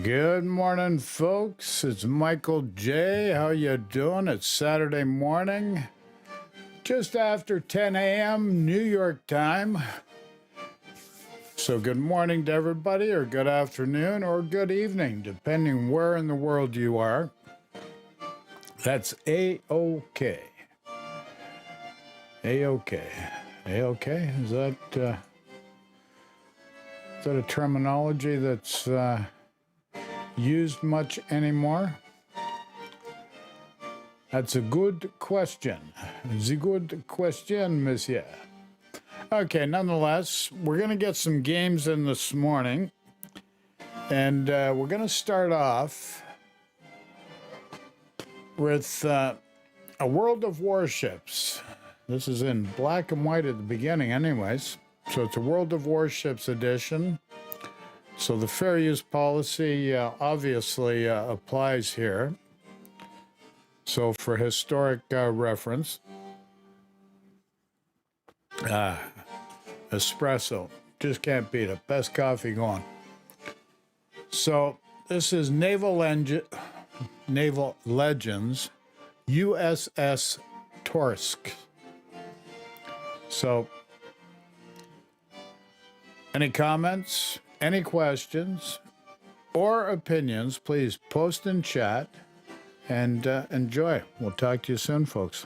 Good morning, folks. It's Michael J. How you doing? It's Saturday morning, just after 10 a.m. New York time. So good morning to everybody, or good afternoon, or good evening, depending where in the world you are. That's A-OK. A-OK. A-OK? Is that a terminology that's used much anymore? That's a good question. The good question, monsieur. Okay, nonetheless, we're going to get some games in this morning. And we're going to start off with a World of Warships. This is in black and white at the beginning anyways. So it's a World of Warships edition. So the fair use policy obviously applies here. So for historic reference, espresso, just can't beat it. Best coffee going. So this is Naval Legends USS Torsk. So any comments, any questions, or opinions, please post in chat and enjoy. We'll talk to you soon, folks.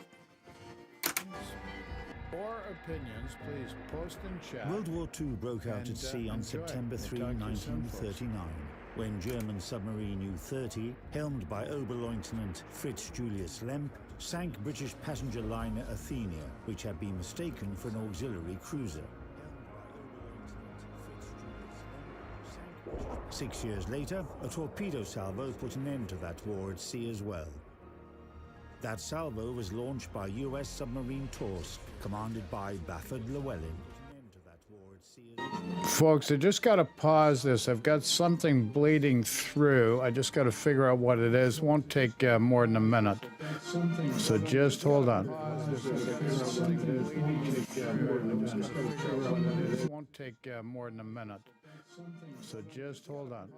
Or opinions, please post in chat. World War II broke out at sea on September 3, 1939, when German submarine U-30, helmed by Oberleutnant Fritz Julius Lemp, sank British passenger liner Athenia, which had been mistaken for an auxiliary cruiser. 6 years later, a torpedo salvo put an end to that war at sea as well. That salvo was launched by U.S. submarine Torsk, commanded by Bafford Llewellyn. Folks, I just got to pause this. I've got something bleeding through. I just got to figure out what it is. Won't take more than a minute. So just hold on. Won't take more than a minute. So just hold on.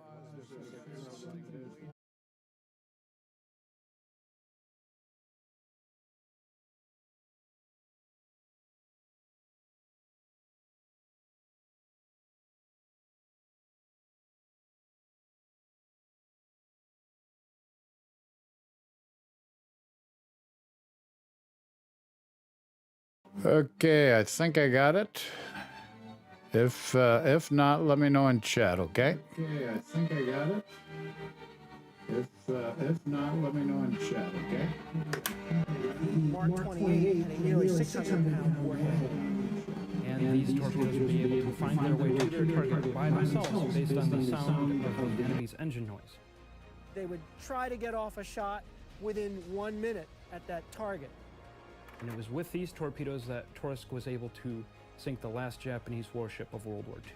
Okay, I think I got it. If not, let me know in chat, okay? Okay, I think I got it. If not, let me know in chat, okay? Mark 28 had a nearly 600-pound warhead. And these torpedoes would be able to find their way to their target by themselves based on the sound of the enemy's engine noise. They would try to get off a shot within 1 minute at that target. And it was with these torpedoes that Torsk was able to sink the last Japanese warship of World War II.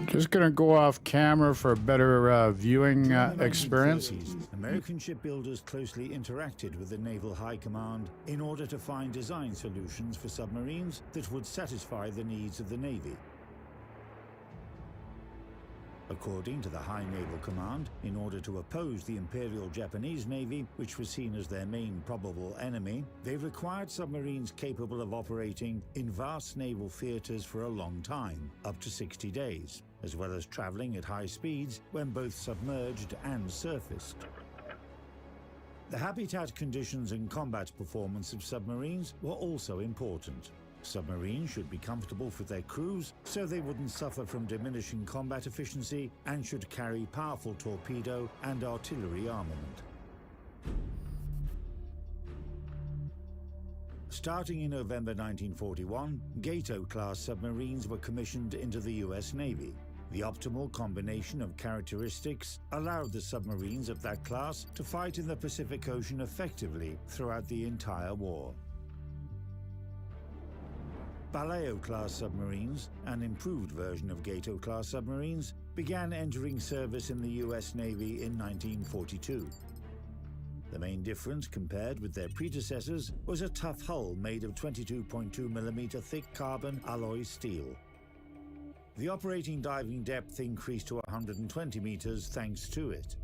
Just going to go off camera for a better viewing experience. American shipbuilders closely interacted with the Naval High Command in order to find design solutions for submarines that would satisfy the needs of the Navy. According to the High Naval Command, in order to oppose the Imperial Japanese Navy, which was seen as their main probable enemy, they required submarines capable of operating in vast naval theaters for a long time, up to 60 days, as well as traveling at high speeds when both submerged and surfaced. The habitat conditions and combat performance of submarines were also important. Submarines should be comfortable for their crews so they wouldn't suffer from diminishing combat efficiency and should carry powerful torpedo and artillery armament. Starting in November 1941, Gato-class submarines were commissioned into the US Navy. The optimal combination of characteristics allowed the submarines of that class to fight in the Pacific Ocean effectively throughout the entire war. Vallejo-class submarines, an improved version of Gato-class submarines, began entering service in the US Navy in 1942. The main difference compared with their predecessors was a tough hull made of 22.2mm thick carbon alloy steel. The operating diving depth increased to 120 meters thanks to it.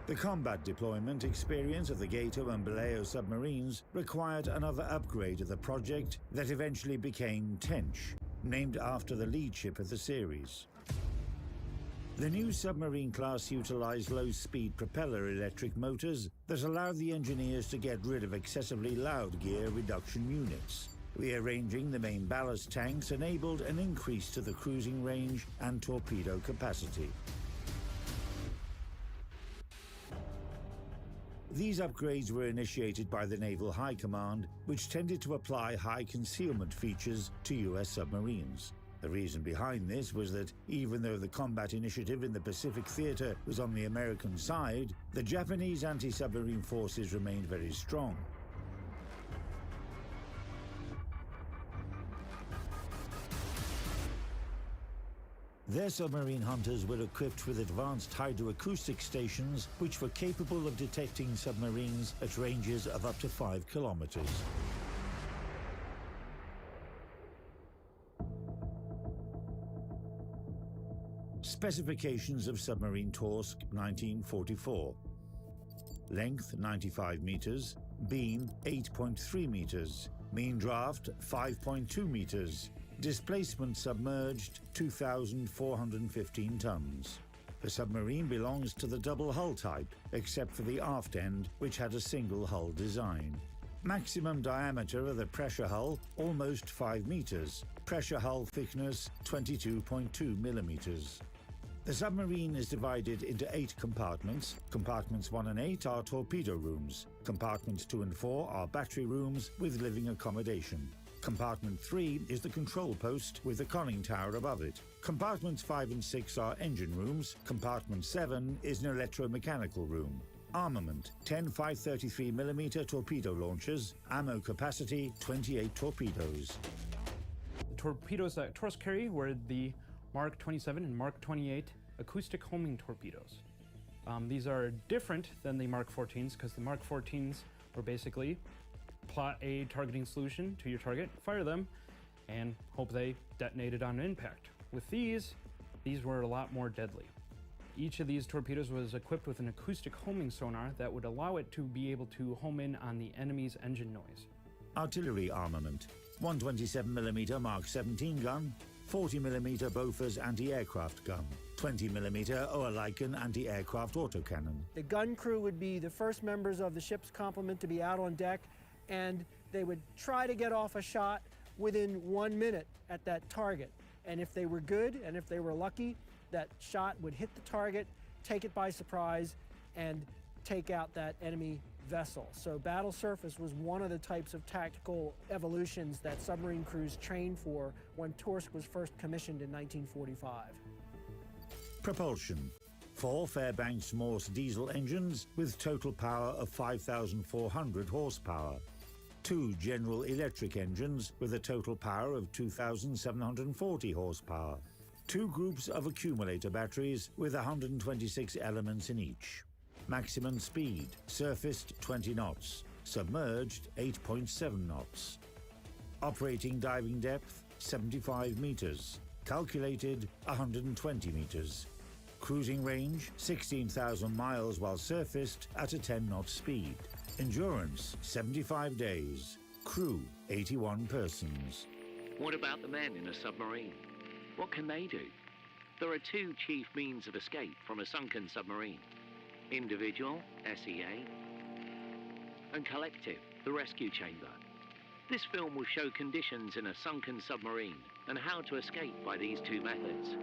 The combat deployment experience of the Gato and Vallejo submarines required another upgrade of the project that eventually became Tench, named after the lead ship of the series. The new submarine class utilized low-speed propeller electric motors that allowed the engineers to get rid of excessively loud gear reduction units. Rearranging the main ballast tanks enabled an increase to the cruising range and torpedo capacity. These upgrades were initiated by the Naval High Command, which tended to apply high concealment features to US submarines. The reason behind this was that even though the combat initiative in the Pacific Theater was on the American side, the Japanese anti-submarine forces remained very strong. Their submarine hunters were equipped with advanced hydroacoustic stations which were capable of detecting submarines at ranges of up to 5 kilometers. Specifications of submarine Torsk 1944. Length 95 meters, beam 8.3 meters, mean draft 5.2 meters, displacement submerged 2,415 tons. The submarine belongs to the double hull type, except for the aft end, which had a single hull design. Maximum diameter of the pressure hull, almost 5 meters. Pressure hull thickness, 22.2 millimeters. The submarine is divided into 8 compartments. Compartments 1 and 8 are torpedo rooms. Compartments 2 and 4 are battery rooms with living accommodation. Compartment 3 is the control post with the conning tower above it. Compartments 5 and 6 are engine rooms. Compartment 7 is an electromechanical room. Armament: 10 533mm torpedo launchers. Ammo capacity: 28 torpedoes. The torpedoes that Torsk carry were the Mark 27 and Mark 28 acoustic homing torpedoes. These are different than the Mark 14s because the Mark 14s were basically plot a targeting solution to your target, fire them, and hope they detonated on impact. With these were a lot more deadly. Each of these torpedoes was equipped with an acoustic homing sonar that would allow it to be able to home in on the enemy's engine noise. Artillery armament: 127mm Mark 17 gun, 40mm Bofors anti-aircraft gun, 20mm Oerlikon anti-aircraft autocannon. The gun crew would be the first members of the ship's complement to be out on deck, and they would try to get off a shot within 1 minute at that target. And if they were good, and if they were lucky, that shot would hit the target, take it by surprise, and take out that enemy vessel. So battle surface was one of the types of tactical evolutions that submarine crews trained for when Torsk was first commissioned in 1945. Propulsion: 4 Fairbanks Morse diesel engines with total power of 5,400 horsepower. 2 General Electric engines with a total power of 2,740 horsepower. 2 groups of accumulator batteries with 126 elements in each. Maximum speed: surfaced 20 knots, submerged 8.7 knots. Operating diving depth 75 meters, calculated 120 meters. Cruising range 16,000 miles while surfaced at a 10-knot speed. Endurance 75 days. Crew 81 persons. What about the men in a submarine? What can they do? There are 2 chief means of escape from a sunken submarine: individual, SEA, and collective, the rescue chamber. This film will show conditions in a sunken submarine and how to escape by these 2 methods.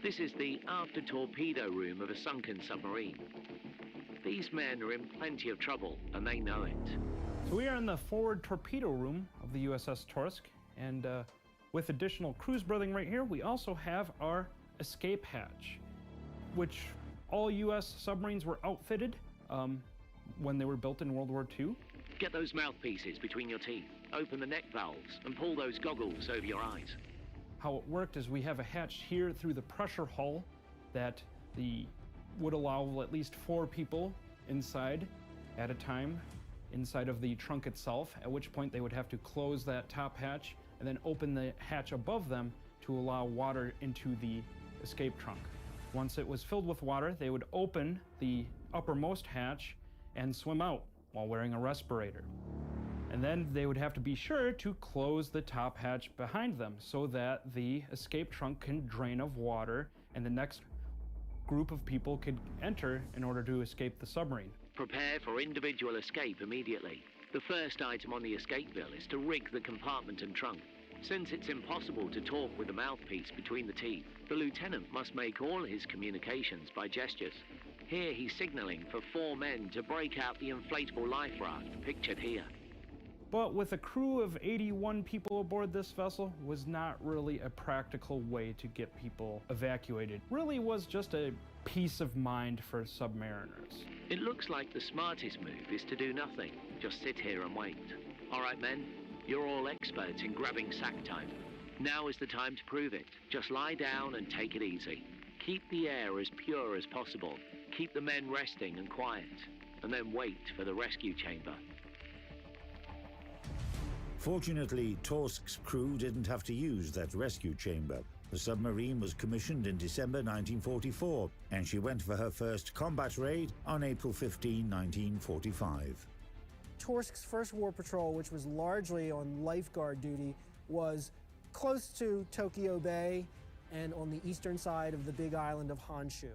This is the after-torpedo room of a sunken submarine. These men are in plenty of trouble, and they know it. So we are in the forward torpedo room of the USS Torsk, and with additional cruise berthing right here, we also have our escape hatch, which all U.S. submarines were outfitted when they were built in World War II. Get those mouthpieces between your teeth, open the neck valves, and pull those goggles over your eyes. How it worked is we have a hatch here through the pressure hull that would allow at least 4 people inside at a time inside of the trunk itself, at which point they would have to close that top hatch and then open the hatch above them to allow water into the escape trunk. Once it was filled with water, they would open the uppermost hatch and swim out while wearing a respirator. And then they would have to be sure to close the top hatch behind them so that the escape trunk can drain of water and the next group of people could enter in order to escape the submarine. Prepare for individual escape immediately. The first item on the escape bill is to rig the compartment and trunk. Since it's impossible to talk with the mouthpiece between the teeth, the lieutenant must make all his communications by gestures. Here he's signaling for 4 men to break out the inflatable life raft, pictured here. But with a crew of 81 people aboard this vessel was not really a practical way to get people evacuated. Really was just a peace of mind for submariners. It looks like the smartest move is to do nothing, just sit here and wait. All right, men, you're all experts in grabbing sack time. Now is the time to prove it. Just lie down and take it easy. Keep the air as pure as possible. Keep the men resting and quiet, and then wait for the rescue chamber. Fortunately, Torsk's crew didn't have to use that rescue chamber. The submarine was commissioned in December 1944, and she went for her first combat raid on April 15, 1945. Torsk's first war patrol, which was largely on lifeguard duty, was close to Tokyo Bay and on the eastern side of the big island of Honshu.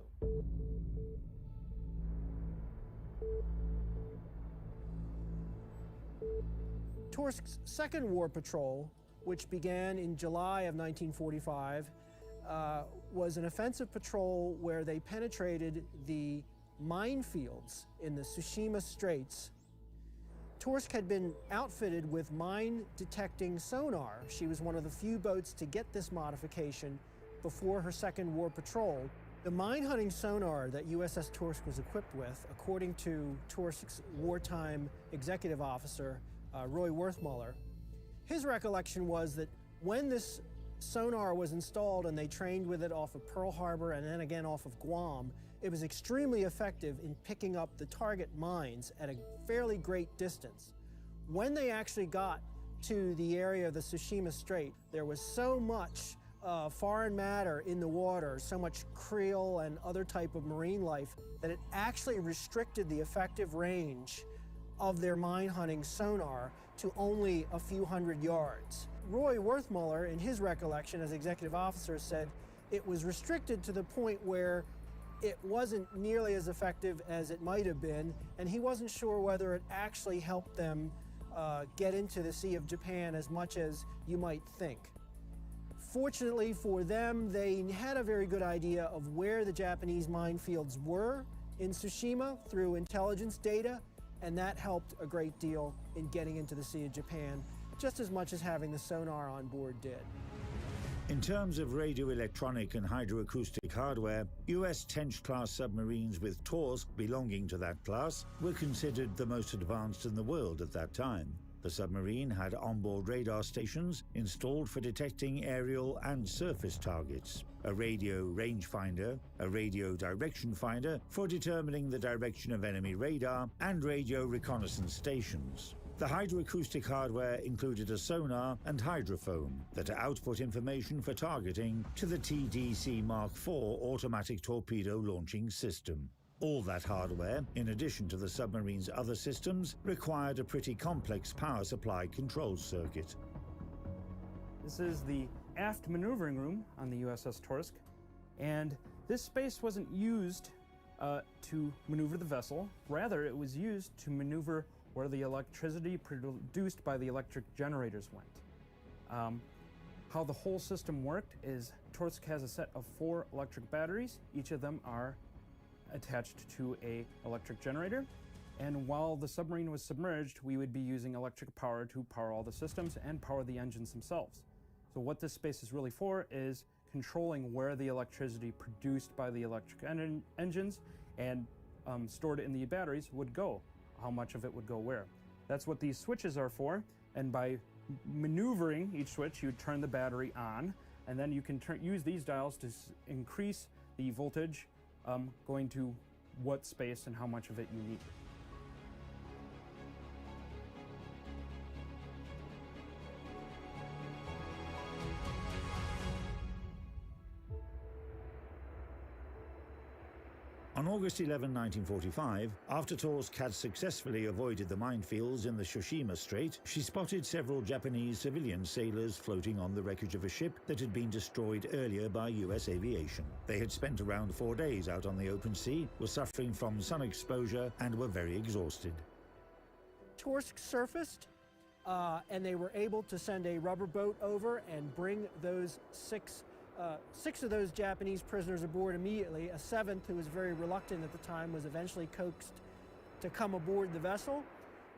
Torsk's second war patrol, which began in July of 1945, was an offensive patrol where they penetrated the minefields in the Tsushima Straits. Torsk had been outfitted with mine-detecting sonar. She was one of the few boats to get this modification before her second war patrol. The mine-hunting sonar that USS Torsk was equipped with, according to Torsk's wartime executive officer, Roy Werthmuller, his recollection was that when this sonar was installed and they trained with it off of Pearl Harbor and then again off of Guam, it was extremely effective in picking up the target mines at a fairly great distance. When they actually got to the area of the Tsushima Strait, there was so much foreign matter in the water, so much krill and other type of marine life, that it actually restricted the effective range of their mine-hunting sonar to only a few hundred yards. Roy Werthmuller, in his recollection as executive officer, said it was restricted to the point where it wasn't nearly as effective as it might have been, and he wasn't sure whether it actually helped them get into the Sea of Japan as much as you might think. Fortunately for them, they had a very good idea of where the Japanese minefields were in Tsushima through intelligence data, and that helped a great deal in getting into the Sea of Japan, just as much as having the sonar on board did. In terms of radioelectronic and hydroacoustic hardware, U.S. Tench-class submarines with Torsk belonging to that class were considered the most advanced in the world at that time. The submarine had onboard radar stations installed for detecting aerial and surface targets, a radio rangefinder, a radio direction finder for determining the direction of enemy radar, and radio reconnaissance stations. The hydroacoustic hardware included a sonar and hydrophone that output information for targeting to the TDC Mark IV automatic torpedo launching system. All that hardware, in addition to the submarine's other systems, required a pretty complex power supply control circuit. This is the aft maneuvering room on the USS Torsk, and this space wasn't used to maneuver the vessel. Rather, it was used to maneuver where the electricity produced by the electric generators went. How the whole system worked is Torsk has a set of 4 electric batteries. Each of them are attached to a electric generator. And while the submarine was submerged, we would be using electric power to power all the systems and power the engines themselves. So what this space is really for is controlling where the electricity produced by the electric engines and stored in the batteries would go, how much of it would go where. That's what these switches are for, and by maneuvering each switch, you turn the battery on, and then you can use these dials to increase the voltage going to what space and how much of it you need. On August 11, 1945, after Torsk had successfully avoided the minefields in the Tsushima Strait, she spotted several Japanese civilian sailors floating on the wreckage of a ship that had been destroyed earlier by US aviation. They had spent around 4 days out on the open sea, were suffering from sun exposure, and were very exhausted. Torsk surfaced, and they were able to send a rubber boat over and bring those six of those Japanese prisoners aboard immediately. A seventh, who was very reluctant at the time, was eventually coaxed to come aboard the vessel.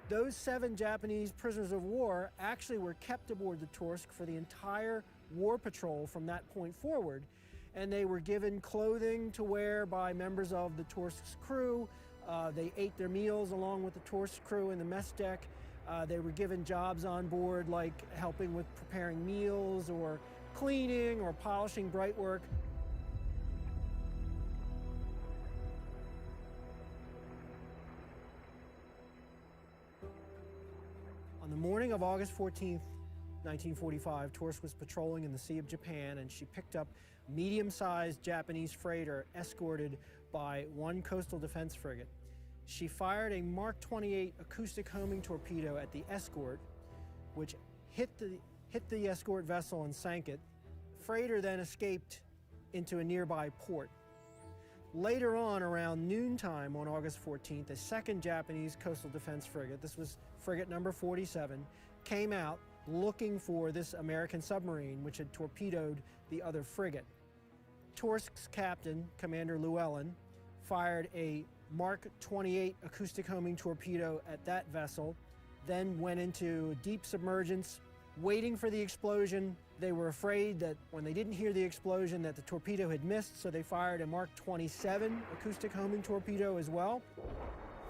Those 7 Japanese prisoners of war actually were kept aboard the Torsk for the entire war patrol from that point forward, and they were given clothing to wear by members of the Torsk's crew. They ate their meals along with the Torsk crew in the mess deck. They were given jobs on board like helping with preparing meals or cleaning or polishing brightwork. On the morning of August 14th, 1945, Torsk was patrolling in the Sea of Japan, and she picked up a medium-sized Japanese freighter escorted by 1 coastal defense frigate. She fired a Mark 28 acoustic homing torpedo at the escort, which hit the escort vessel and sank it. The freighter then escaped into a nearby port. Later on, around noontime on August 14th, a second Japanese coastal defense frigate, this was frigate number 47, came out looking for this American submarine, which had torpedoed the other frigate. Torsk's captain, Commander Llewellyn, fired a Mark 28 acoustic homing torpedo at that vessel, then went into deep submergence, waiting for the explosion. They were afraid that when they didn't hear the explosion that the torpedo had missed, so they fired a Mark 27 acoustic homing torpedo as well.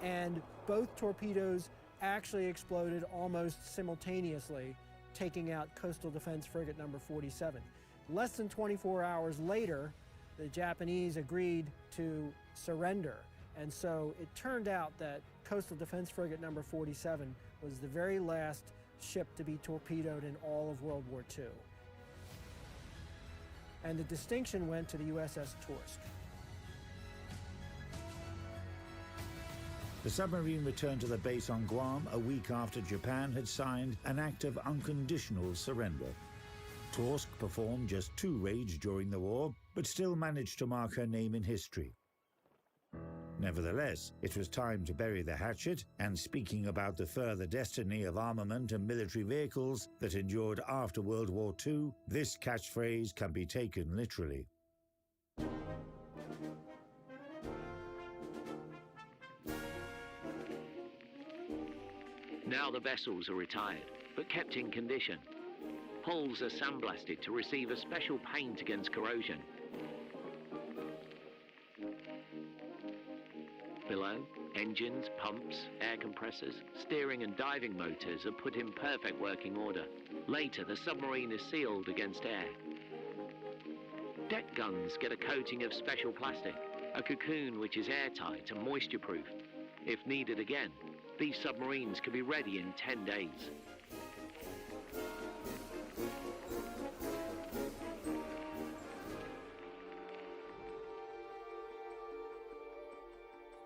And both torpedoes actually exploded almost simultaneously, taking out coastal defense frigate number 47. Less than 24 hours later, the Japanese agreed to surrender. And so it turned out that coastal defense frigate number 47 was the very last ship to be torpedoed in all of World War II. And the distinction went to the USS Torsk. The submarine returned to the base on Guam a week after Japan had signed an act of unconditional surrender. Torsk performed just 2 raids during the war, but still managed to mark her name in history. Nevertheless, it was time to bury the hatchet, and speaking about the further destiny of armament and military vehicles that endured after World War II, this catchphrase can be taken literally. Now the vessels are retired, but kept in condition. Hulls are sandblasted to receive a special paint against corrosion. Below, engines, pumps, air compressors, steering and diving motors are put in perfect working order. Later, the submarine is sealed against air. Deck guns get a coating of special plastic, a cocoon which is airtight and moisture-proof. If needed again, these submarines can be ready in 10 days.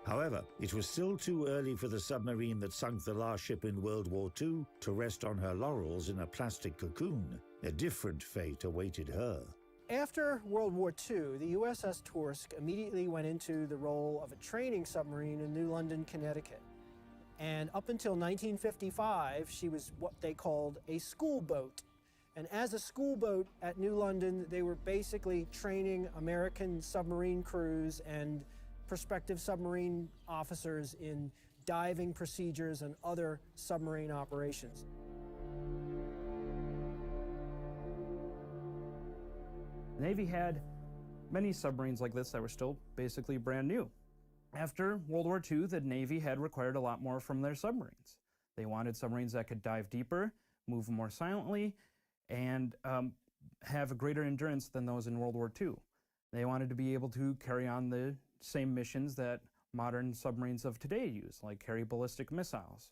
However, it was still too early for the submarine that sunk the last ship in World War II to rest on her laurels in a plastic cocoon. A different fate awaited her. After World War II, the USS Torsk immediately went into the role of a training submarine in New London, Connecticut. And up until 1955, she was what they called a school boat. And as a school boat at New London, they were basically training American submarine crews and prospective submarine officers in diving procedures and other submarine operations. The Navy had many submarines like this that were still basically brand new. After World War II, the Navy had required a lot more from their submarines. They wanted submarines that could dive deeper, move more silently, and have a greater endurance than those in World War II. They wanted to be able to carry on the same missions that modern submarines of today use, like carry ballistic missiles.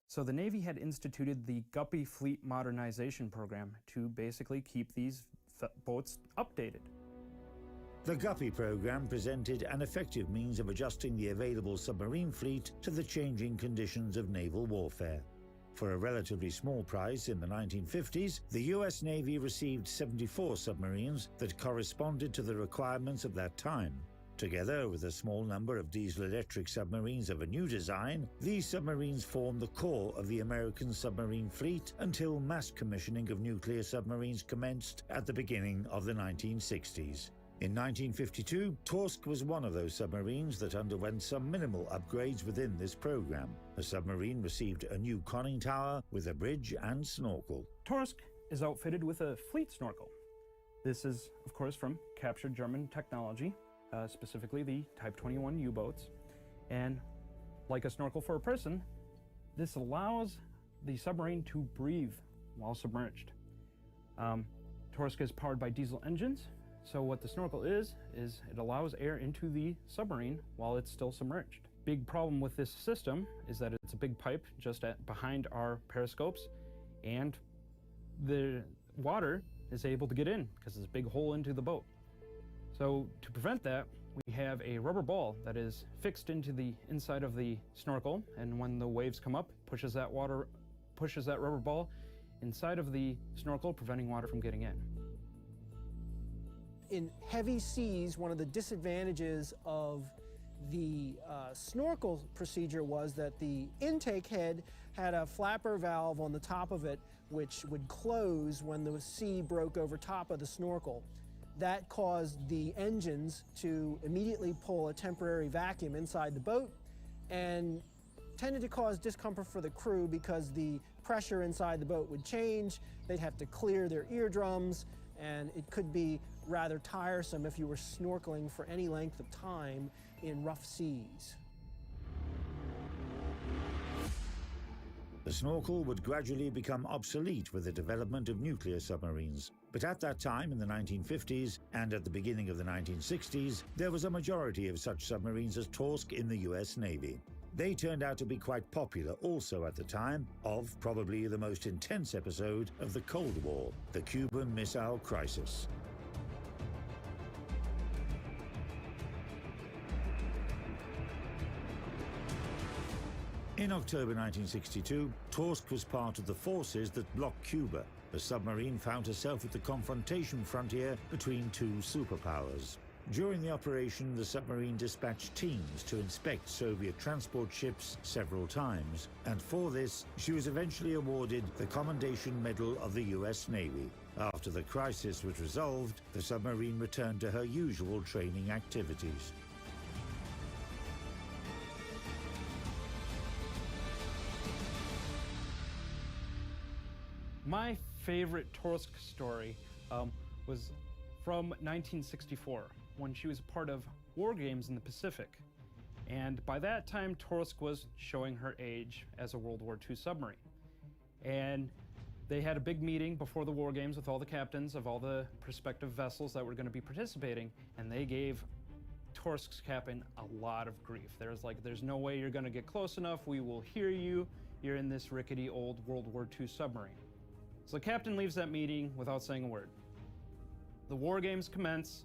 So the Navy had instituted the Guppy Fleet Modernization Program to basically keep these boats updated. The Guppy program presented an effective means of adjusting the available submarine fleet to the changing conditions of naval warfare. For a relatively small price in the 1950s, the US Navy received 74 submarines that corresponded to the requirements of that time. Together with a small number of diesel-electric submarines of a new design, these submarines formed the core of the American submarine fleet until mass commissioning of nuclear submarines commenced at the beginning of the 1960s. In 1952, Torsk was one of those submarines that underwent some minimal upgrades within this program. The submarine received a new conning tower with a bridge and snorkel. Torsk is outfitted with a fleet snorkel. This is, of course, from captured German technology, specifically the Type 21 U-boats. And like a snorkel for a person, this allows the submarine to breathe while submerged. Torsk is powered by diesel engines. So what the snorkel is it allows air into the submarine while it's still submerged. Big problem with this system is that it's a big pipe just behind our periscopes, and the water is able to get in because it's a big hole into the boat. So to prevent that, we have a rubber ball that is fixed into the inside of the snorkel, and when the waves come up, pushes that rubber ball inside of the snorkel, preventing water from getting in. In heavy seas, one of the disadvantages of the snorkel procedure was that the intake head had a flapper valve on the top of it, which would close when the sea broke over top of the snorkel. That caused the engines to immediately pull a temporary vacuum inside the boat, and tended to cause discomfort for the crew because the pressure inside the boat would change. They'd have to clear their eardrums, and it could be rather tiresome if you were snorkeling for any length of time in rough seas. The snorkel would gradually become obsolete with the development of nuclear submarines. But at that time, in the 1950s and at the beginning of the 1960s, there was a majority of such submarines as Torsk in the US Navy. They turned out to be quite popular also at the time of probably the most intense episode of the Cold War, the Cuban Missile Crisis. In October 1962, Torsk was part of the forces that blocked Cuba. The submarine found herself at the confrontation frontier between two superpowers. During the operation, the submarine dispatched teams to inspect Soviet transport ships several times, and for this, she was eventually awarded the Commendation Medal of the US Navy. After the crisis was resolved, the submarine returned to her usual training activities. My favorite Torsk story was from 1964, when she was a part of war games in the Pacific. And by that time, Torsk was showing her age as a World War II submarine. And they had a big meeting before the war games with all the captains of all the prospective vessels that were going to be participating, and they gave Torsk's captain a lot of grief. There's no way you're going to get close enough. We will hear you. You're in this rickety old World War II submarine. So the captain leaves that meeting without saying a word. The war games commence,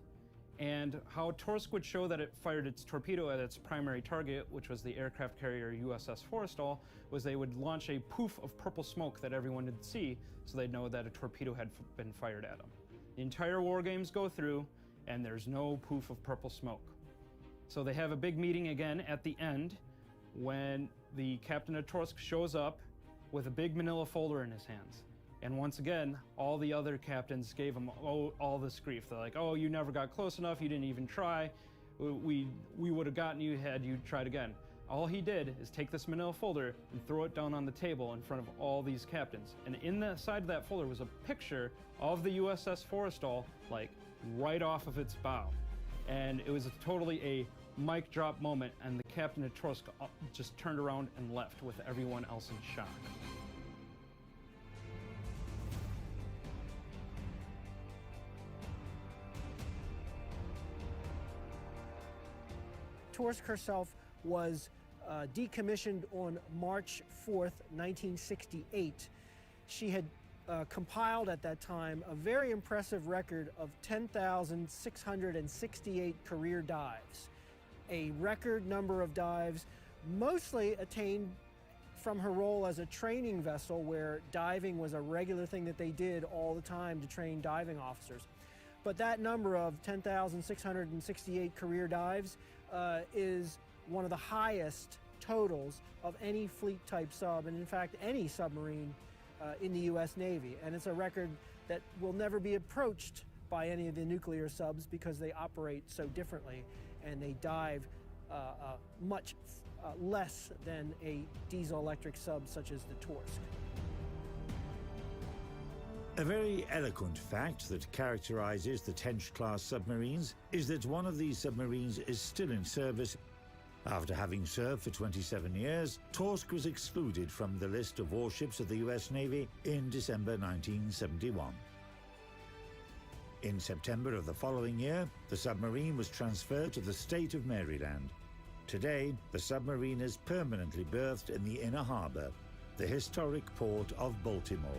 and how Torsk would show that it fired its torpedo at its primary target, which was the aircraft carrier USS Forrestal, was they would launch a poof of purple smoke that everyone would see, so they'd know that a torpedo had been fired at them. The entire war games go through, and there's no poof of purple smoke. So they have a big meeting again at the end, when the captain of Torsk shows up with a big manila folder in his hands. And once again, all the other captains gave him all this grief. They're like, oh, you never got close enough, you didn't even try. we would have gotten you had you tried again. All he did is take this manila folder and throw it down on the table in front of all these captains. And in the side of that folder was a picture of the USS Forrestal, like right off of its bow. And it was totally a mic drop moment, and the captain at Torsk just turned around and left with everyone else in shock. Torsk herself was decommissioned on March 4th, 1968. She had compiled at that time a very impressive record of 10,668 career dives, a record number of dives mostly attained from her role as a training vessel, where diving was a regular thing that they did all the time to train diving officers. But that number of 10,668 career dives is one of the highest totals of any fleet type sub, and in fact any submarine in the US Navy. And it's a record that will never be approached by any of the nuclear subs because they operate so differently and they dive much less than a diesel electric sub such as the Torsk. A very eloquent fact that characterizes the Tench-class submarines is that one of these submarines is still in service. After having served for 27 years, Torsk was excluded from the list of warships of the US Navy in December 1971. In September of the following year, the submarine was transferred to the state of Maryland. Today, the submarine is permanently berthed in the Inner Harbor, the historic port of Baltimore.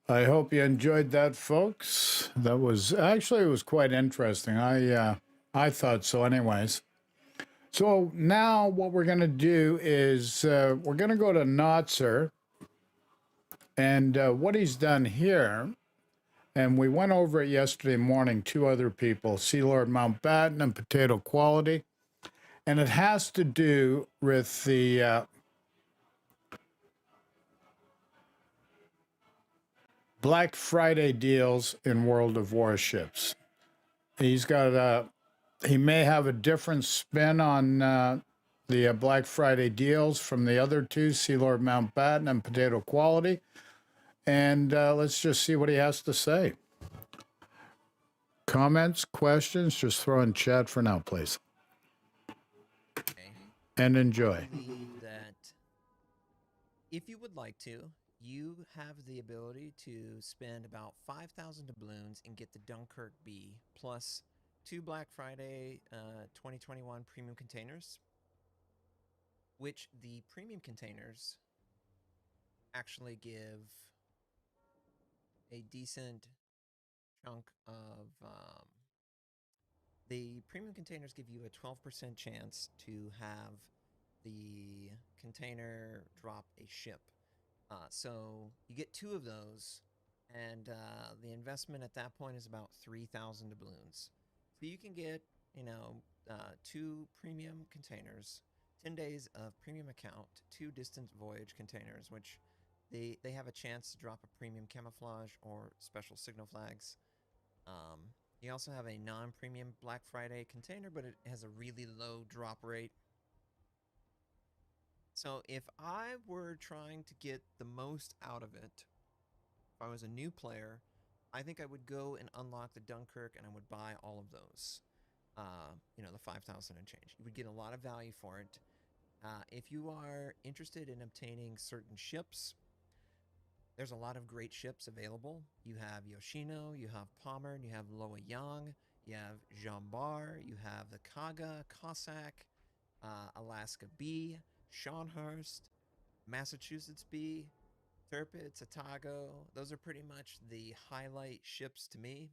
I hope you enjoyed that, folks. That was actually, it was quite interesting. I thought so anyways. So now what we're going to do is we're going to go to Notzer, and what he's done here, and we went over it yesterday morning, two other people, Sea Lord Mountbatten and Potato Quality, and it has to do with the Black Friday deals in World of Warships. He's got he may have a different spin on the Black Friday deals from the other two, Sea Lord Mountbatten and Potato Quality. And let's just see what he has to say. Comments, questions, just throw in chat for now, please. Okay. And enjoy. I believe that if you would like to, you have the ability to spend about 5,000 doubloons and get the Dunkirk B plus 2 Black Friday 2021 premium containers, which the premium containers actually give a decent chunk of the premium containers give you a 12% chance to have the container drop a ship. So you get 2 of those, and the investment at that point is about 3,000 doubloons. So you can get, 2 premium containers, 10 days of premium account, 2 distant voyage containers, which they have a chance to drop a premium camouflage or special signal flags. You also have a non-premium Black Friday container, but it has a really low drop rate. So if I were trying to get the most out of it, if I was a new player, I think I would go and unlock the Dunkirk and I would buy all of those. The 5,000 and change. You would get a lot of value for it. If you are interested in obtaining certain ships, there's a lot of great ships available. You have Yoshino, you have Palmer, you have Loa Yang, you have Jean Bar, you have the Kaga, Cossack, Alaska B, Scharnhorst, Massachusetts B, Tirpitz, Otago. Those are pretty much the highlight ships to me.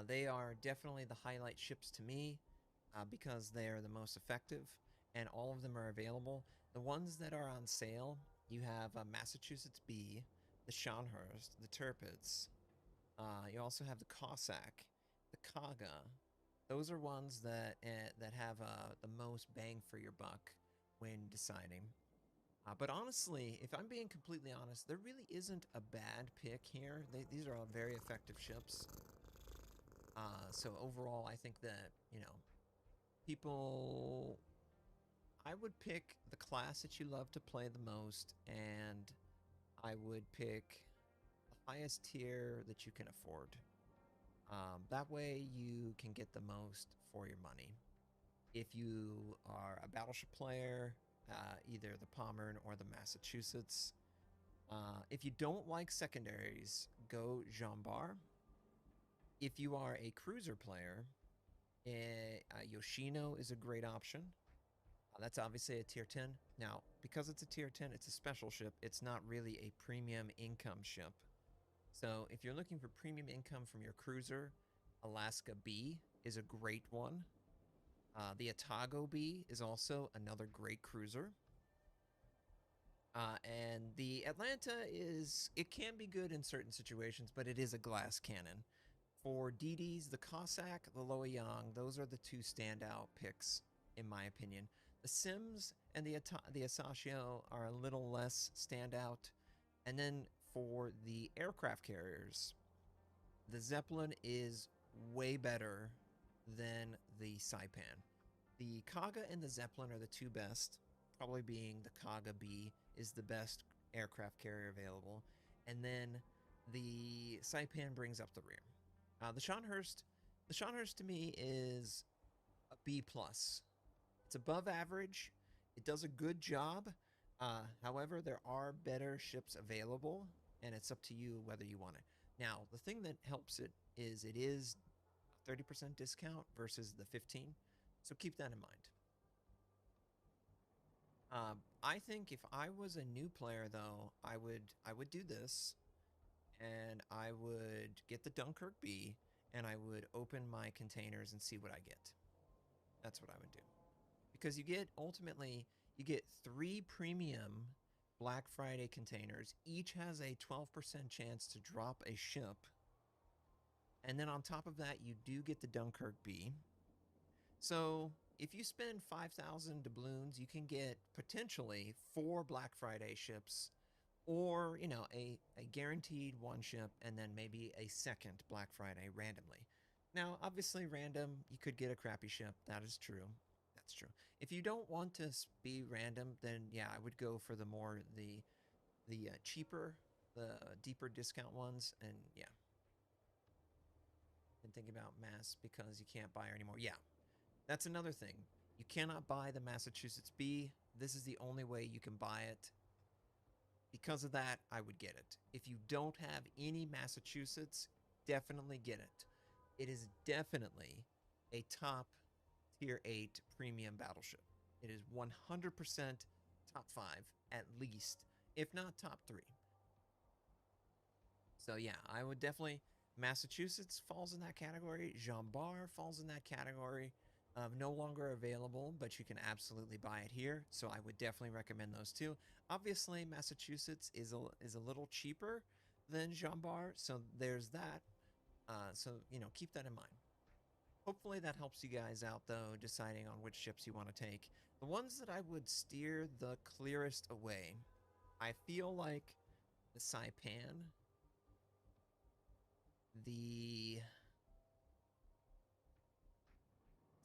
They are definitely the highlight ships to me because they are the most effective, and all of them are available. The ones that are on sale, you have Massachusetts B, the Scharnhorst, the Tirpitz. You also have the Cossack, the Kaga. Those are ones that that have the most bang for your buck when deciding. But honestly, if I'm being completely honest, there really isn't a bad pick here. These are all very effective ships. So overall, I think that, you know, people, I would pick the class that you love to play the most, and I would pick the highest tier that you can afford. That way you can get the most for your money. If you are a battleship player, either the Pommern or the Massachusetts. If you don't like secondaries, go Jean Bar. If you are a cruiser player, Yoshino is a great option. That's obviously a tier 10. Now, because it's a tier 10, it's a special ship. It's not really a premium income ship. So if you're looking for premium income from your cruiser, Alaska B is a great one. The Otago B is also another great cruiser. And the Atlanta it can be good in certain situations, but it is a glass cannon. For DDs, the Cossack, the Loyang, those are the two standout picks, in my opinion. The Sims and the Asashio are a little less standout. And then for the aircraft carriers, the Zeppelin is way better than the Saipan. The Kaga and the Zeppelin are the two best, probably being the Kaga B is the best aircraft carrier available. And then the Saipan brings up the rear. The Scharnhorst to me is a B+. It's above average. It does a good job. However, there are better ships available, and it's up to you whether you want it. Now, the thing that helps it is a 30% discount versus the 15, so keep that in mind. I think if I was a new player, though, I would do this, and I would get the Dunkirk B, and I would open my containers and see what I get. That's what I would do. Because ultimately, you get 3 premium Black Friday containers. Each has a 12% chance to drop a ship. And then on top of that, you do get the Dunkirk B. So if you spend 5,000 doubloons, you can get potentially 4 Black Friday ships, or, you know, a guaranteed 1 ship, and then maybe a second Black Friday randomly. Now, obviously random, you could get a crappy ship. That is true. That's true. If you don't want to be random, then yeah, I would go for the cheaper, the deeper discount ones, and yeah. And think about mass because you can't buy her anymore. Yeah, that's another thing. You cannot buy the Massachusetts B. This is the only way you can buy it. Because of that, I would get it. If you don't have any Massachusetts, definitely get it. It is definitely a top tier 8 premium battleship. It is 100% top 5 at least, if not top 3. So yeah, I would definitely, Massachusetts falls in that category. Jean Bar falls in that category. No longer available, but you can absolutely buy it here. So I would definitely recommend those two. Obviously, Massachusetts is a little cheaper than Jean Bar, so there's that. So, you know, keep that in mind. Hopefully that helps you guys out, though, deciding on which ships you want to take. The ones that I would steer the clearest away, I feel like the Saipan,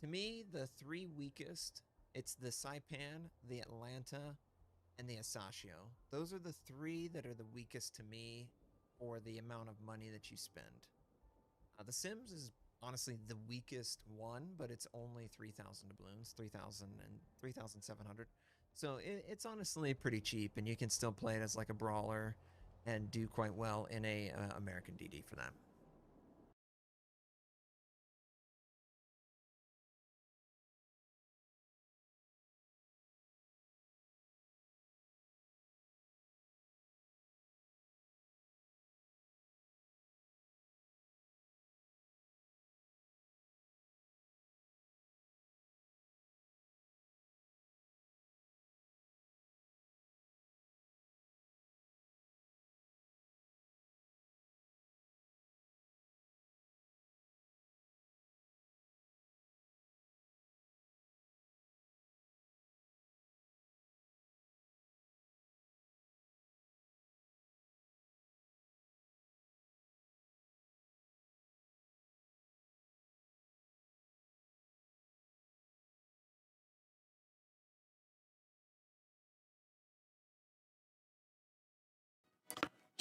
to me, the 3 weakest, it's the Saipan, the Atlanta, and the Asashio. Those are the 3 that are the weakest to me for the amount of money that you spend. The Sims is honestly the weakest one, but it's only 3,000 doubloons, 3,000 and 3,700. So it's honestly pretty cheap, and you can still play it as like a brawler and do quite well in a American DD for that.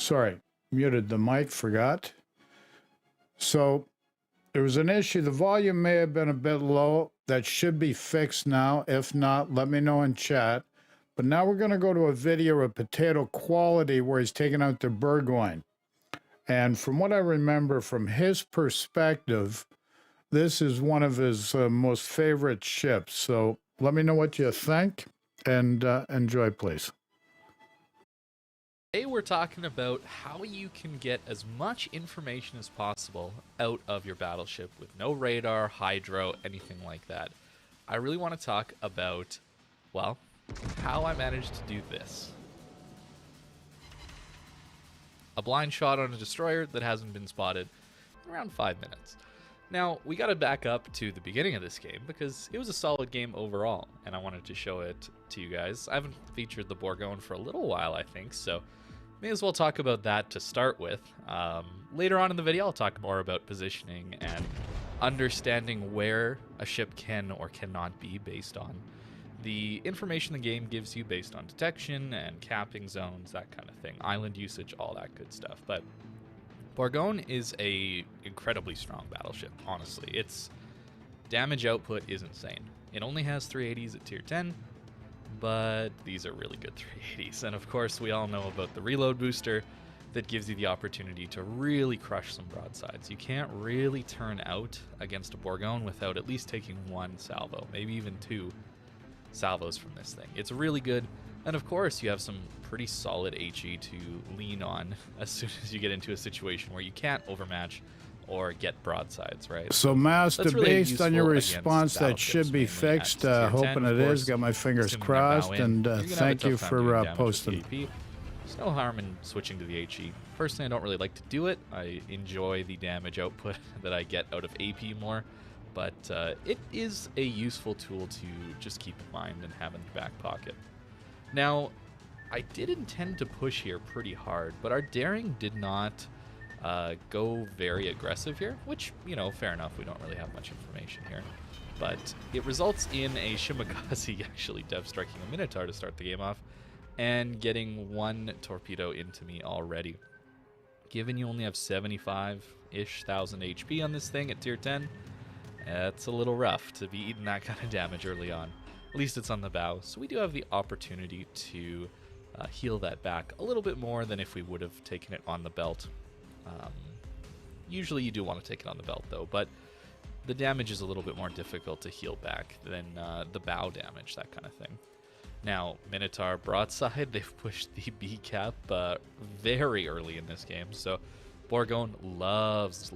Sorry, muted the mic, forgot. So there was an issue. The volume may have been a bit low. That should be fixed now. If not, let me know in chat. But now we're going to go to a video of Potato Quality where he's taking out the Burgoyne. And from what I remember from his perspective, this is one of his most favorite ships. So let me know what you think and enjoy, please. Today we're talking about how you can get as much information as possible out of your battleship with no radar, hydro, anything like that. I really want to talk about, well, how I managed to do this. A blind shot on a destroyer that hasn't been spotted in around 5 minutes. Now, we got to back up to the beginning of this game because it was a solid game overall, and I wanted to show it to you guys. I haven't featured the Bourgogne for a little while, I think, so may as well talk about that to start with. Later on in the video, I'll talk more about positioning and understanding where a ship can or cannot be based on the information the game gives you based on detection and capping zones, that kind of thing, island usage, all that good stuff. But Bourgogne is a incredibly strong battleship, honestly. Its damage output is insane. It only has 380s at tier 10, but these are really good 380s. And of course, we all know about the reload booster that gives you the opportunity to really crush some broadsides. You can't really turn out against a Bourgogne without at least taking one salvo, maybe even two salvos from this thing. It's really good. And of course, you have some pretty solid HE to lean on as soon as you get into a situation where you can't overmatch or get broadsides, right? So, Master, really based on your useful response, against that should be battleships, mainly fixed. at tier 10, Hoping of it course, is. Got my fingers assuming they're crossed, bow in, and you're gonna have a thank tough you time for doing damage with posting. the AP. There's no harm in switching to the HE. Personally, I don't really like to do it. I enjoy the damage output that I get out of AP more, but it is a useful tool to just keep in mind and have in your back pocket. Now, I did intend to push here pretty hard, but our daring did not go very aggressive here, which, you know, fair enough. We don't really have much information here. But it results in a Shimagazi actually dev striking a Minotaur to start the game off and getting one torpedo into me already. Given you only have 75-ish thousand HP on this thing at tier 10, it's a little rough to be eating that kind of damage early on. At least it's on the bow, so we do have the opportunity to heal that back a little bit more than if we would have taken it on the belt. Usually you do want to take it on the belt though, but the damage is a little bit more difficult to heal back than the bow damage, that kind of thing. Now, Minotaur broadside, they've pushed the B cap very early in this game, so Bourgogne loves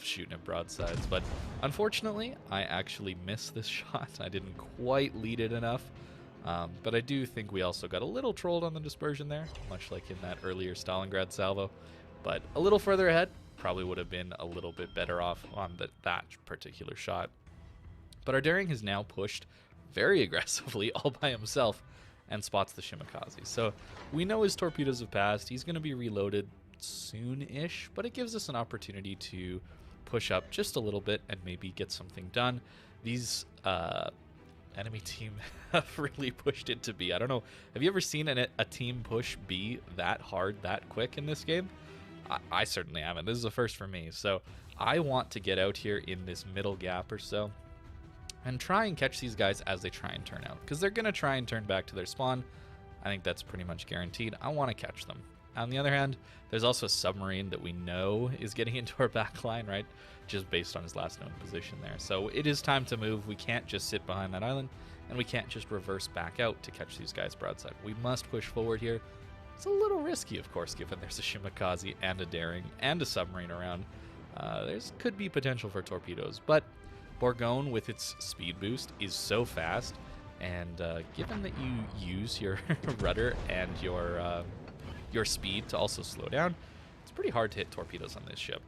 shooting at broadsides, but unfortunately, I actually missed this shot. I didn't quite lead it enough, but I do think we also got a little trolled on the dispersion there, much like in that earlier Stalingrad salvo, but a little further ahead, probably would have been a little bit better off on that particular shot. But our daring has now pushed very aggressively all by himself and spots the Shimakaze. So we know his torpedoes have passed. He's going to be reloaded soon-ish, but it gives us an opportunity to push up just a little bit and maybe get something done. These enemy team have really pushed into B. I don't know. Have you ever seen a team push B that hard, that quick in this game? I certainly haven't. This is a first for me. So I want to get out here in this middle gap or so and try and catch these guys as they try and turn out, because they're going to try and turn back to their spawn. I think that's pretty much guaranteed. I want to catch them. On the other hand, there's also a submarine that we know is getting into our back line, right? Just based on his last known position there. So it is time to move. We can't just sit behind that island, and we can't just reverse back out to catch these guys broadside. We must push forward here. It's a little risky, of course, given there's a Shimakaze and a daring and a submarine around. Could be potential for torpedoes, but Bourgogne with its speed boost is so fast, and given that you use your rudder and your speed to also slow down, it's pretty hard to hit torpedoes on this ship.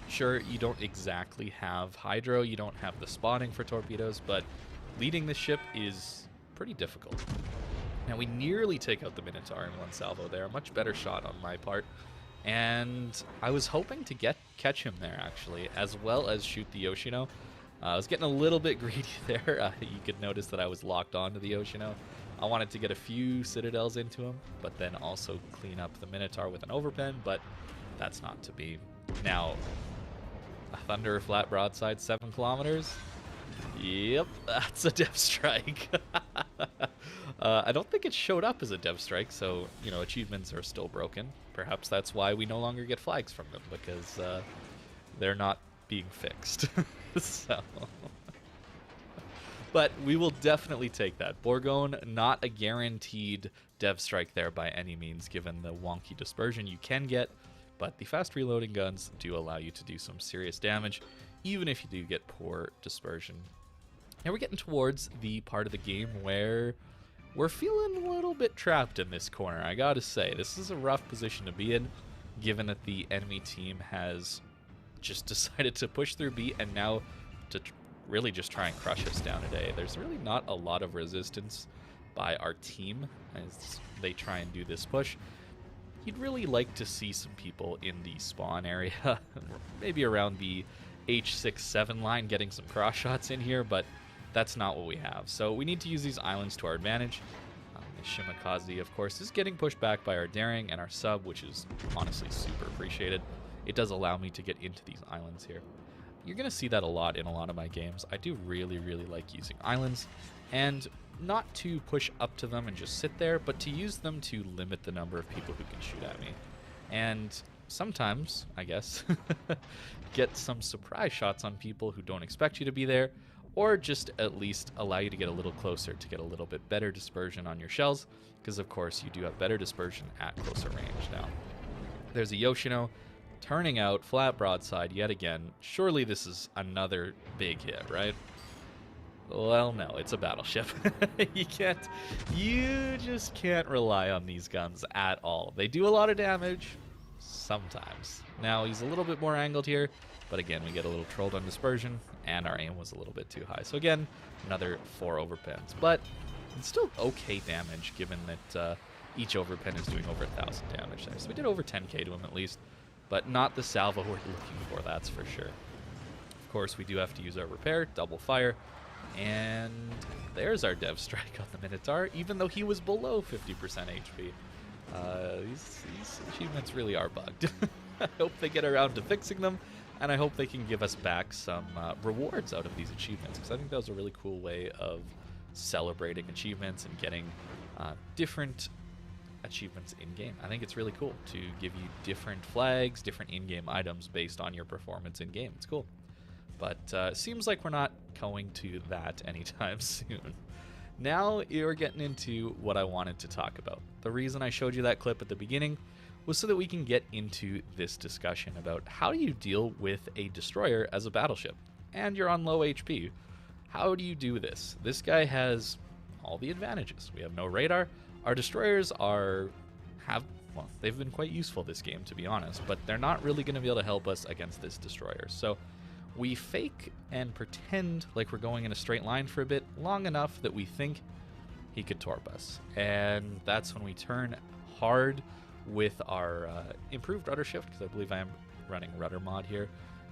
Sure, you don't exactly have hydro, you don't have the spotting for torpedoes, but leading this ship is pretty difficult. Now, we nearly take out the Minotaur in one salvo there. A much better shot on my part. And I was hoping to catch him there, actually, as well as shoot the Yoshino. I was getting a little bit greedy there. You could notice that I was locked onto the Oceano. I wanted to get a few Citadels into him, but then also clean up the Minotaur with an overpen, but that's not to be. Now, a Thunder flat broadside 7 kilometers. Yep, that's a dev strike. I don't think it showed up as a dev strike, so, you know, achievements are still broken. Perhaps that's why we no longer get flags from them, because they're not being fixed. So, but we will definitely take that. Borgone, not a guaranteed dev strike there by any means, given the wonky dispersion you can get, but the fast reloading guns do allow you to do some serious damage, even if you do get poor dispersion. Now we're getting towards the part of the game where we're feeling a little bit trapped in this corner. I gotta say, this is a rough position to be in, given that the enemy team has just decided to push through B and now to really just try and crush us down today. There's really not a lot of resistance by our team as they try and do this push. You'd really like to see some people in the spawn area, maybe around the H6-7 line, getting some cross shots in here, but that's not what we have. So we need to use these islands to our advantage. The Shimakaze, of course, is getting pushed back by our daring and our sub, which is honestly super appreciated. It does allow me to get into these islands here. You're going to see that a lot in a lot of my games. I do really, really like using islands, and not to push up to them and just sit there, but to use them to limit the number of people who can shoot at me. And sometimes, I guess, get some surprise shots on people who don't expect you to be there, or just at least allow you to get a little closer to get a little bit better dispersion on your shells, because of course you do have better dispersion at closer range. Now, there's a Yoshino turning out flat broadside yet again. Surely this is another big hit, right? Well, no, it's a battleship. You just can't rely on these guns at all. They do a lot of damage sometimes. Now he's a little bit more angled here, but again, we get a little trolled on dispersion, and our aim was a little bit too high. So again, another 4 overpens, but it's still okay damage given that each overpen is doing over 1,000 damage there. So we did over 10k to him at least, but not the salvo we're looking for, that's for sure. Of course, we do have to use our repair, double fire, and there's our dev strike on the Minotaur, even though he was below 50% HP. These achievements really are bugged. I hope they get around to fixing them, and I hope they can give us back some rewards out of these achievements, because I think that was a really cool way of celebrating achievements and getting different achievements in-game. I think it's really cool to give you different flags, different in-game items based on your performance in-game. It's cool. But it seems like we're not going to that anytime soon. Now you're getting into what I wanted to talk about. The reason I showed you that clip at the beginning was so that we can get into this discussion about how do you deal with a destroyer as a battleship, and you're on low HP. How do you do this? This guy has all the advantages. We have no radar. Our destroyers they've been quite useful this game, to be honest, but they're not really going to be able to help us against this destroyer. So we fake and pretend like we're going in a straight line for a bit, long enough that we think he could torp us. And that's when we turn hard with our improved rudder shift, because I believe I am running rudder mod here,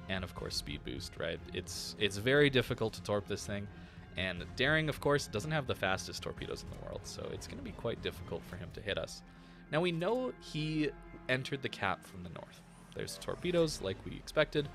and of course speed boost, right? It's very difficult to torp this thing. And daring, of course, doesn't have the fastest torpedoes in the world, so it's going to be quite difficult for him to hit us. Now, we know he entered the cap from the north. There's torpedoes like we expected.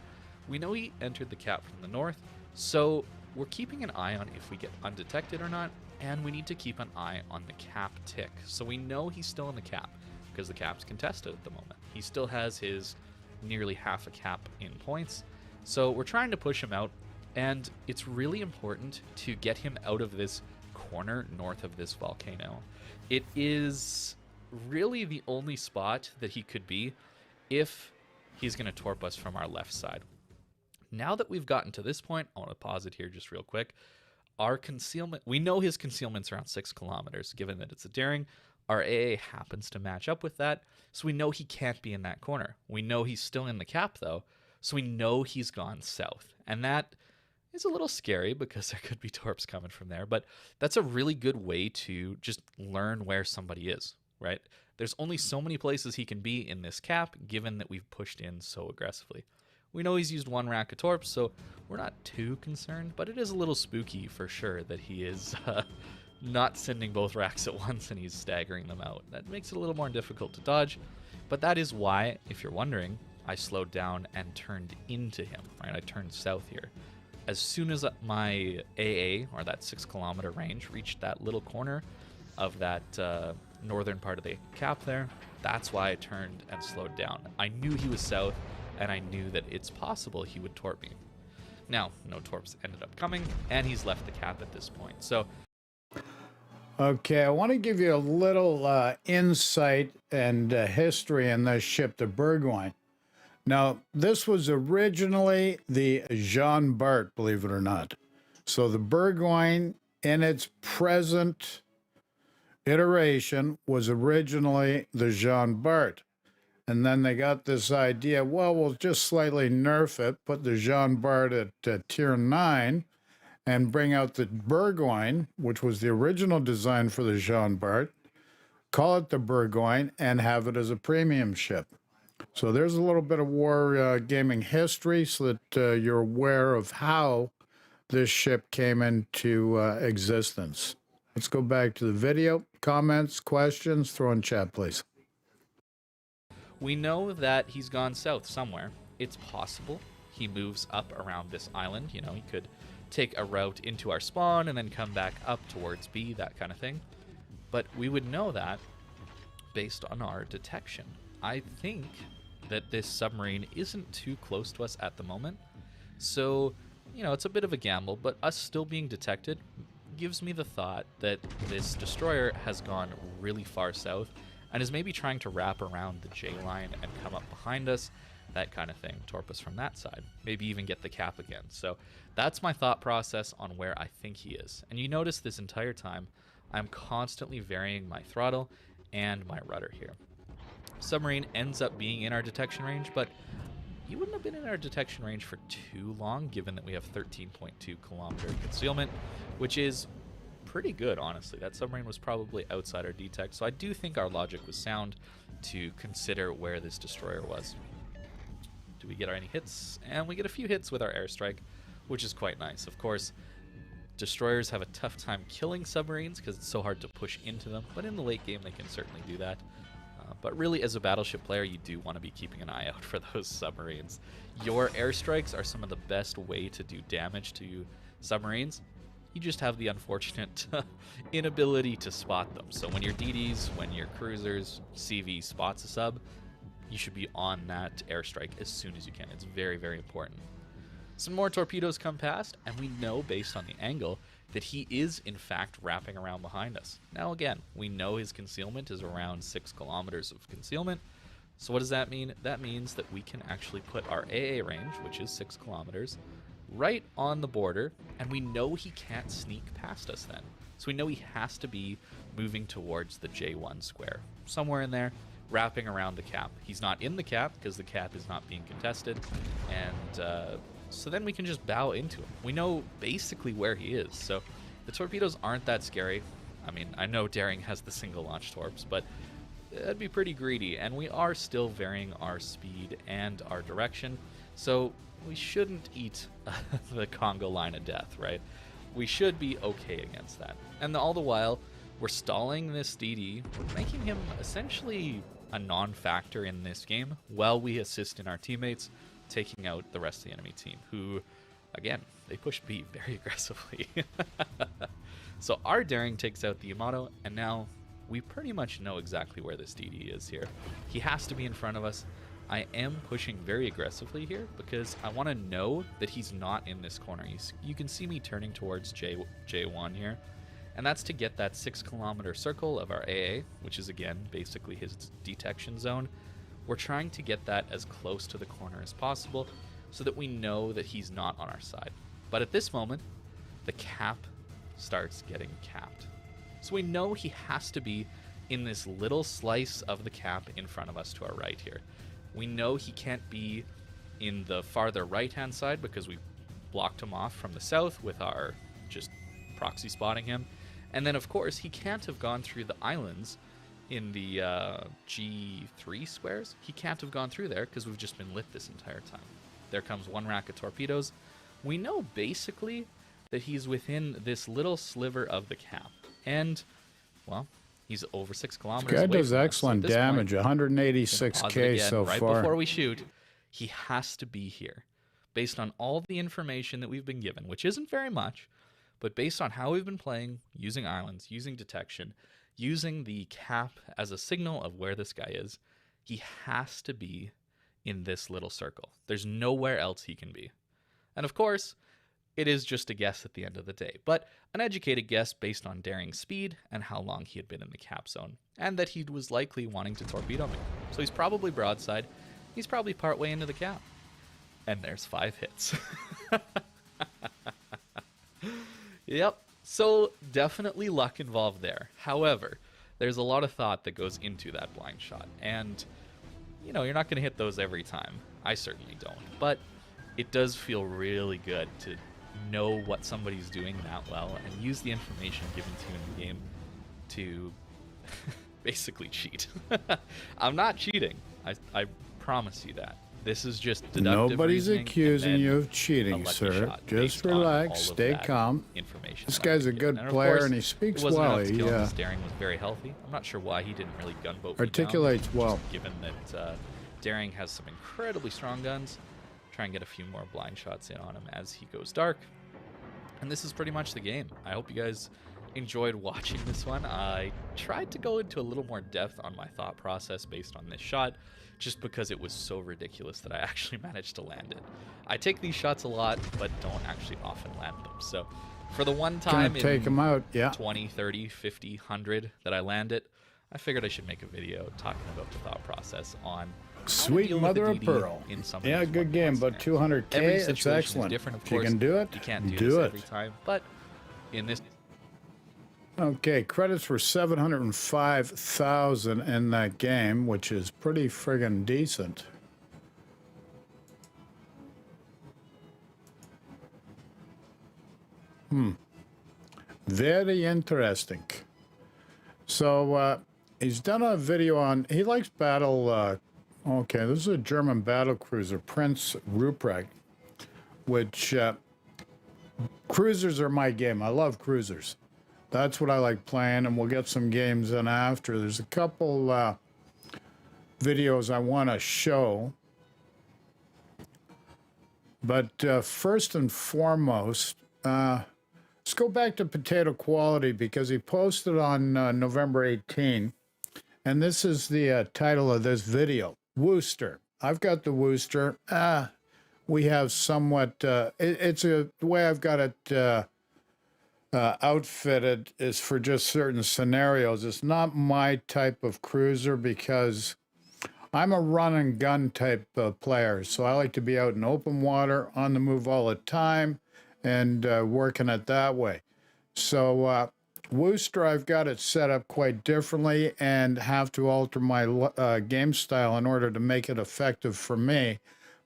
We know he entered the cap from the north, so we're keeping an eye on if we get undetected or not, and we need to keep an eye on the cap tick. So we know he's still in the cap, because the cap's contested at the moment. He still has his nearly half a cap in points, so we're trying to push him out. And it's really important to get him out of this corner north of this volcano. It is really the only spot that he could be if he's going to torp us from our left side. Now that we've gotten to this point, I want to pause it here just real quick. Our concealment, we know his concealment's around 6 kilometers, given that it's a daring. Our AA happens to match up with that, so we know he can't be in that corner. We know he's still in the cap, though, so we know he's gone south. And that is a little scary because there could be torps coming from there, but that's a really good way to just learn where somebody is, right? There's only so many places he can be in this cap, given that we've pushed in so aggressively. We know he's used 1 rack of torps, so we're not too concerned, but it is a little spooky for sure that he is not sending both racks at once and he's staggering them out. That makes it a little more difficult to dodge, but that is why, if you're wondering, I slowed down and turned into him, right? I turned south here. As soon as my AA, or that 6-kilometer range, reached that little corner of that northern part of the cap there, that's why I turned and slowed down. I knew he was south, and I knew that it's possible he would torp me. Now, no torps ended up coming, and he's left the cap at this point. So, Okay, I want to give you a little insight and history in this ship, the Burgoyne. Now, this was originally the Jean Bart, believe it or not. So the Burgoyne, in its present iteration, was originally the Jean Bart. And then they got this idea, well, we'll just slightly nerf it, put the Jean Bart at tier 9, and bring out the Burgoyne, which was the original design for the Jean Bart, call it the Burgoyne, and have it as a premium ship. So there's a little bit of war gaming history so that you're aware of how this ship came into existence. Let's go back to the video. Comments, questions, throw in chat, please. we know that he's gone south somewhere. It's possible he moves up around this island. You know, he could take a route into our spawn and then come back up towards B, that kind of thing. But we would know that based on our detection. I think that this submarine isn't too close to us at the moment. So, you know, it's a bit of a gamble, but us still being detected gives me the thought that this destroyer has gone really far south and is maybe trying to wrap around the J line and come up behind us, that kind of thing, torp us from that side, maybe even get the cap again. So that's my thought process on where I think he is. And you notice this entire time, I'm constantly varying my throttle and my rudder here. Submarine ends up being in our detection range, but he wouldn't have been in our detection range for too long, given that we have 13.2 kilometer concealment, which is pretty good, honestly. That submarine was probably outside our detect, so I do think our logic was sound to consider where this destroyer was. Do we get any hits? And we get a few hits with our airstrike, which is quite nice. Of course, destroyers have a tough time killing submarines because it's so hard to push into them, but in the late game they can certainly do that. But really, as a battleship player, you do want to be keeping an eye out for those submarines. Your airstrikes are some of the best way to do damage to submarines. You just have the unfortunate inability to spot them. So when your DDs, when your cruisers, CV spots a sub, you should be on that airstrike as soon as you can. It's very, very important. Some more torpedoes come past, and we know based on the angle that he is in fact wrapping around behind us. Now again, we know his concealment is around 6 kilometers of concealment. So what does that mean? That means that we can actually put our AA range, which is 6 kilometers, right on the border, and we know he can't sneak past us then. So we know he has to be moving towards the J1 square, somewhere in there, wrapping around the cap. He's not in the cap because the cap is not being contested, and so then we can just bow into him. We know basically where he is, so the torpedoes aren't that scary. I mean, I know Daring has the single launch torps, but that'd be pretty greedy, and we are still varying our speed and our direction, so we shouldn't eat the Congo line of death, right? We should be okay against that. And all the while, we're stalling this DD, making him essentially a non-factor in this game while we assist in our teammates taking out the rest of the enemy team, who, again, they push B very aggressively. So our Daring takes out the Yamato, and now we pretty much know exactly where this DD is here. He has to be in front of us. I am pushing very aggressively here because I want to know that he's not in this corner. You can see me turning towards J1 here, and that's to get that 6 kilometer circle of our AA, which is again basically his detection zone. We're trying to get that as close to the corner as possible so that we know that he's not on our side. But at this moment, the cap starts getting capped. So we know he has to be in this little slice of the cap in front of us to our right here. We know he can't be in the farther right-hand side because we blocked him off from the south with our just proxy spotting him. And then, of course, he can't have gone through the islands in the G3 squares. He can't have gone through there because we've just been lit this entire time. There comes one rack of torpedoes. We know basically that he's within this little sliver of the cap. And, well, he's over 6 kilometers This guy away does from us. So at excellent this damage, point, gonna pause it 186k again so right far. before we shoot. He has to be here. Based on all the information that we've been given, which isn't very much, but based on how we've been playing, using islands, using detection, using the cap as a signal of where this guy is, he has to be in this little circle. There's nowhere else he can be. And of course, it is just a guess at the end of the day, but an educated guess based on Daring's speed and how long he had been in the cap zone, and that he was likely wanting to torpedo me. So he's probably broadside. He's probably partway into the cap. And there's 5 hits. Yep. So definitely luck involved there. However, there's a lot of thought that goes into that blind shot. And, you know, you're not going to hit those every time. I certainly don't. But it does feel really good to know what somebody's doing that well and use the information given to you in the game to basically cheat. I'm not cheating. I promise you that. This is just deductive Nobody's reasoning, accusing and you then of cheating, a lucky sir. shot Just based on all relax, of stay that calm. information This that I've guy's a been good given. And of player, course, and he speaks it wasn't well. enough to He kill him, as Daring was very healthy. I'm not sure why he didn't really gunboat me down, articulates well. just given that Daring has some incredibly strong guns. Try and get a few more blind shots in on him as he goes dark. And this is pretty much the game. I hope you guys enjoyed watching this one. I tried to go into a little more depth on my thought process based on this shot, just because it was so ridiculous that I actually managed to land it. I take these shots a lot, but don't actually often land them. So for the one time Gonna take in him out, yeah. 20, 30, 50, 100 that I land it, I figured I should make a video talking about the thought process on how to Sweet deal with mother the of DD pearl. in some of Yeah, these good game, one-on-one but scenarios. 200k, Every it's situation is excellent. different, of If you course. can do it, You can't do do this it. every time, but in this Okay, credits for 705,000 in that game, which is pretty friggin' decent. Very interesting. So he's done a video on, he likes battle, okay, this is a German battle cruiser, Prince Ruprecht, which cruisers are my game. I love cruisers. That's what I like playing, and we'll get some games in after. There's a couple videos I want to show. But first and foremost, let's go back to Potato Quality, because he posted on November 18. And this is the title of this video, Wooster. I've got the Wooster. We have somewhat, it's the way I've got it outfitted is for just certain scenarios. It's not my type of cruiser because I'm a run and gun type of player. So I like to be out in open water, on the move all the time, and working it that way. So Wooster, I've got it set up quite differently and have to alter my game style in order to make it effective for me.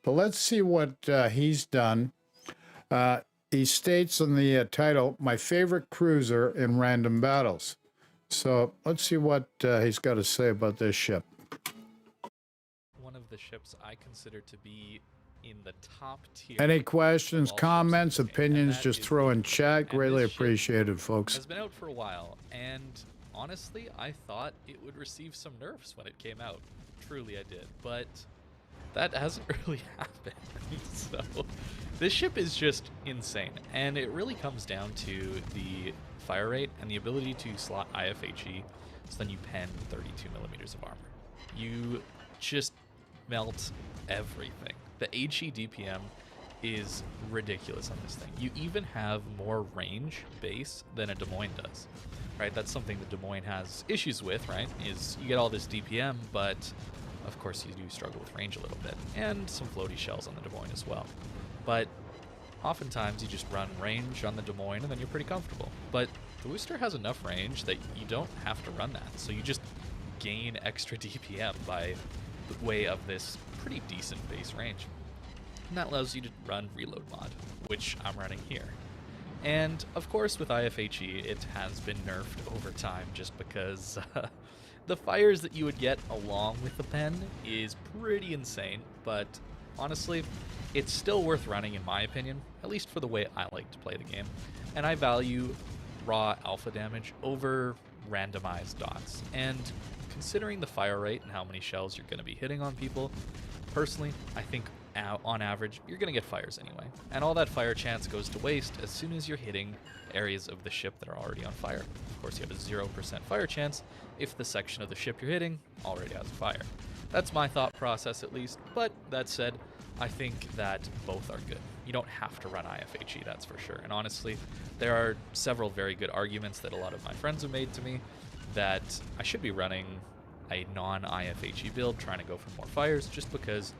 But let's see what he's done. He states in the title, my favorite cruiser in random battles. So let's see what he's got to say about this ship. one of the ships I consider to be in the top tier. Any questions, of all ships comments, in the game, and opinions, that just is throw the in Wooster. chat. And Greatly this ship appreciated, folks. has been out for a while, and honestly, I thought it would receive some nerfs when it came out. Truly, I did, but that hasn't really happened. So this ship is just insane, and it really comes down to the fire rate and the ability to slot IFHE, so then you pen 32 millimeters of armor. You just melt everything. The HE DPM is ridiculous on this thing. You even have more range base than a Des Moines does, right? That's something that Des Moines has issues with, right? Is you get all this DPM, but of course you do struggle with range a little bit, and some floaty shells on the Des Moines as well. But oftentimes you just run range on the Des Moines and then you're pretty comfortable. But the Wooster has enough range that you don't have to run that, so you just gain extra DPM by the way of this pretty decent base range. And that allows you to run reload mod, which I'm running here. And of course with IFHE it has been nerfed over time just because the fires that you would get along with the pen is pretty insane, but honestly, it's still worth running in my opinion, at least for the way I like to play the game. And I value raw alpha damage over randomized dots. And considering the fire rate and how many shells you're going to be hitting on people, personally, I think on average, you're going to get fires anyway. And all that fire chance goes to waste as soon as you're hitting areas of the ship that are already on fire. Of course, you have a 0% fire chance if the section of the ship you're hitting already has fire. That's my thought process at least, but that said, I think that both are good. You don't have to run IFHE, that's for sure. And honestly, there are several very good arguments that a lot of my friends have made to me that I should be running a non-IFHE build, trying to go for more fires, just because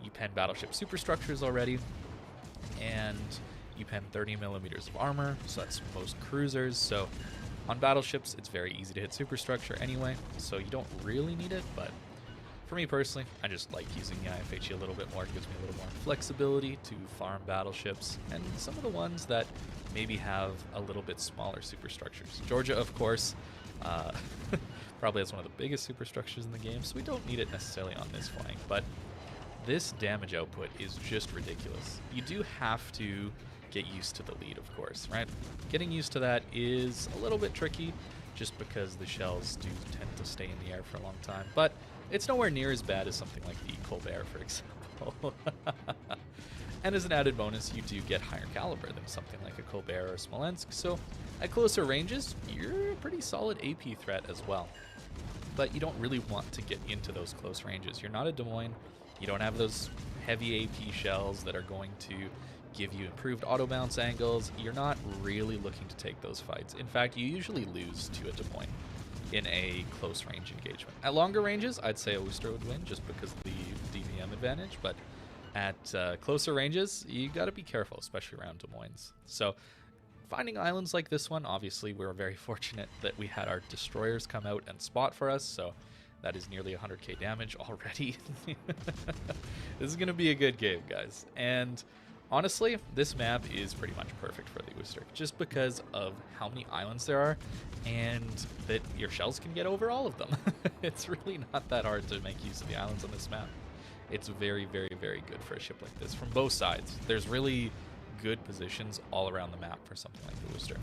you pen battleship superstructures already, and you pen 30 millimeters of armor, so that's most cruisers. So on battleships, it's very easy to hit superstructure anyway, so you don't really need it. But for me personally, I just like using the IFHE a little bit more. It gives me a little more flexibility to farm battleships, and some of the ones that maybe have a little bit smaller superstructures. Georgia, of course, probably has one of the biggest superstructures in the game, so we don't need it necessarily on this flank, but this damage output is just ridiculous. You do have to get used to the lead, of course, right? Getting used to that is a little bit tricky just because the shells do tend to stay in the air for a long time, but it's nowhere near as bad as something like the Colbert, for example. And as an added bonus, you do get higher caliber than something like a Colbert or Smolensk, so at closer ranges, you're a pretty solid AP threat as well. But you don't really want to get into those close ranges. You're not a Des Moines. You don't have those heavy AP shells that are going to give you improved auto bounce angles. You're not really looking to take those fights. In fact, you usually lose to a Des Moines in a close range engagement. At longer ranges, I'd say a Worcester would win just because of the DPM advantage, but at closer ranges, you got to be careful, especially around Des Moines. So finding islands like this one, obviously we're very fortunate that we had our destroyers come out and spot for us, so that is nearly 100k damage already. This is going to be a good game, guys. And honestly, this map is pretty much perfect for the Worcester, just because of how many islands there are and that your shells can get over all of them. It's really not that hard to make use of the islands on this map. It's very, very, very good for a ship like this from both sides. There's really good positions all around the map for something like the Worcester.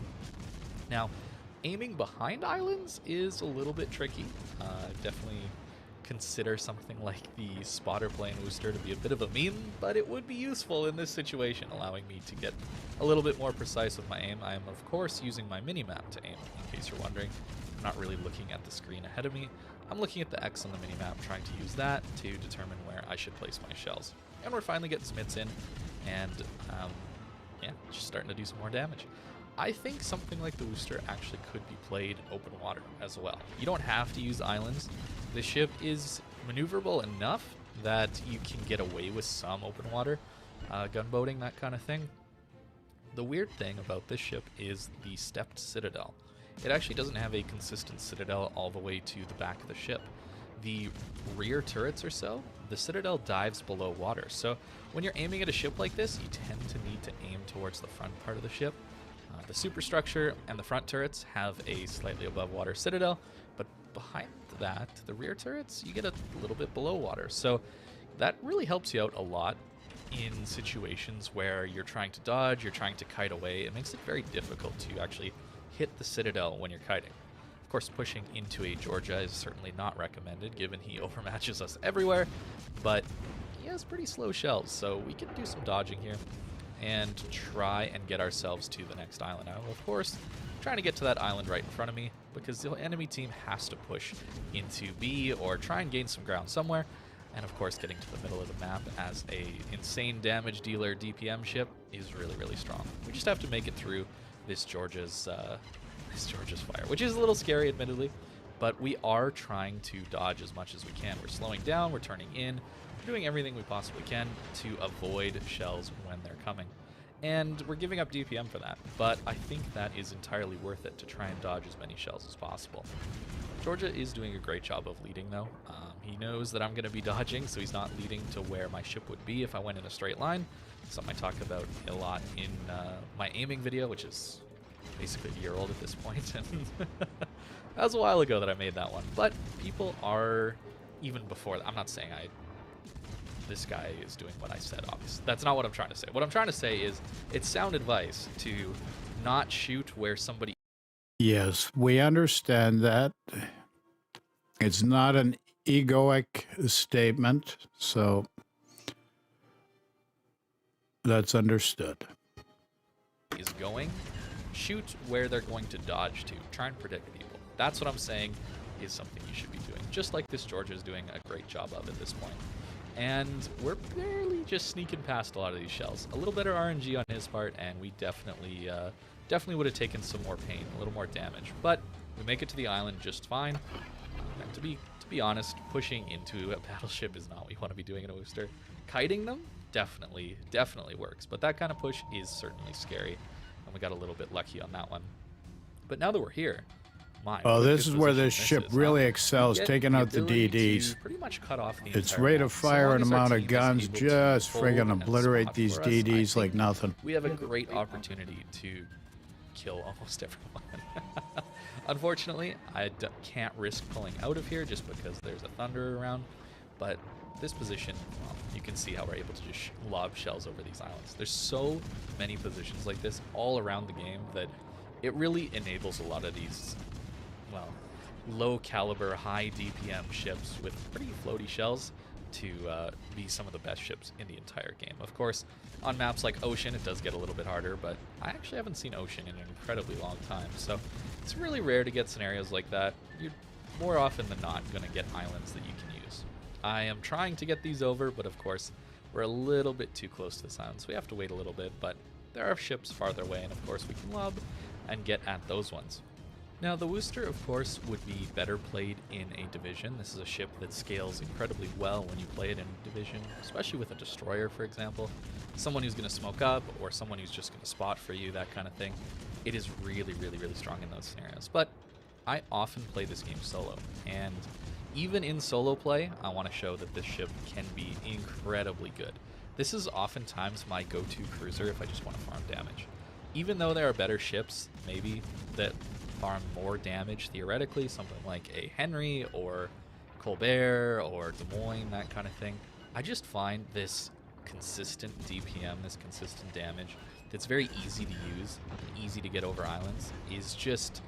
Now, aiming behind islands is a little bit tricky. Definitely consider something like the spotter plane Worcester to be a bit of a meme, but it would be useful in this situation, allowing me to get a little bit more precise with my aim. I am, of course, using my mini-map to aim, in case you're wondering. I'm not really looking at the screen ahead of me. I'm looking at the X on the mini-map, trying to use that to determine where I should place my shells. And we're finally getting some hits in, and yeah, just starting to do some more damage. I think something like the Worcester actually could be played open water as well. You don't have to use islands. The ship is maneuverable enough that you can get away with some open water, gunboating, that kind of thing. The weird thing about this ship is the stepped citadel. It actually doesn't have a consistent citadel all the way to the back of the ship. The rear turrets or so, the citadel dives below water. So when you're aiming at a ship like this, you tend to need to aim towards the front part of the ship. The superstructure and the front turrets have a slightly above water citadel, but behind that, the rear turrets, you get a little bit below water. So that really helps you out a lot in situations where you're trying to dodge, you're trying to kite away. It makes it very difficult to actually hit the citadel when you're kiting. Of course, pushing into a Georgia is certainly not recommended, given he overmatches us everywhere, but he has pretty slow shells, so we can do some dodging here and try and get ourselves to the next island. Now, of course, trying to get to that island right in front of me, because the enemy team has to push into B or try and gain some ground somewhere. And of course, getting to the middle of the map as a insane damage dealer DPM ship is really, really strong. We just have to make it through this Georgia's fire, which is a little scary, admittedly, but we are trying to dodge as much as we can. We're slowing down, we're turning in, we're doing everything we possibly can to avoid shells when they're coming. And we're giving up DPM for that, but I think that is entirely worth it to try and dodge as many shells as possible. Georgia is doing a great job of leading, though. He knows that I'm going to be dodging, so he's not leading to where my ship would be if I went in a straight line. Something I talk about a lot in my aiming video, which is basically a year old at this point. And that was a while ago that I made that one. But people are, even before that, I'm not saying this guy is doing what I said, obviously. That's not what I'm trying to say. What I'm trying to say is it's sound advice to not shoot where somebody... Yes, we understand that. It's not an egoic statement, so that's understood. is going, shoot where they're going to dodge to. Try and predict people. That's what I'm saying is something you should be doing. Just like this Georgia is doing a great job of at this point. And we're barely just sneaking past a lot of these shells. A little better RNG on his part, and we definitely would have taken some more pain, a little more damage. But we make it to the island just fine. And to be honest, pushing into a battleship is not what you want to be doing in a booster. Kiting them definitely works, but that kind of push is certainly scary, and we got a little bit lucky on that one. But now that we're here, oh, this is where this ship really excels, taking out the DDs. Pretty much cut off the its rate of fire and amount of guns just friggin' obliterate these DDs like nothing. We have a great opportunity to kill almost everyone. Unfortunately, I can't risk pulling out of here just because there's a Thunder around, but this position, well, you can see how we're able to just lob shells over these islands. There's so many positions like this all around the game that it really enables a lot of these, well, low caliber, high DPM ships with pretty floaty shells to be some of the best ships in the entire game. Of course, on maps like Ocean, it does get a little bit harder, but I actually haven't seen Ocean in an incredibly long time, so it's really rare to get scenarios like that. You're more often than not going to get islands that you can use. I am trying to get these over, but of course, we're a little bit too close to this island, so we have to wait a little bit, but there are ships farther away, and of course we can lob and get at those ones. Now, the Worcester, of course, would be better played in a division. This is a ship that scales incredibly well when you play it in a division, especially with a destroyer, for example. Someone who's going to smoke up, or someone who's just going to spot for you, that kind of thing. It is really strong in those scenarios. But I often play this game solo, and even in solo play, I want to show that this ship can be incredibly good. This is oftentimes my go-to cruiser if I just want to farm damage. Even though there are better ships, maybe, that farm more damage theoretically, something like a Henry or Colbert or Des Moines, that kind of thing, I just find this consistent DPM, this consistent damage that's very easy to use, easy to get over islands, is just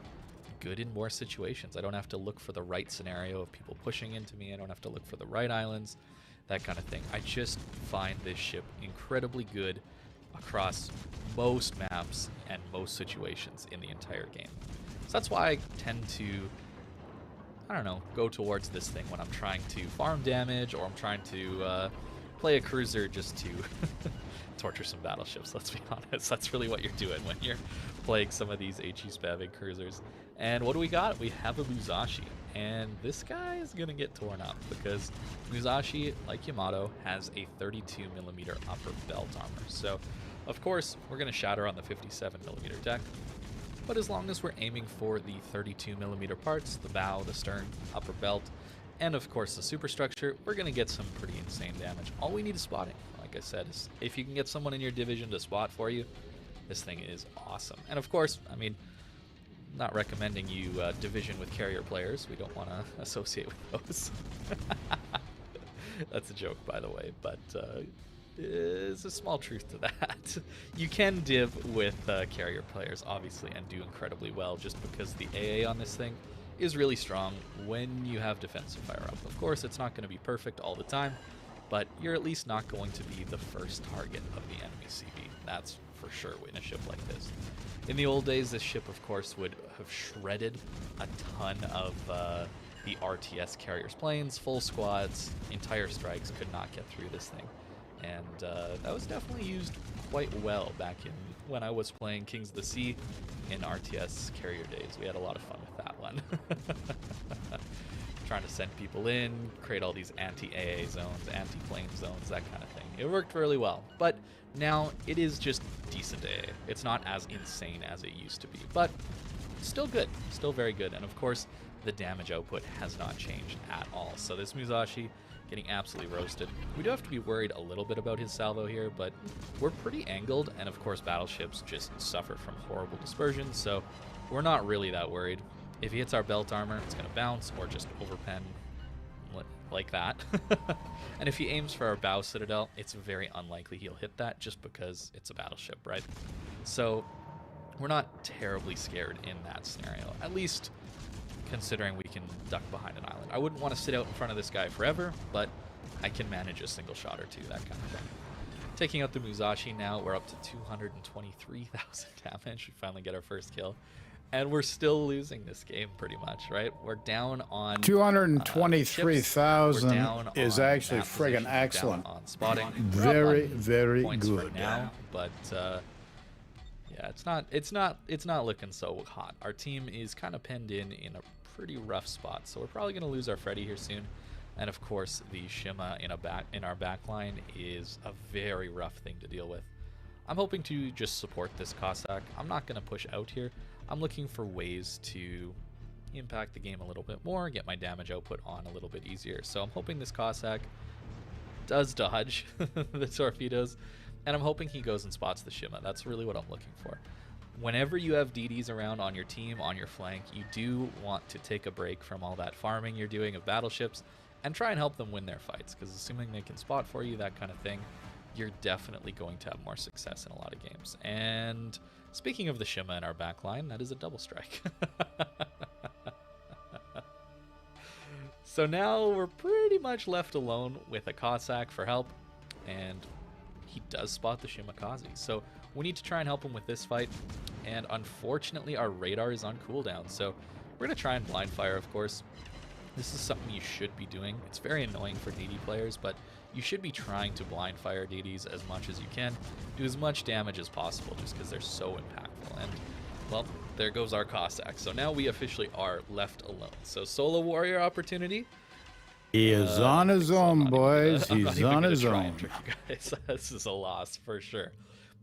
good in more situations. I don't have to look for the right scenario of people pushing into me. I don't have to look for the right islands, that kind of thing. I just find this ship incredibly good across most maps and most situations in the entire game. So that's why I tend to, I don't know, go towards this thing when I'm trying to farm damage, or I'm trying to play a cruiser just to torture some battleships, let's be honest. That's really what you're doing when you're playing some of these HE spamming cruisers. And what do we got? We have a Musashi, and this guy is going to get torn up because Musashi, like Yamato, has a 32mm upper belt armor. So, of course, we're going to shatter on the 57mm deck. But as long as we're aiming for the 32mm parts, the bow, the stern, upper belt, and of course the superstructure, we're going to get some pretty insane damage. All we need is spotting. Like I said, is if you can get someone in your division to spot for you, this thing is awesome. And of course, I mean, not recommending you division with carrier players. We don't want to associate with those. That's a joke, by the way, but there's a small truth to that. You can div with carrier players, obviously, and do incredibly well just because the AA on this thing is really strong when you have defensive fire up. Of course, it's not going to be perfect all the time, but you're at least not going to be the first target of the enemy CB. That's for sure in a ship like this. In the old days, this ship, of course, would have shredded a ton of the RTS carriers' planes, full squads, entire strikes could not get through this thing. And that was definitely used quite well back in when I was playing Kings of the Sea in RTS carrier days. We had a lot of fun with that one. Trying to send people in, create all these anti-AA zones, anti-plane zones, that kind of thing. It worked really well, but now it is just decent AA. It's not as insane as it used to be, but still good, still very good. And of course, the damage output has not changed at all. So this Musashi getting absolutely roasted. We do have to be worried a little bit about his salvo here, but we're pretty angled, and of course battleships just suffer from horrible dispersion, so we're not really that worried. If he hits our belt armor, it's going to bounce or just overpen. like that. And if he aims for our bow citadel, it's very unlikely he'll hit that just because it's a battleship, right? So we're not terribly scared in that scenario, at least considering we can duck behind an island. I wouldn't want to sit out in front of this guy forever, but I can manage a single shot or two, that kind of thing. Taking out the Musashi now, we're up to 223,000 damage. We finally get our first kill. And we're still losing this game pretty much, right? We're down on 223,000 is actually map friggin' position, excellent. down on spotting. Very, We're up on very points good. for now, but yeah, it's not looking so hot. Our team is kind of pinned in a pretty rough spot, so we're probably going to lose our Freddy here soon. And of course, the Shima in our back line is a very rough thing to deal with. I'm hoping to just support this Cossack. I'm not going to push out here. I'm looking for ways to impact the game a little bit more, get my damage output on a little bit easier. So I'm hoping this Cossack does dodge the torpedoes, and I'm hoping he goes and spots the Shima. That's really what I'm looking for. Whenever you have DDs around on your team, on your flank, you do want to take a break from all that farming you're doing of battleships and try and help them win their fights, because assuming they can spot for you, that kind of thing, you're definitely going to have more success in a lot of games. And speaking of the Shima in our backline, that is a double strike. So now we're pretty much left alone with a Cossack for help, and he does spot the Shimakaze. So we need to try and help him with this fight, and unfortunately our radar is on cooldown, so we're going to try and blind fire, of course. This is something you should be doing. It's very annoying for DD players, but you should be trying to blind fire DDs as much as you can. Do as much damage as possible just because they're so impactful. And, well, there goes our Cossack. So now we officially are left alone. So solo warrior opportunity. He is on his own, boys. He's on his own. Guys. This is a loss for sure.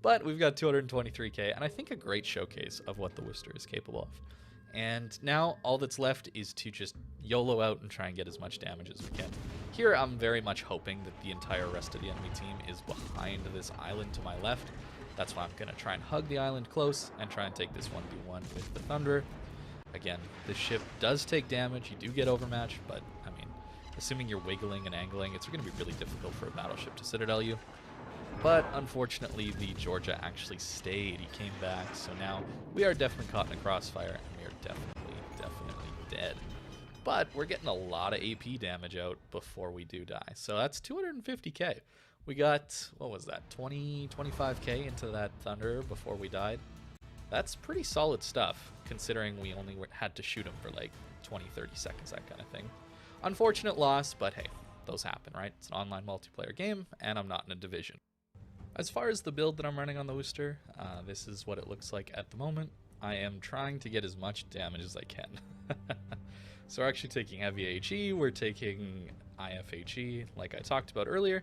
But we've got 223k, and I think a great showcase of what the Worcester is capable of. And now all that's left is to just YOLO out and try and get as much damage as we can. Here I'm very much hoping that the entire rest of the enemy team is behind this island to my left. That's why I'm going to try and hug the island close and try and take this 1v1 with the Thunderer. Again, the ship does take damage. You do get overmatched, but I mean, assuming you're wiggling and angling, it's going to be really difficult for a battleship to citadel you. But unfortunately, the Georgia actually stayed. He came back, so now we are definitely caught in a crossfire, and we are definitely dead. But we're getting a lot of AP damage out before we do die. So that's 250k. We got, what was that, 25k into that Thunder before we died. That's pretty solid stuff, considering we only had to shoot him for like 20, 30 seconds, that kind of thing. Unfortunate loss, but hey, those happen, right? It's an online multiplayer game, and I'm not in a division. As far as the build that I'm running on the Worcester, this is what it looks like at the moment. I am trying to get as much damage as I can. So we're actually taking heavy HE, we're taking IFHE, like I talked about earlier,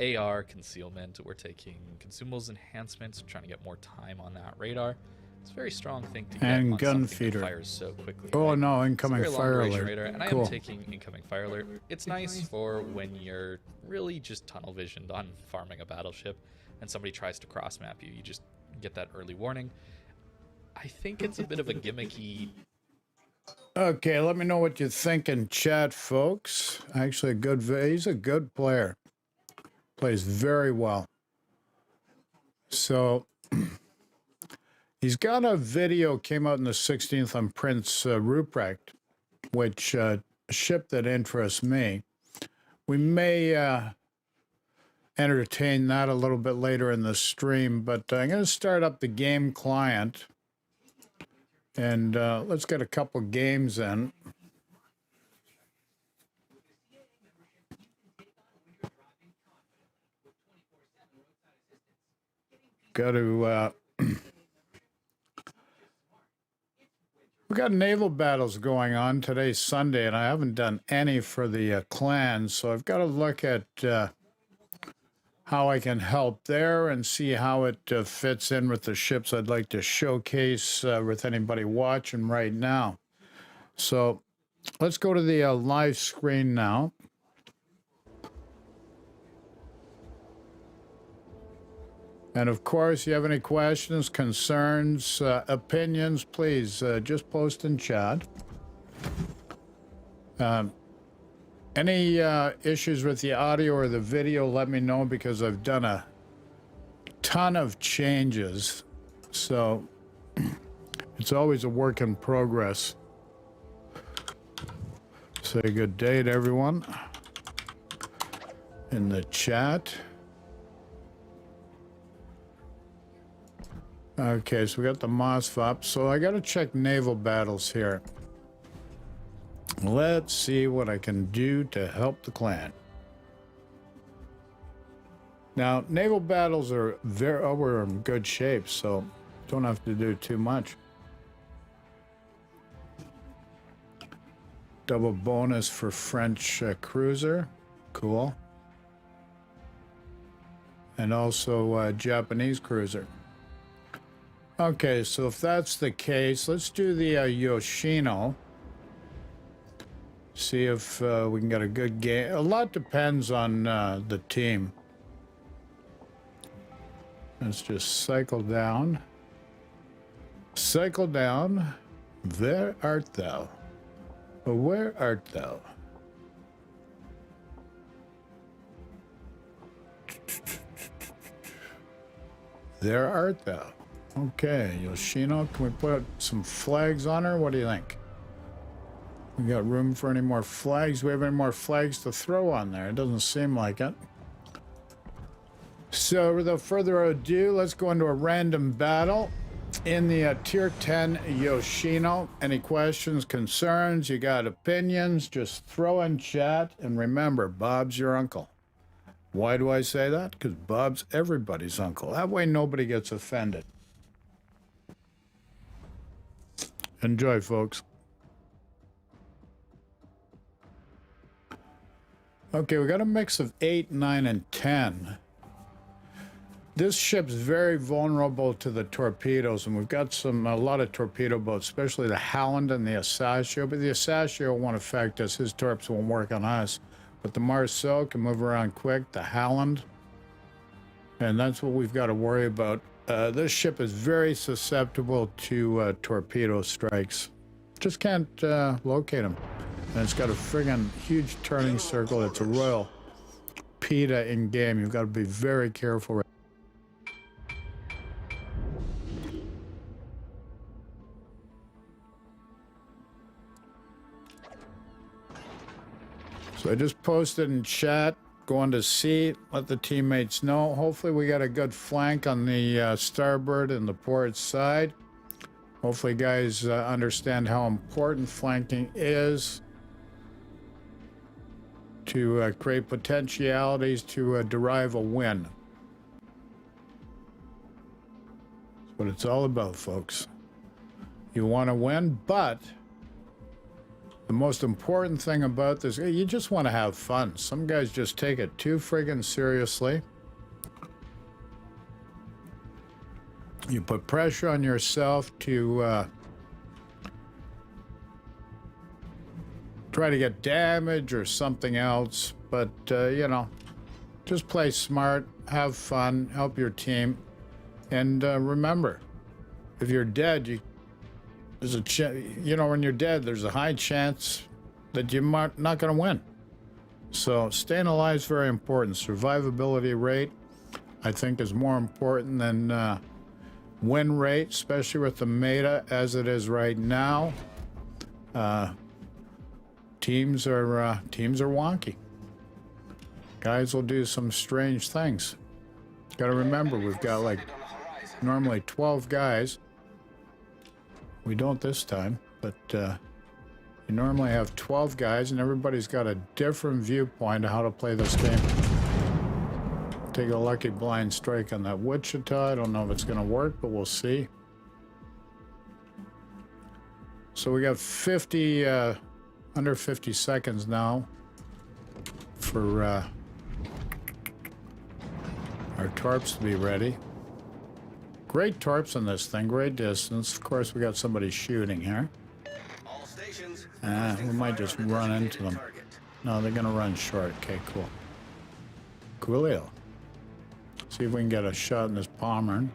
AR, concealment, we're taking consumables enhancements, trying to get more time on that radar. It's a very strong thing to get and on gun something feeder. That fires so quickly. Oh right? no, incoming fire alert. Radar, and I cool. am taking incoming fire alert. It's nice for when you're really just tunnel visioned on farming a battleship and somebody tries to cross map you. You just get that early warning. I think it's a bit of a gimmicky. Okay, let me know what you think in chat, folks. Actually, he's a good player. Plays very well. So he's got a video came out on the 16th on Prince Ruprecht, which a ship that interests me. We may entertain that a little bit later in the stream, but I'm going to start up the game client. And let's get a couple games in. Got to... we got naval battles going on. Today's Sunday, and I haven't done any for the clans, so I've got to look at how I can help there and see how it fits in with the ships I'd like to showcase with anybody watching right now. So let's go to the live screen now. And of course, you have any questions, concerns, opinions, please just post in chat. Any issues with the audio or the video, let me know, because I've done a ton of changes. So it's always a work in progress. Say good day to everyone in the chat. Okay, so we got the MOSFET. So I got to check naval battles here. Let's see what I can do to help the clan. Now, naval battles are we're in good shape, so don't have to do too much. Double bonus for French cruiser. Cool. And also Japanese cruiser. Okay, so if that's the case, let's do the Yoshino. See if we can get a good game. A lot depends on the team. Let's just cycle down. Cycle down. Where art thou? Where art thou? There art thou. Okay, Yoshino, can we put some flags on her? What do you think? We got room for any more flags? We have any more flags to throw on there? It doesn't seem like it. So without further ado, let's go into a random battle in the tier 10 Yoshino. Any questions, concerns, you got opinions, just throw in chat. And remember, Bob's your uncle. Why do I say that? Because Bob's everybody's uncle. That way nobody gets offended. Enjoy, folks. Okay, we got a mix of 8, 9, and 10. This ship's very vulnerable to the torpedoes, and we've got a lot of torpedo boats, especially the Howland and the Asashio. But the Asashio won't affect us. His torps won't work on us. But the Marceau can move around quick, the Howland. And that's what we've got to worry about. This ship is very susceptible to torpedo strikes. Just can't locate them. And it's got a friggin' huge turning circle. It's a Royal PETA in game. You've got to be very careful. So I just posted in chat, going to see, let the teammates know. Hopefully we got a good flank on the starboard and the port side. Hopefully guys understand how important flanking is to create potentialities to derive a win. That's what it's all about, folks. You want to win, but the most important thing about this, you just want to have fun. Some guys just take it too friggin' seriously. You put pressure on yourself to try to get damage or something else, but you know, just play smart, have fun, help your team, and remember, if you're dead, there's a you know, when you're dead, there's a high chance that you're not going to win. So staying alive is very important. Survivability rate, I think, is more important than win rate, especially with the meta as it is right now. Teams are wonky. Guys will do some strange things. Got to remember, we've got like normally 12 guys. We don't this time, but you normally have 12 guys, and everybody's got a different viewpoint of how to play this game. Take a lucky blind strike on that Wichita. I don't know if it's going to work, but we'll see. So we got 50, under 50 seconds now for our torps to be ready. Great torps on this thing, great distance. Of course, we got somebody shooting here. We might just run into them. No, they're gonna run short. Okay, cool. Coolio. See if we can get a shot in this Pommern.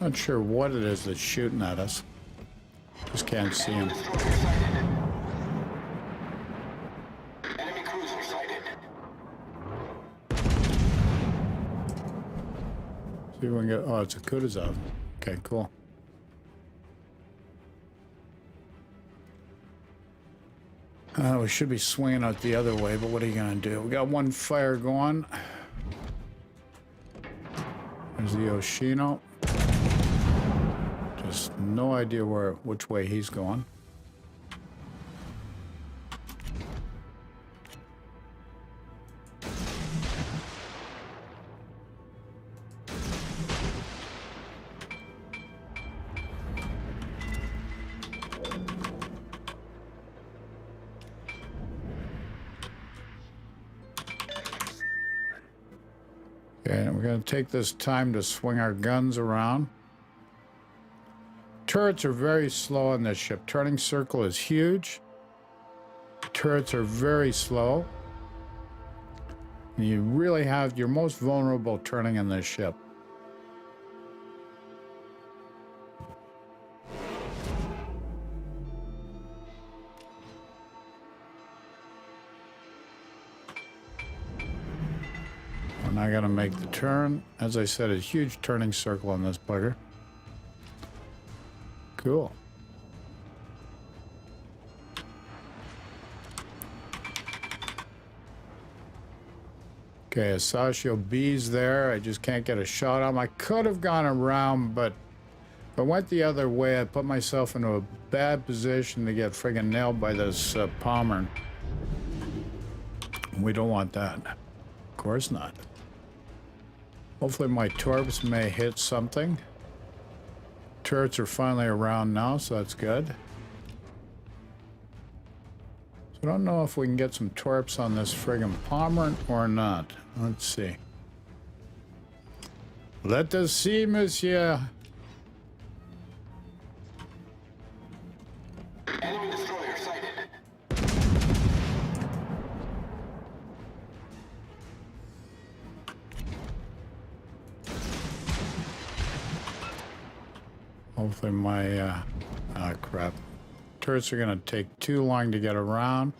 Not sure what it is that's shooting at us. Just can't see him. Enemy cruiser sighted. See if we can get. Oh, it's a Kutuzov. Okay, cool. We should be swinging out the other way, but what are you gonna do? We got one fire going. There's the Yoshino. Just no idea which way he's going. Okay, we're going to take this time to swing our guns around. Turrets are very slow on this ship. Turning circle is huge. Turrets are very slow. And you really have your most vulnerable turning in this ship. And I gotta make the turn. As I said, a huge turning circle on this bugger. Cool. Okay, Asashio B's there. I just can't get a shot on him. I could have gone around, but if I went the other way, I put myself into a bad position to get friggin' nailed by this Palmer. We don't want that. Of course not. Hopefully my torps may hit something. Turrets are finally around now, so that's good. So I don't know if we can get some torps on this friggin' Palmer or not. Let's see. Let us see, monsieur. Enemy destroyer sighted. Hopefully my, crap. Turrets are gonna take too long to get around.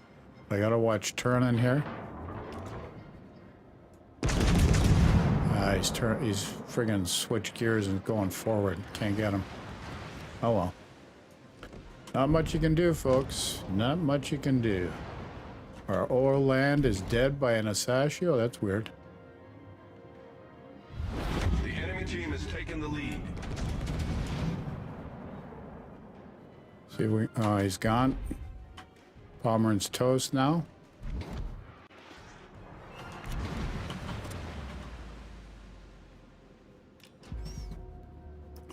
I gotta watch turning here. He's friggin' switched gears and going forward. Can't get him. Oh well. Not much you can do, folks. Not much you can do. Our Orland is dead by an Asashio? That's weird. The enemy team has taken the lead. See if we... Oh, he's gone. Palmer's toast now.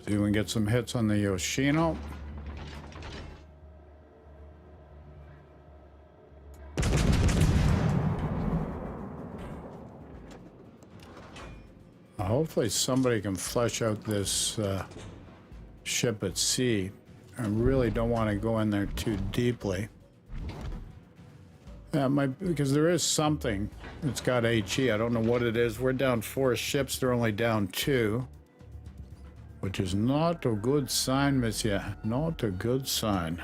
See if we can get some hits on the Yoshino. Hopefully somebody can flesh out this ship at sea. I really don't want to go in there too deeply. Yeah, because there is something that's got HE. I don't know what it is. We're down 4 ships. They're only down 2. Which is not a good sign, monsieur. Not a good sign.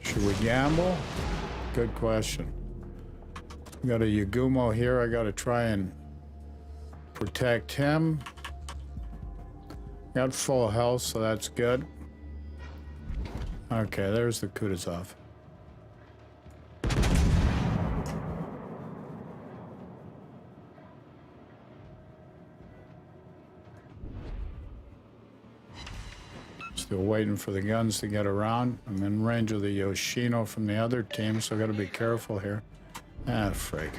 Should we gamble? Good question. We got a Yagumo here. I got to try and protect him. Got full health, so that's good. Okay, there's the Kutuzov. Still waiting for the guns to get around. I'm in range of the Yoshino from the other team, so I gotta be careful here. Ah, frig.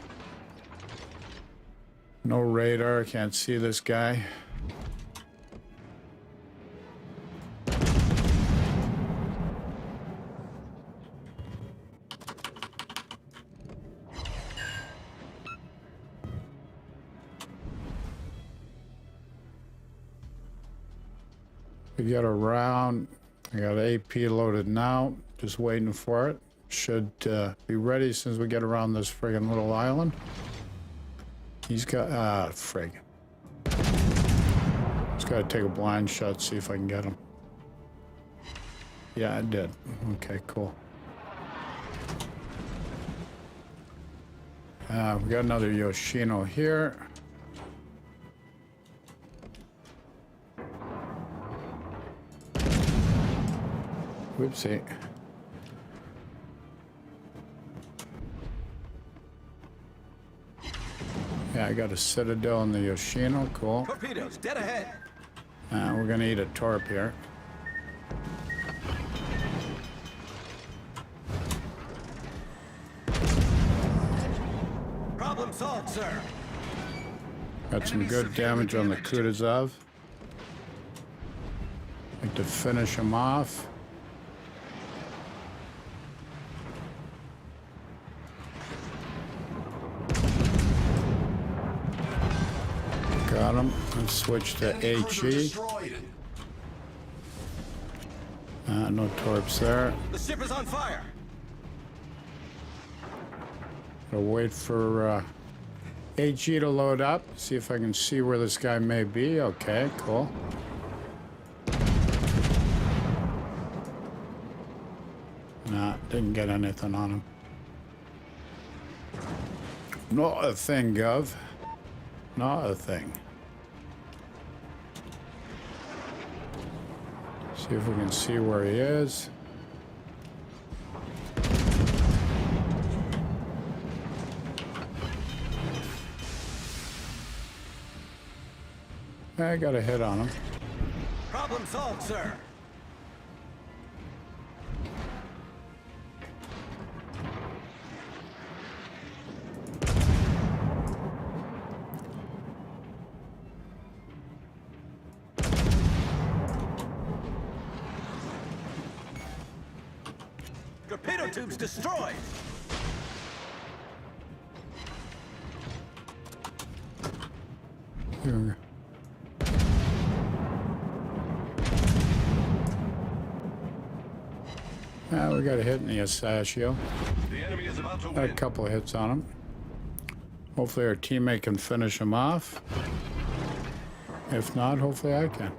No radar, can't see this guy. We get around. I got AP loaded now. Just waiting for it. Should be ready as soon as we get around this friggin' little island. He's got, frig. Just gotta take a blind shot, see if I can get him. Yeah, I did. Okay, cool. We got another Yoshino here. Whoopsie. Yeah, I got a Citadel in the Yoshino. Cool. Torpedoes, dead ahead. We're gonna eat a torp here. Problem solved, sir. Got some good damage on the Kutuzov. Like to finish him off. Got him. Let's switch to HE. No torps there. The ship is on fire. I'll wait for HE to load up. See if I can see where this guy may be. Okay, cool. Nah, didn't get anything on him. Not a thing, Gov. Not a thing. See if we can see where he is. I got a hit on him. Problem solved, sir. Torpedo tubes destroyed. Here we go. We got a hit in the Asashio. The enemy is about to Got a win. couple of hits on him. Hopefully our teammate can finish him off. If not, hopefully I can.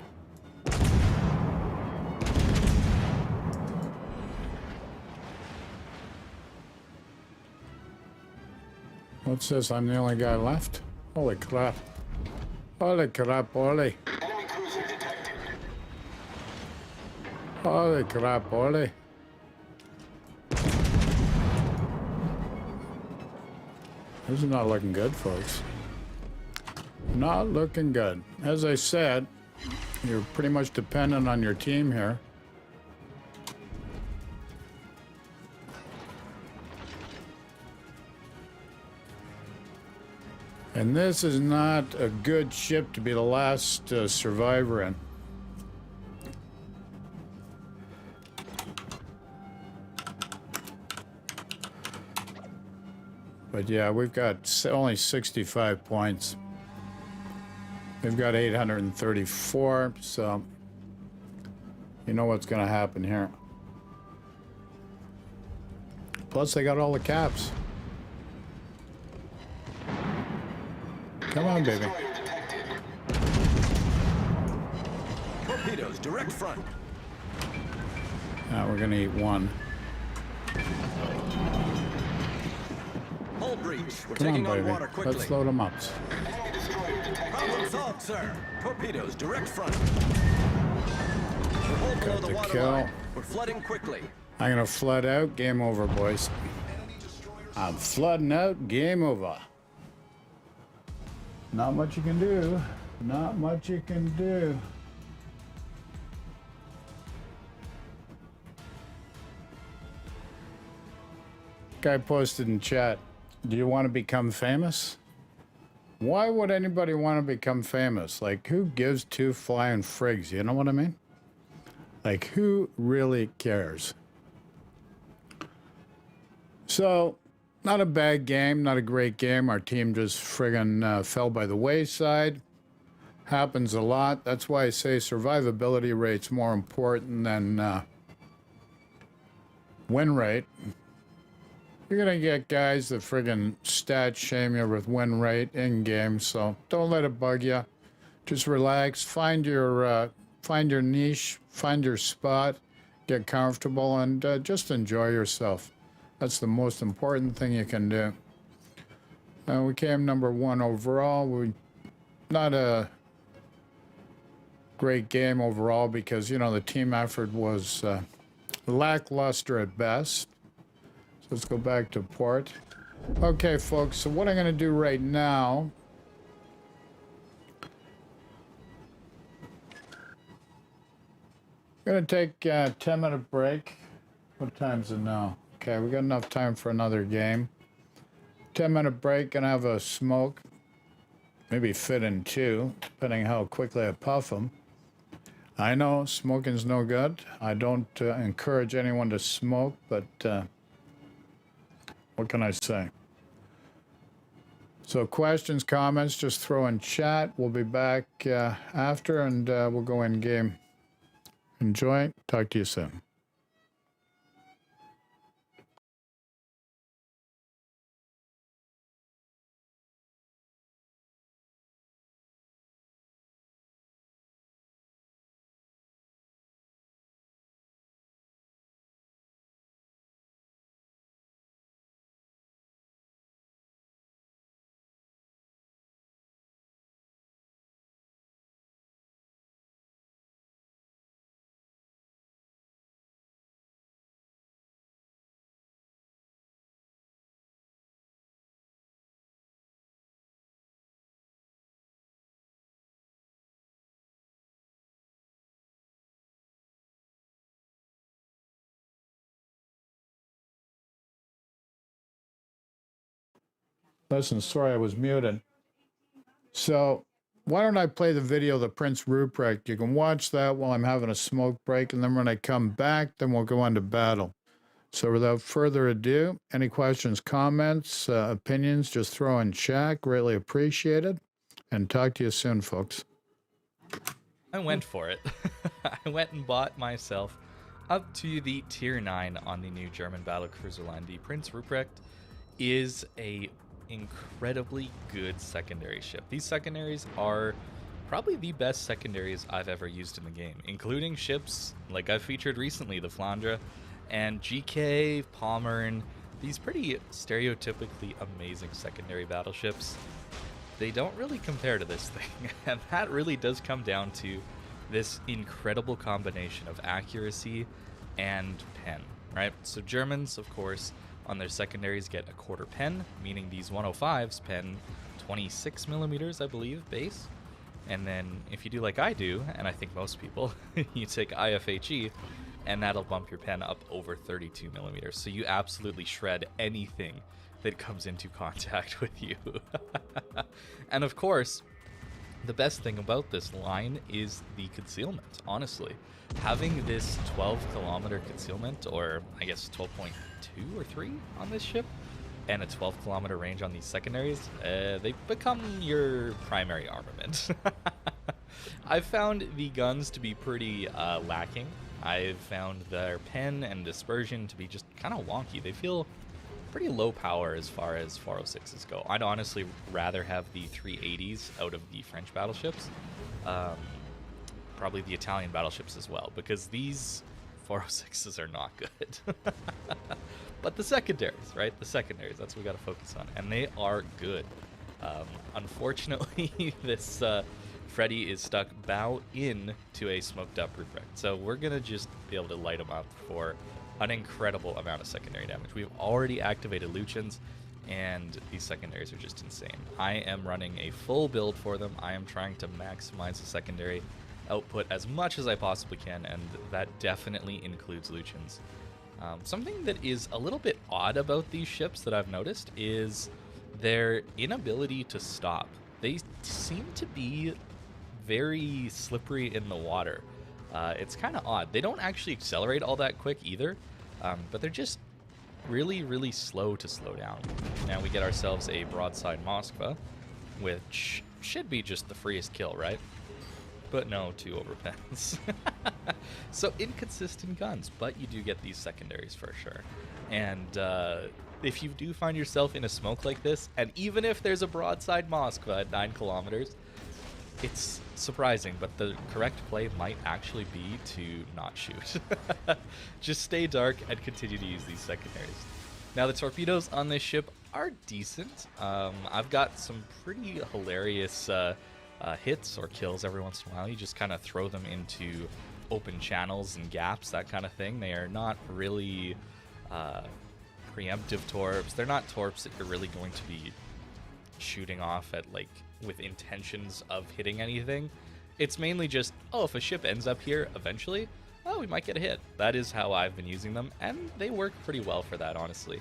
What's this? I'm the only guy left? Holy crap. Holy crap, holy. Enemy cruiser detected. Holy crap, holy. This is not looking good, folks. Not looking good. As I said, you're pretty much dependent on your team here. And this is not a good ship to be the last survivor in. But yeah, we've got only 65 points. They've got 834, so you know what's going to happen here. Plus, they got all the caps. Come on, baby. Destroyer detected. Torpedoes, direct front. Now we're going to eat one. Hull breach. We're Come on, taking on baby. water quickly. Let's load them up. Enemy destroyer detected. Problem solved, sir. Torpedoes, direct front. We're hull below the the water kill. line. We're flooding quickly. I'm going to flood out. Game over, boys. I'm flooding out. Game over. Not much you can do. Not much you can do. Guy posted in chat, do you want to become famous? Why would anybody want to become famous? Like, who gives two flying frigs? You know what I mean? Like, who really cares? So, not a bad game, not a great game. Our team just friggin' fell by the wayside. Happens a lot. That's why I say survivability rate's more important than win rate. You're going to get guys that friggin' stat shame you with win rate in game, so don't let it bug you. Just relax, find your niche, find your spot, get comfortable, and just enjoy yourself. That's the most important thing you can do. We came number 1 overall. Not a great game overall because, you know, the team effort was lackluster at best. So let's go back to port. Okay, folks, so what I'm going to do right now, I'm going to take a 10-minute break. What time is it now? Okay, we got enough time for another game. 10-minute break, gonna have a smoke. Maybe fit in 2, depending how quickly I puff them. I know smoking's no good. I don't encourage anyone to smoke, but what can I say? So questions, comments, just throw in chat. We'll be back after, and we'll go in game. Enjoy. Talk to you soon. Listen, sorry I was muted. So why don't I play the video of the Prince Ruprecht? You can watch that while I'm having a smoke break, and then when I come back, then we'll go on to battle. So without further ado, any questions, comments, opinions, just throw in chat. Greatly appreciated. And talk to you soon, folks. I went for it. I went and bought myself up to the tier 9 on the new German battlecruiser line. The Prince Ruprecht is a incredibly good secondary ship. These secondaries are probably the best secondaries I've ever used in the game, including ships like I've featured recently, the Flandre and GK, Pommern, these pretty stereotypically amazing secondary battleships. They don't really compare to this thing, and that really does come down to this incredible combination of accuracy and pen, right? So Germans, of course, on their secondaries get a quarter pen, meaning these 105s pen 26 millimeters, I believe, base. And then if you do like I do, and I think most people, you take IFHE, and that'll bump your pen up over 32 millimeters. So you absolutely shred anything that comes into contact with you. And of course, the best thing about this line is the concealment, honestly. Having this 12-kilometer concealment, or I guess 12.2 or 3 on this ship, and a 12-kilometer range on these secondaries, they become your primary armament. I've found the guns to be pretty lacking. I've found their pen and dispersion to be just kind of wonky. They feel pretty low power as far as 406s go. I'd honestly rather have the 380s out of the French battleships. Probably the Italian battleships as well, because these 406s are not good. But the secondaries, right? The secondaries, that's what we got to focus on. And they are good. Unfortunately, this Freddy is stuck bow in to a smoked up Ruprecht. So we're going to just be able to light him up for an incredible amount of secondary damage. We've already activated Lucians, and these secondaries are just insane. I am running a full build for them. I am trying to maximize the secondary output as much as I possibly can, and that definitely includes Lucians. Something that is a little bit odd about these ships that I've noticed is their inability to stop. They seem to be very slippery in the water. It's kind of odd. They don't actually accelerate all that quick either, but they're just really, really slow to slow down. Now we get ourselves a broadside Moskva, which should be just the freest kill, right? But no, 2 overpens. So inconsistent guns, but you do get these secondaries for sure. And if you do find yourself in a smoke like this, and even if there's a broadside Moskva at 9 kilometers, it's surprising, but the correct play might actually be to not shoot. Just stay dark and continue to use these secondaries. Now, the torpedoes on this ship are decent. I've got some pretty hilarious hits or kills every once in a while. You just kind of throw them into open channels and gaps, that kind of thing. They are not really preemptive torps. They're not torps that you're really going to be shooting off at, like, with intentions of hitting anything. It's mainly just, oh, if a ship ends up here eventually, oh, we might get a hit. That is how I've been using them, and they work pretty well for that, honestly.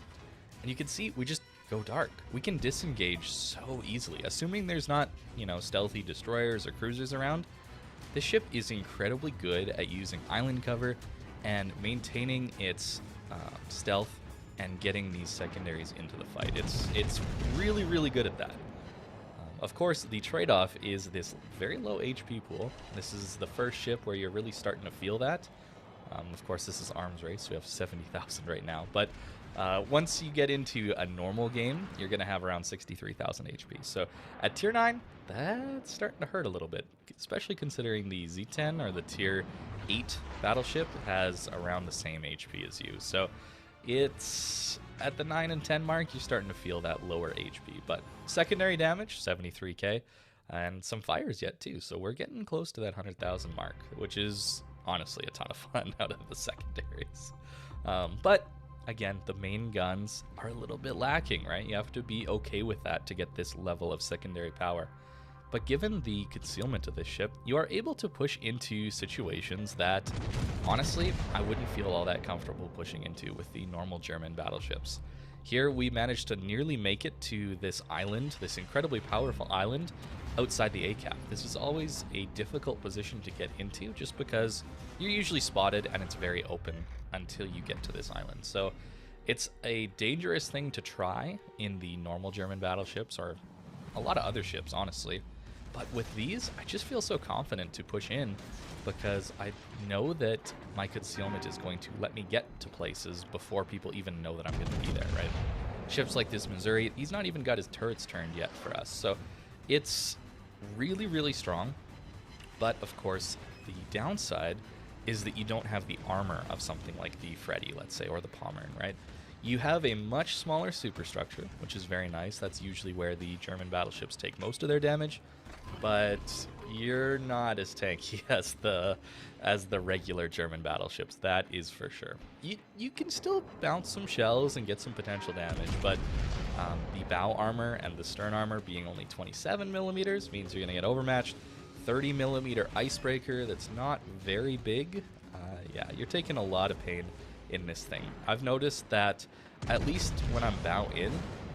And you can see we just go dark. We can disengage so easily. Assuming there's not, you know, stealthy destroyers or cruisers around, this ship is incredibly good at using island cover and maintaining its stealth and getting these secondaries into the fight. It's really, really good at that. Of course, the trade-off is this very low HP pool. This is the first ship where you're really starting to feel that. Of course, this is arms race. We have 70,000 right now. But once you get into a normal game, you're going to have around 63,000 HP. So at tier 9, that's starting to hurt a little bit, especially considering the Z10 or the tier 8 battleship has around the same HP as you. So it's at the 9 and 10 mark, you're starting to feel that lower HP. But secondary damage, 73k, and some fires yet too. So we're getting close to that 100,000 mark, which is honestly a ton of fun out of the secondaries. But again, the main guns are a little bit lacking, right? You have to be okay with that to get this level of secondary power. But given the concealment of this ship, you are able to push into situations that, honestly, I wouldn't feel all that comfortable pushing into with the normal German battleships. Here, we managed to nearly make it to this island, this incredibly powerful island, outside the A-cap. This is always a difficult position to get into, just because you're usually spotted and it's very open until you get to this island. So it's a dangerous thing to try in the normal German battleships, or a lot of other ships, honestly. But with these, I just feel so confident to push in because I know that my concealment is going to let me get to places before people even know that I'm going to be there, right? Ships like this Missouri, he's not even got his turrets turned yet for us. So it's really, really strong. But of course, the downside is that you don't have the armor of something like the Freddy, let's say, or the Pommern, right? You have a much smaller superstructure, which is very nice. That's usually where the German battleships take most of their damage. But you're not as tanky as the regular German battleships, that is for sure. You can still bounce some shells and get some potential damage, but the bow armor and the stern armor being only 27 millimeters means you're going to get overmatched. 30 millimeter icebreaker, that's not very big. Yeah, you're taking a lot of pain in this thing. I've noticed that at least when I'm bow in,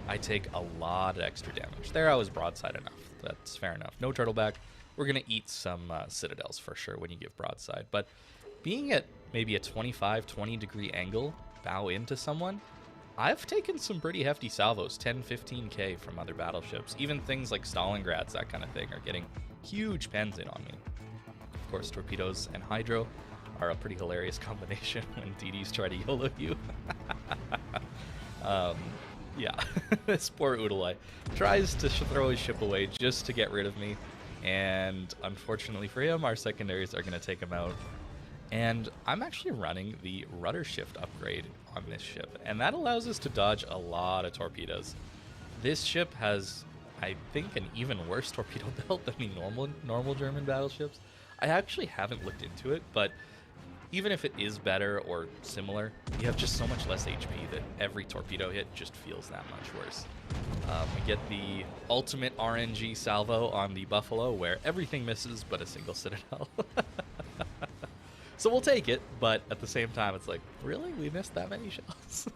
I take a lot of extra damage. There I was broadside enough. That's fair enough. No turtleback. We're going to eat some citadels for sure when you give broadside. But being at maybe a 25, 20 degree angle, bow into someone, I've taken some pretty hefty salvos, 10, 15k from other battleships. Even things like Stalingrads, that kind of thing, are getting huge pens in on me. Of course, torpedoes and hydro are a pretty hilarious combination when DDs try to YOLO you. Yeah, this poor Udalai tries to throw his ship away just to get rid of me, and unfortunately for him, our secondaries are going to take him out. And I'm actually running the rudder shift upgrade on this ship, and that allows us to dodge a lot of torpedoes. This ship has, I think, an even worse torpedo belt than the normal German battleships. I actually haven't looked into it, but even if it is better or similar, you have just so much less HP that every torpedo hit just feels that much worse. We get the ultimate RNG salvo on the Buffalo, where everything misses but a single citadel. So we'll take it, but at the same time, it's like, really? We missed that many shells?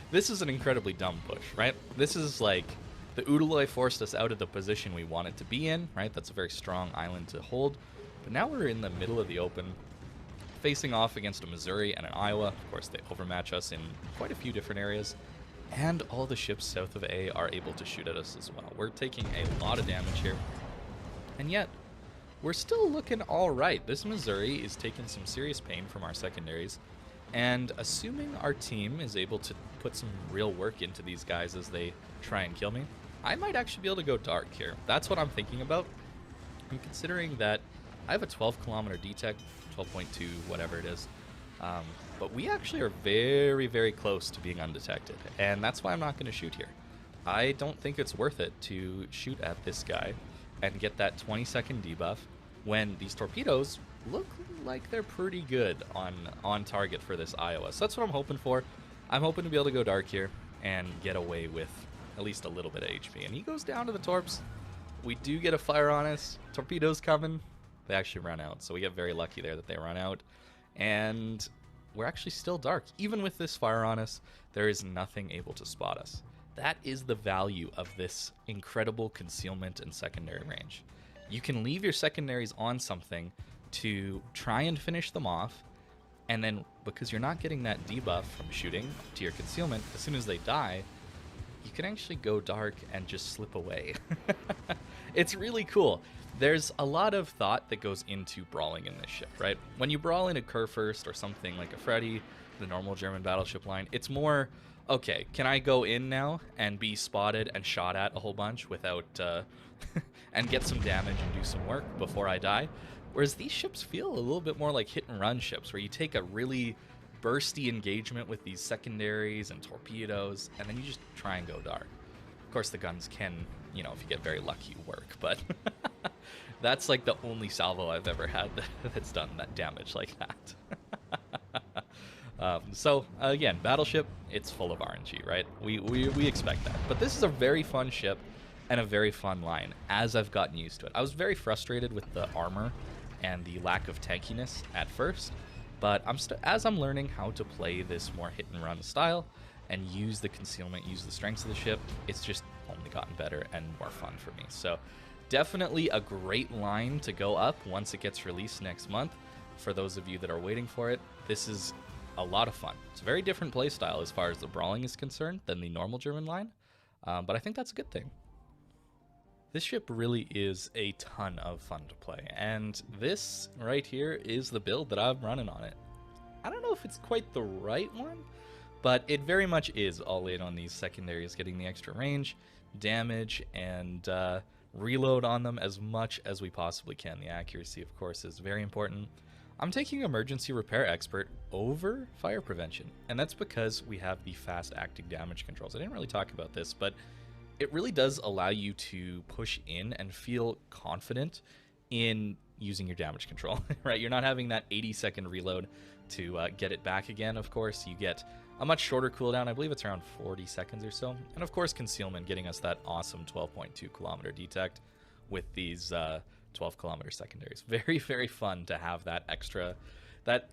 This is an incredibly dumb push, right? This is like, the Udaloi forced us out of the position we wanted to be in, right? That's a very strong island to hold. But now we're in the middle of the open, facing off against a Missouri and an Iowa. Of course, they overmatch us in quite a few different areas. And all the ships south of A are able to shoot at us as well. We're taking a lot of damage here. And yet, we're still looking all right. This Missouri is taking some serious pain from our secondaries. And assuming our team is able to put some real work into these guys as they try and kill me, I might actually be able to go dark here. That's what I'm thinking about. I'm considering that I have a 12-kilometer detect, 12.2, whatever it is. But we actually are very, very close to being undetected. And that's why I'm not going to shoot here. I don't think it's worth it to shoot at this guy and get that 20-second debuff when these torpedoes look like they're pretty good on target for this Iowa. So that's what I'm hoping for. I'm hoping to be able to go dark here and get away with at least a little bit of HP. And he goes down to the torps. We do get a fire on us. Torpedoes coming. They actually run out. So we get very lucky there that they run out. And we're actually still dark. Even with this fire on us, there is nothing able to spot us. That is the value of this incredible concealment and secondary range. You can leave your secondaries on something to try and finish them off, and then because you're not getting that debuff from shooting to your concealment, as soon as they die, you can actually go dark and just slip away. It's really cool. There's a lot of thought that goes into brawling in this ship, right? When you brawl in a Kurfürst or something like a Freddy, the normal German battleship line, it's more, okay, can I go in now and be spotted and shot at a whole bunch without, and get some damage and do some work before I die? Whereas these ships feel a little bit more like hit and run ships, where you take a really bursty engagement with these secondaries and torpedoes, and then you just try and go dark. Of course, the guns can, you know, if you get very lucky, work, but that's like the only salvo I've ever had that's done that damage like that. So again, Battleship, it's full of RNG, right? We expect that. But this is a very fun ship and a very fun line as I've gotten used to it. I was very frustrated with the armor and the lack of tankiness at first, but as I'm learning how to play this more hit and run style and use the concealment, use the strengths of the ship, it's just only gotten better and more fun for me. So definitely a great line to go up once it gets released next month. For those of you that are waiting for it, this is a lot of fun. It's a very different play style as far as the brawling is concerned than the normal German line, but I think that's a good thing. This ship really is a ton of fun to play, and this right here is the build that I'm running on it. I don't know if it's quite the right one, but it very much is all in on these secondaries, getting the extra range, damage, and reload on them as much as we possibly can. The accuracy, of course, is very important. I'm taking Emergency Repair Expert over Fire Prevention, and that's because we have the fast acting damage controls. I didn't really talk about this, but it really does allow you to push in and feel confident in using your damage control, right? You're not having that 80-second reload to get it back again, of course. You get a much shorter cooldown. I believe it's around 40 seconds or so. And of course, concealment, getting us that awesome 12.2 kilometer detect with these 12-kilometer secondaries. Very, very fun to have that extra, that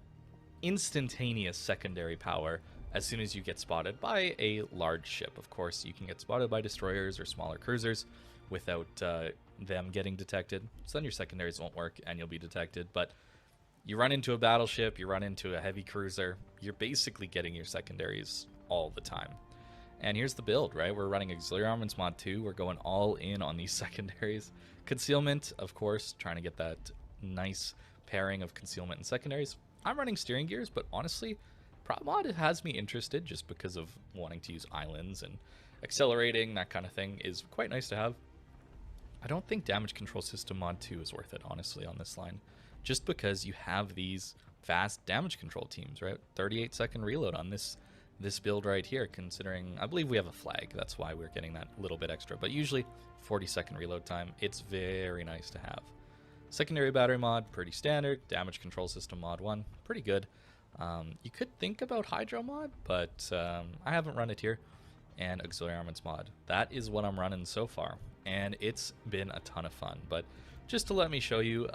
instantaneous secondary power as soon as you get spotted by a large ship. Of course, you can get spotted by destroyers or smaller cruisers without them getting detected. So then your secondaries won't work and you'll be detected. But you run into a battleship, you run into a heavy cruiser, you're basically getting your secondaries all the time. And here's the build, right? We're running Auxiliary Armaments Mod 2. We're going all in on these secondaries. Concealment, of course, trying to get that nice pairing of concealment and secondaries. I'm running steering gears, but honestly, Prop Mod has me interested just because of wanting to use islands and accelerating, that kind of thing is quite nice to have. I don't think Damage Control System Mod 2 is worth it, honestly, on this line. Just because you have these fast damage control teams, right? 38-second reload on this build right here, considering I believe we have a flag. That's why we're getting that little bit extra. But usually 40-second reload time. It's very nice to have. Secondary battery mod, pretty standard. Damage Control System Mod 1, pretty good. You could think about Hydro mod, but I haven't run it here. And Auxiliary Armaments mod. That is what I'm running so far. And it's been a ton of fun. But just to let me show you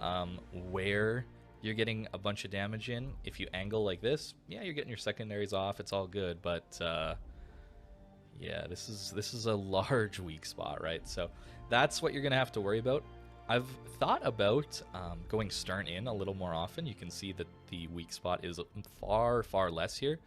where you're getting a bunch of damage in. If you angle like this, yeah, you're getting your secondaries off. It's all good. But yeah, this is a large weak spot, right? So that's what you're going to have to worry about. I've thought about going stern in a little more often. You can see that the weak spot is far, far less here.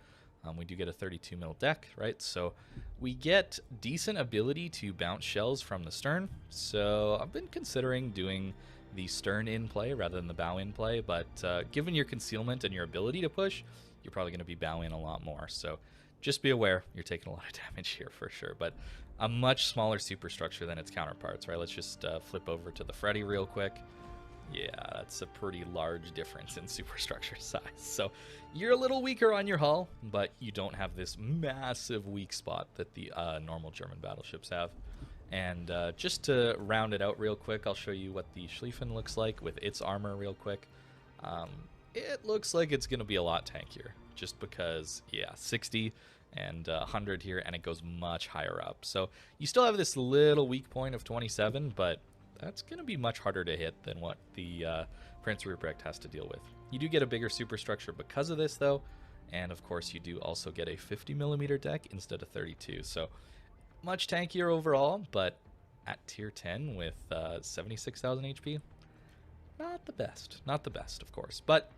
We do get a 32 mil deck, right? So we get decent ability to bounce shells from the stern. So I've been considering doing the stern in play rather than the bow in play, but given your concealment and your ability to push, you're probably going to be bow in a lot more. So just be aware, you're taking a lot of damage here for sure, but a much smaller superstructure than its counterparts, right? Let's just flip over to the Freddy real quick. Yeah, that's a pretty large difference in superstructure size. So you're a little weaker on your hull, but you don't have this massive weak spot that the normal German battleships have. And just to round it out real quick, I'll show you what the Schlieffen looks like with its armor real quick. It looks like it's going to be a lot tankier, just because, yeah, 60 and 100 here, and it goes much higher up. So you still have this little weak point of 27, but that's going to be much harder to hit than what the Prince Ruprecht has to deal with. You do get a bigger superstructure because of this, though, and of course you do also get a 50mm deck instead of 32, so much tankier overall, but at tier 10 with 76,000 HP, not the best. Not the best, of course, but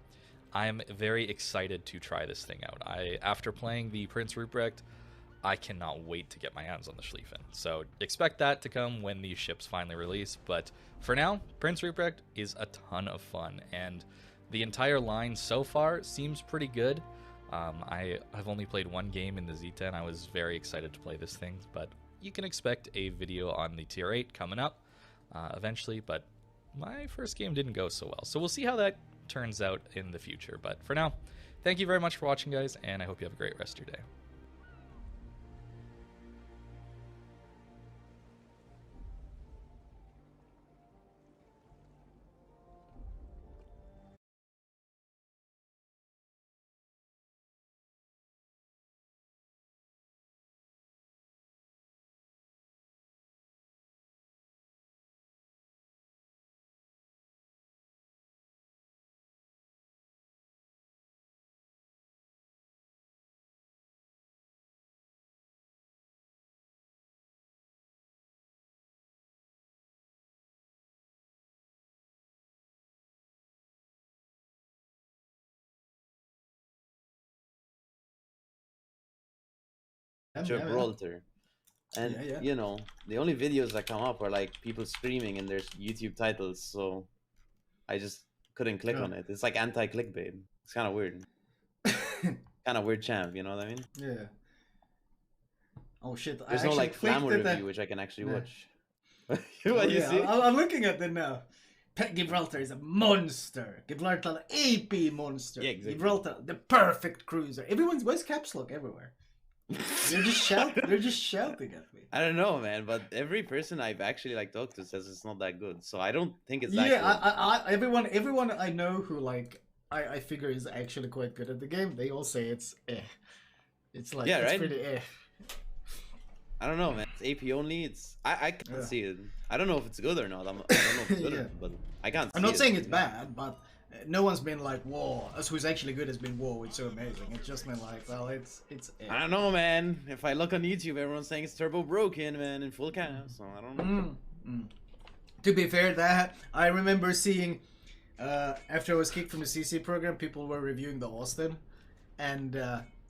I'm very excited to try this thing out. After playing the Prince Ruprecht, I cannot wait to get my hands on the Schlieffen. So expect that to come when these ships finally release. But for now, Prince Ruprecht is a ton of fun, and the entire line so far seems pretty good. I have only played one game in the Zeta, and I was very excited to play this thing. But you can expect a video on the tier 8 coming up eventually. But my first game didn't go so well, so we'll see how that turns out in the future. But for now, thank you very much for watching, guys, and I hope you have a great rest of your day. Gibraltar. And you know, the only videos that come up are like people screaming in their YouTube titles, so I just couldn't click on it. It's like anti-clickbait. It's kind of weird. Kind of weird champ, you know what I mean? Yeah. Oh shit! There's no like Flammer review which I can actually watch. What you see? I'm looking at it now. Gibraltar is a monster. Gibraltar, AP monster. Yeah, exactly. Gibraltar, the perfect cruiser. Where's caps lock everywhere? They're just shouting. They're just shouting at me. I don't know, man, but every person I've actually like talked to says it's not that good. So I don't think it's that good. Yeah, everyone I know who like I figure is actually quite good at the game. They all say it's eh. It's like it's pretty eh. I don't know, man. It's AP only. I can't see it. I don't know if it's good or not. I don't know if it's good, or not, but I can't. I'm not saying it's bad, but no one's been like, whoa, as who's actually good has been, whoa, it's so amazing. It's just been like, well, it's I don't know, man. If I look on YouTube, everyone's saying it's turbo broken, man, in full cam, so I don't know. To be fair, that I remember seeing after I was kicked from the CC program, people were reviewing the Austin, and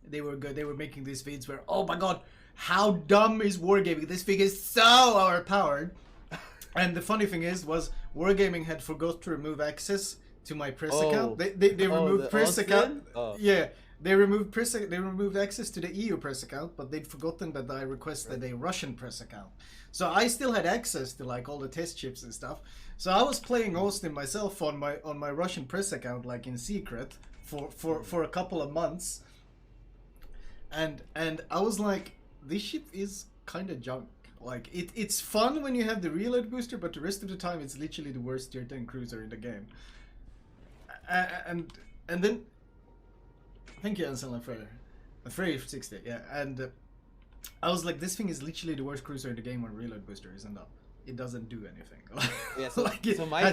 they were good. They were making these feeds where, oh my god, how dumb is Wargaming? This thing is so overpowered. And the funny thing was Wargaming had forgot to remove access to my press account. They removed press account. Yeah, they removed access to the EU press account, but they'd forgotten that I requested a Russian press account. So I still had access to like all the test chips and stuff. So I was playing Austin myself on my Russian press account, like in secret, for a couple of months. And I was like, this ship is kind of junk. Like it's fun when you have the reload booster, but the rest of the time it's literally the worst tier 10 cruiser in the game. And then thank you, Anselm Afraid 60, yeah. And I was like, this thing is literally the worst cruiser in the game when reload booster isn't up. It doesn't do anything. Yeah, so, like so my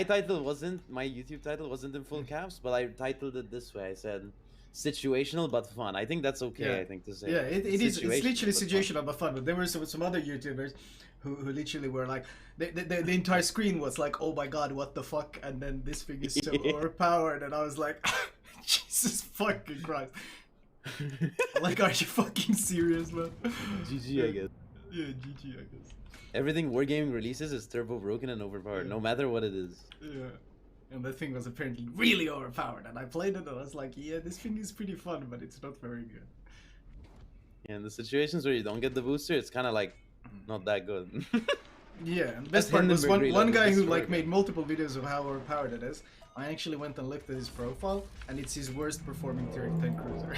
title wasn't, my YouTube title wasn't in full caps, but I titled it this way. I said situational but fun. I think that's okay. Yeah. I think to say. Yeah, it's literally situational but fun. But there were some other YouTubers who literally were like, the entire screen was like, oh my god, what the fuck? And then this thing is so overpowered, and I was like, Jesus fucking Christ. Like, are you fucking serious, man? GG, I guess. Yeah, GG, I guess. Everything Wargaming releases is turbo broken and overpowered, no matter what it is. Yeah. And the thing was apparently really overpowered, and I played it and I was like, yeah, this thing is pretty fun, but it's not very good. Yeah, in the situations where you don't get the booster, it's kind of like not that good. Yeah, and the best part was one guy who like made multiple videos of how overpowered it is. I actually went and looked at his profile, and it's his worst performing tier 10 cruiser.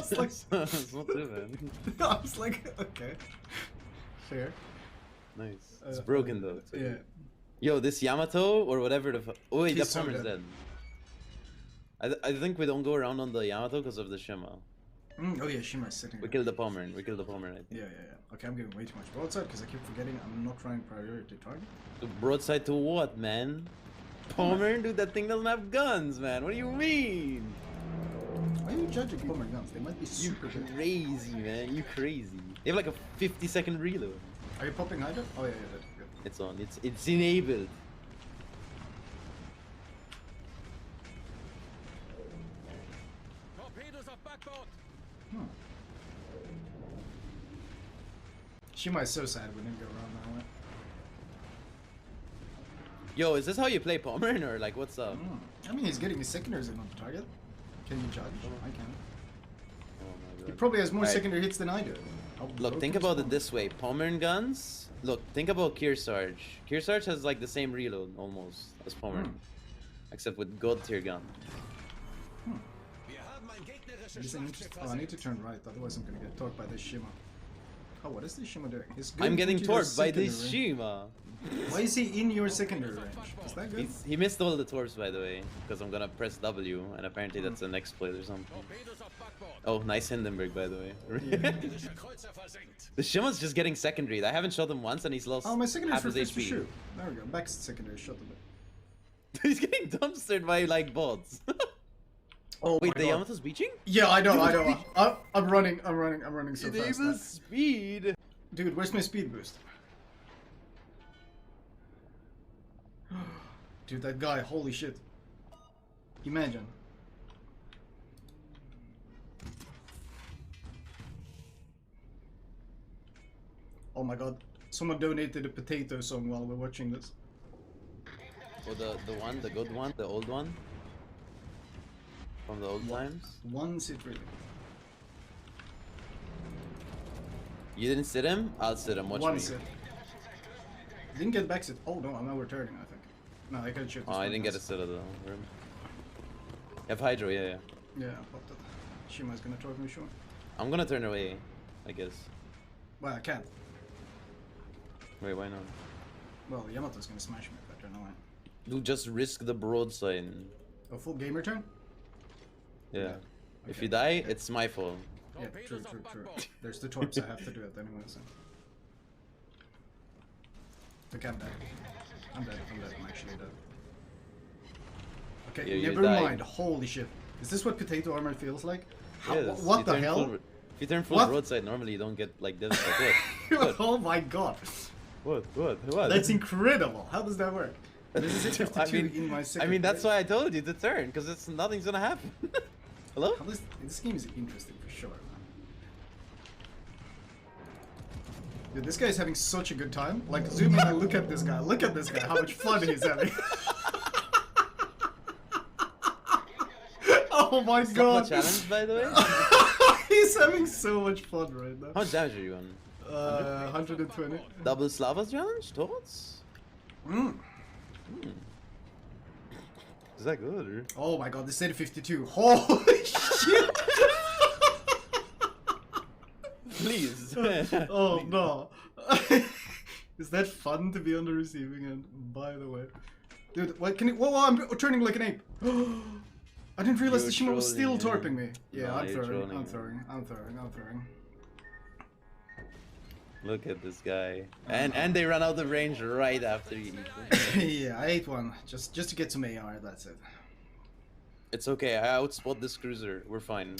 That's not too bad. I was like, okay, fair. Nice. It's broken though. Too. Yeah. Yo, this Yamato or whatever the oh wait, He's that so Palmer's dead. dead. I think we don't go around on the Yamato because of the Shima. Oh yeah, Shima's sitting We there. killed the Palmer. We killed the Palmer. Right? Yeah. Okay, I'm getting way too much broadside because I keep forgetting I'm not trying priority target. Broadside to what, man? Palmer, dude, that thing doesn't have guns, man. What do you mean? Why are you judging Palmer guns? They might be You super good. crazy, man. You crazy. They have like a 50-second reload. Are you popping Hydra? Oh yeah, good. It's on. It's enabled. Torpedoes off backboard. Shima is so sad we didn't go around that way. Yo, is this how you play Palmer or like what's up? I mean, he's getting his secondaries in on the target. Can you judge? I can. Oh my He god. probably has more Alright. secondary hits than I do. Look, think about it this way. Palmer guns. Look, think about Kearsarge. Kearsarge has like the same reload almost as Palmer, except with God tier gun. Is it interesting? Oh, I need to turn right, otherwise I'm gonna get torqued by this Shima. Oh, what is this Shima doing? He's good I'm getting into your torqued by this secondary. Shima. Why is he in your secondary range? Is that good? He missed all the torps by the way, because I'm gonna press W, and apparently that's an exploit or something. Oh, nice Hindenburg by the way. The Shima's just getting secondary. I haven't shot him once, and he's lost Oh, my secondary half his refused to HP. shoot. There we go. Back to secondary. Shot a bit. He's getting dumpstered by like bots. Oh Wait, my the God. Yamato's beaching? Yeah, I know. I'm running so fast. Enable now. speed. Dude, where's my speed boost? Dude, that guy, holy shit. Imagine. Oh my god. Someone donated a potato song while we're watching this. Oh, the good one, the old one? From the old times? Once it really. You didn't sit him? I'll sit him, watch One me. sit. Didn't get back sit. Oh no, I'm now returning, I think. No, I can shoot this Oh, I one didn't get a once. sit of the room. You have Hydro, yeah. Yeah, I popped it. Shima's gonna torque me, sure. I'm gonna turn away, I guess. Well, I can't. Wait, why not? Well, Yamato's gonna smash me if I turn away. Dude, just risk the broadside. A full game return? Yeah. If Okay. you die, it's my fault. Yeah, true. There's the torps, I have to do it anyway, so. Okay, I'm dead. I'm actually dead. Okay, Yeah, you never died. mind. Holy shit. Is this what potato armor feels like? Yes, What you the turn hell? If you turn full What? broadside, normally you don't get like this. Like, what? Oh my god. What? That's incredible. How does that work? This is 52 in my second. I mean, that's why I told you to turn, because it's nothing's gonna happen. Hello? This game is interesting for sure, man. Dude, this guy's having such a good time. Like, zoom in and look at this guy. Look at this guy. How much fun he's having. Oh my Stop god. the challenge, by the way. He's having so much fun right now. How much damage are you on? 120. Double Slava's challenge? Thoughts? Is that good? Or? Oh my god, this said 52. Holy shit! Please. Oh no. Is that fun to be on the receiving end, by the way? Dude, what can it? Whoa, I'm turning like an ape. I didn't realize You're the Shima was still trolling, torping me. Yeah, No, I'm you're throwing. trolling. I'm throwing. Look at this guy. And they run out of range right after you eat them. Yeah, I ate one. Just to get some AR, that's it. It's okay, I outspot this cruiser. We're fine.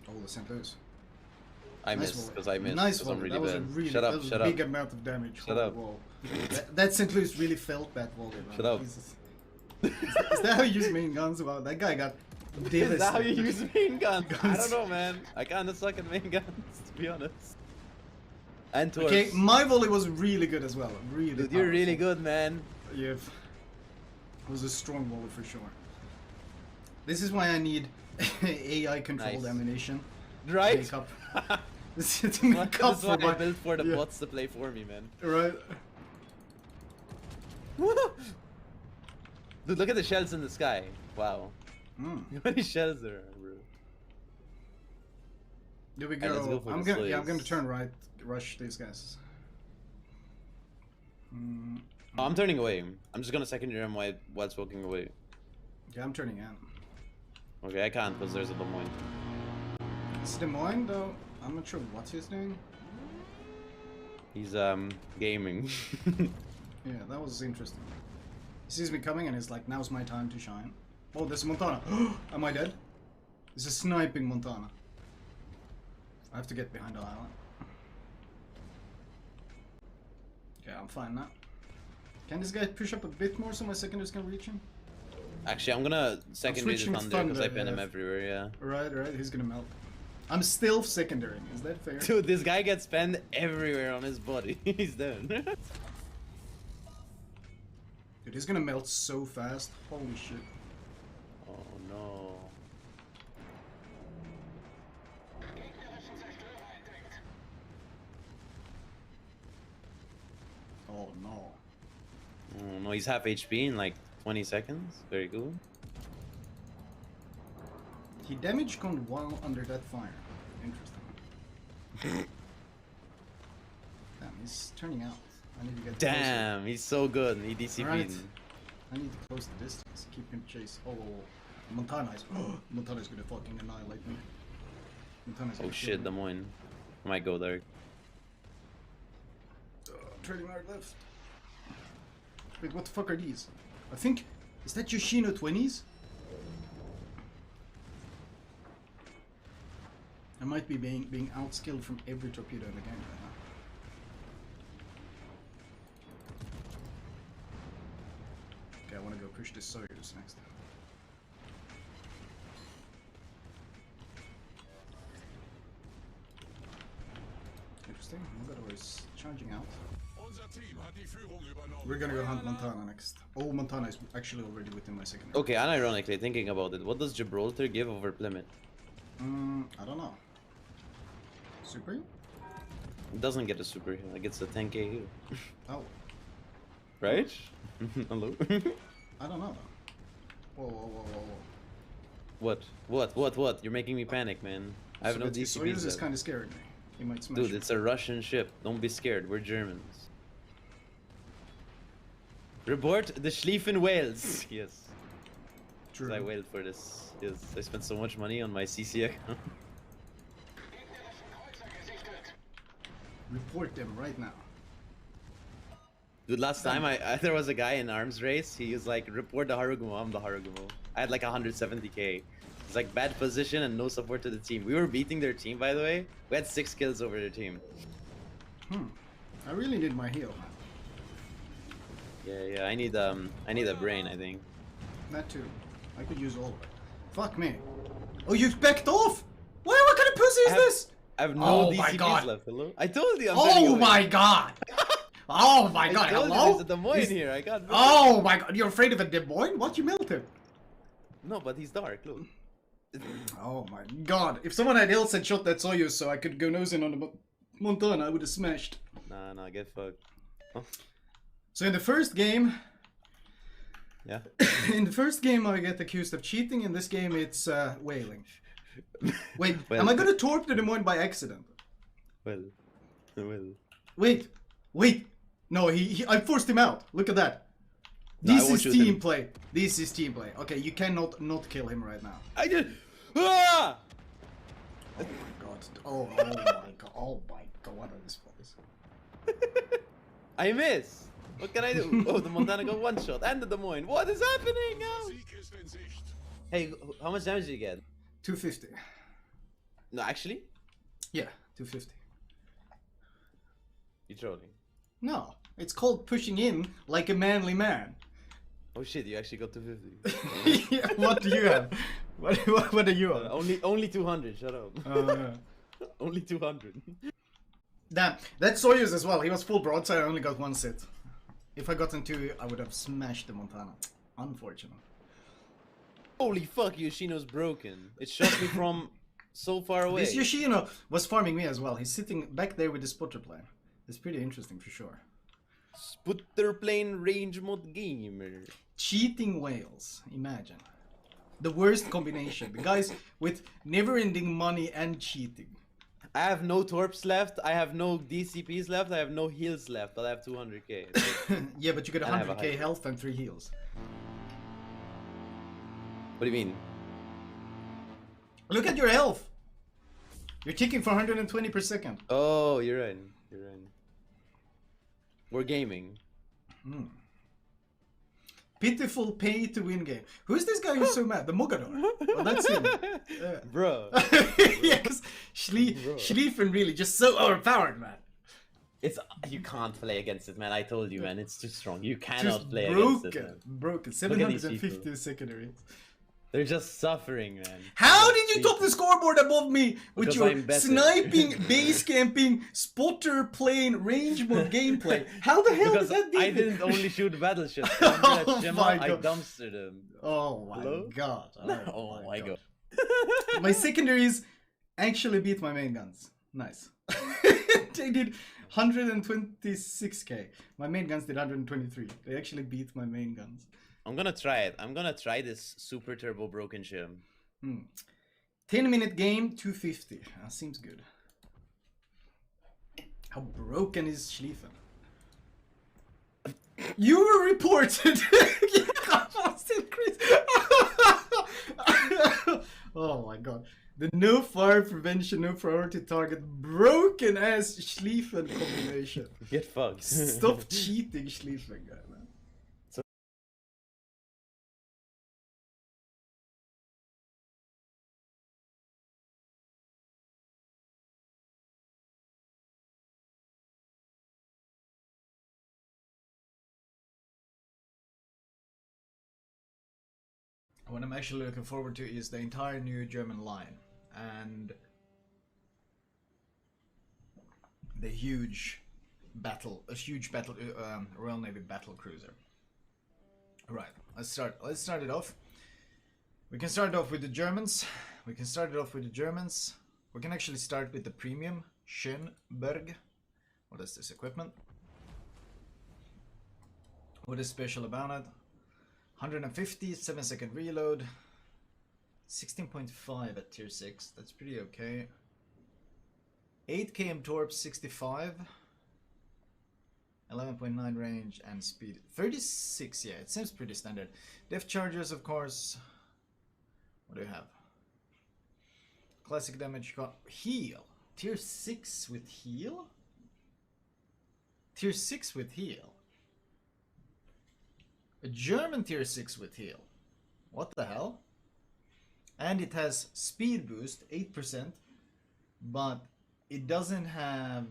Oh, the St. Louis. I Nice missed, volley. because I missed. Nice 'cause I'm volley. really That was a bad. really Shut up, that was shut a up. big amount of damage. Shut Holy up. whoa. That St. Louis really felt that volley. Man. Shut up. Jesus. Is that how you use main guns? Wow, that guy got Is that how you Devastating. use main guns? I don't know, man. I kinda suck at main guns, to be honest. And torps. Okay, my volley was really good as well. Really. Dude, you're really powerful. good, man. Yeah. It was a strong volley for sure. This is why I need AI controlled Nice. ammunition. Right? Make up. To make up That's why for my... I built for the yeah. bots to play for me, man. Right. Dude, look at the shells in the sky. Wow. Mm. How many shells there are, bro? There we Alright, let's go. go for I'm the gonna, yeah, I'm gonna slaves. turn right, rush these guys. Mm. Oh, I'm turning away. I'm just gonna secondary him while walking away. Yeah, I'm turning in. Okay, I can't because there's a Lemoyne. It's Des Moines though. I'm not sure what he's doing. He's gaming. Yeah, that was interesting. He sees me coming and he's like, now's my time to shine. Oh, there's Montana. Am I dead? There's a sniping Montana. I have to get behind the island. Okay, I'm fine now. Can this guy push up a bit more so my secondaries can reach him? Actually, I'm gonna secondary the switching Thunder because I Thunder, pin him yeah. everywhere, yeah. Right, he's gonna melt. I'm still secondarying, is that fair? Dude, this guy gets penned everywhere on his body. He's down. Dude, he's gonna melt so fast. Holy shit. Oh no. Oh no. Oh no, he's half HP in like 20 seconds. Very good. He damaged con while under that fire. Interesting. Damn, he's turning out. I need to get closer. Damn, he's so good. He DCP'd. Alright. I need to close the distance. Keep him chase. Oh, Montana is. Montana's gonna fucking annihilate me. Montana's Oh gonna shit, kill Des me. Moines. I might go there. Trading hard left. Wait, what the fuck are these? I think. Is that Yoshino 20s? I might be being outskilled from every torpedo in the game right now. Okay, I want to go push this Soyuz next. Interesting. Mogador is charging out. We're gonna go hunt Montana next. Oh, Montana is actually already within my second. Okay, unironically, thinking about it, what does Gibraltar give over Plymouth? I don't know. Super? It doesn't get a super heal, it gets a 10k heal. Oh, Right? Hello? I don't know though. Whoa. What? You're making me panic, man. I have no Soyuz DCPs. is kind of scaring me. He might smash Dude, it. it's a Russian ship. Don't be scared. We're Germans. Report the Schlieffen Whales. Yes. True. I wailed for this. Yes, I spent so much money on my CC account. Report them right now. Dude, last time there was a guy in arms race. He was like, report the Harugumo. I'm the Harugumo. I had like 170k. It's like bad position and no support to the team. We were beating their team, by the way. We had 6 kills over their team. I really need my heal. Yeah. I need a brain, I think. That too. I could use all of it. Fuck me. Oh, you backed off? What kind of pussy is this? I have no Oh my DCPs God. left. Hello? I told you I'm turning Oh away. my god! Oh my god, I told you hello? there's a Des Moines here. I got. Oh my god, you're afraid of a Des Moines? What, you melt him? No, but he's dark. Look. Oh my god, if someone had else had shot that Soyuz so I could go nose in on the Montana, I would have smashed. Nah, get fucked. Oh, So in the first game, yeah. in the first game I get accused of cheating, in this game it's whaling. Wait, Well- am I gonna torp the Des Moines by accident? Well. Wait. No, I forced him out. Look at that. No, I This won't is shoot team him. play. This is team play. Okay, you cannot not kill him right now. I did. Ah! Oh my god. Oh my god. Oh my god. What are this place? I miss. What can I do? Oh, the Montana got one shot and the Des Moines. What is happening now? Hey, how much damage did you get? 250. No, actually, Yeah, 250. you trolling. No, it's called pushing in like a manly man. Oh shit, you actually got 250. Yeah, what do you have? What are you on? Only 200. Shut up. Yeah. Only 200. Damn, that Soyuz as well. He was full broadside. I only got one sit. If I got into, I would have smashed the Montana. Unfortunate. Holy fuck, Yoshino's broken. It shot me from so far away. This Yoshino was farming me as well. He's sitting back there with the spotter plane. It's pretty interesting for sure. Sputter plane range mod gamer. Cheating whales. Imagine. The worst combination. The guys with never-ending money and cheating. I have no torps left, I have no DCPs left, I have no heals left, but I have 200k. Yeah, but you get And I have a 100k high- health and 3 heals. What do you mean? Look at your health! You're ticking for 120 per second. Oh, you're right. You're right. We're gaming. Pitiful pay to win game. Who's this guy who's so mad? The Mogador. Oh, that's him. Bro. Yes, Schlieffen really just so overpowered, man. It's you can't play against it, man. I told you, man. It's too strong. You Just cannot play broken, against it, man. broken. Look at these 750 people. secondary. They're just suffering, man. How did you top the scoreboard above me with Because your I'm better. sniping, base camping, spotter plane, range mode gameplay? How the hell Because did that beat I me? didn't only shoot battleships. Remember at Shima, my I God. dumpstered them. Oh my Hello? god. Oh my god. My secondaries actually beat my main guns. Nice. They did 126k. My main guns did 123. They actually beat my main guns. I'm gonna try it. I'm gonna try this super turbo broken shim. 10-minute game, 250. That seems good. How broken is Schlieffen? You were reported! Oh my god. The no fire prevention, no priority target, broken ass Schlieffen combination. Get fucked. Stop cheating, Schlieffen guy, man. What I'm actually looking forward to is the entire new German line and the huge battle, Royal Navy battle cruiser. Right, let's start it off. We can start off with the Germans. We can actually start with the premium Schönberg. What is this equipment? What is special about it? 150, 7-second reload, 16.5 at tier 6, that's pretty okay. 8 km torp, 65, 11.9 range and speed, 36, yeah, it seems pretty standard. Def chargers, of course. What do you have? Classic damage, heal, tier 6 with heal? Tier 6 with heal? A German tier 6 with heal. What the hell? And it has speed boost, 8%, but it doesn't have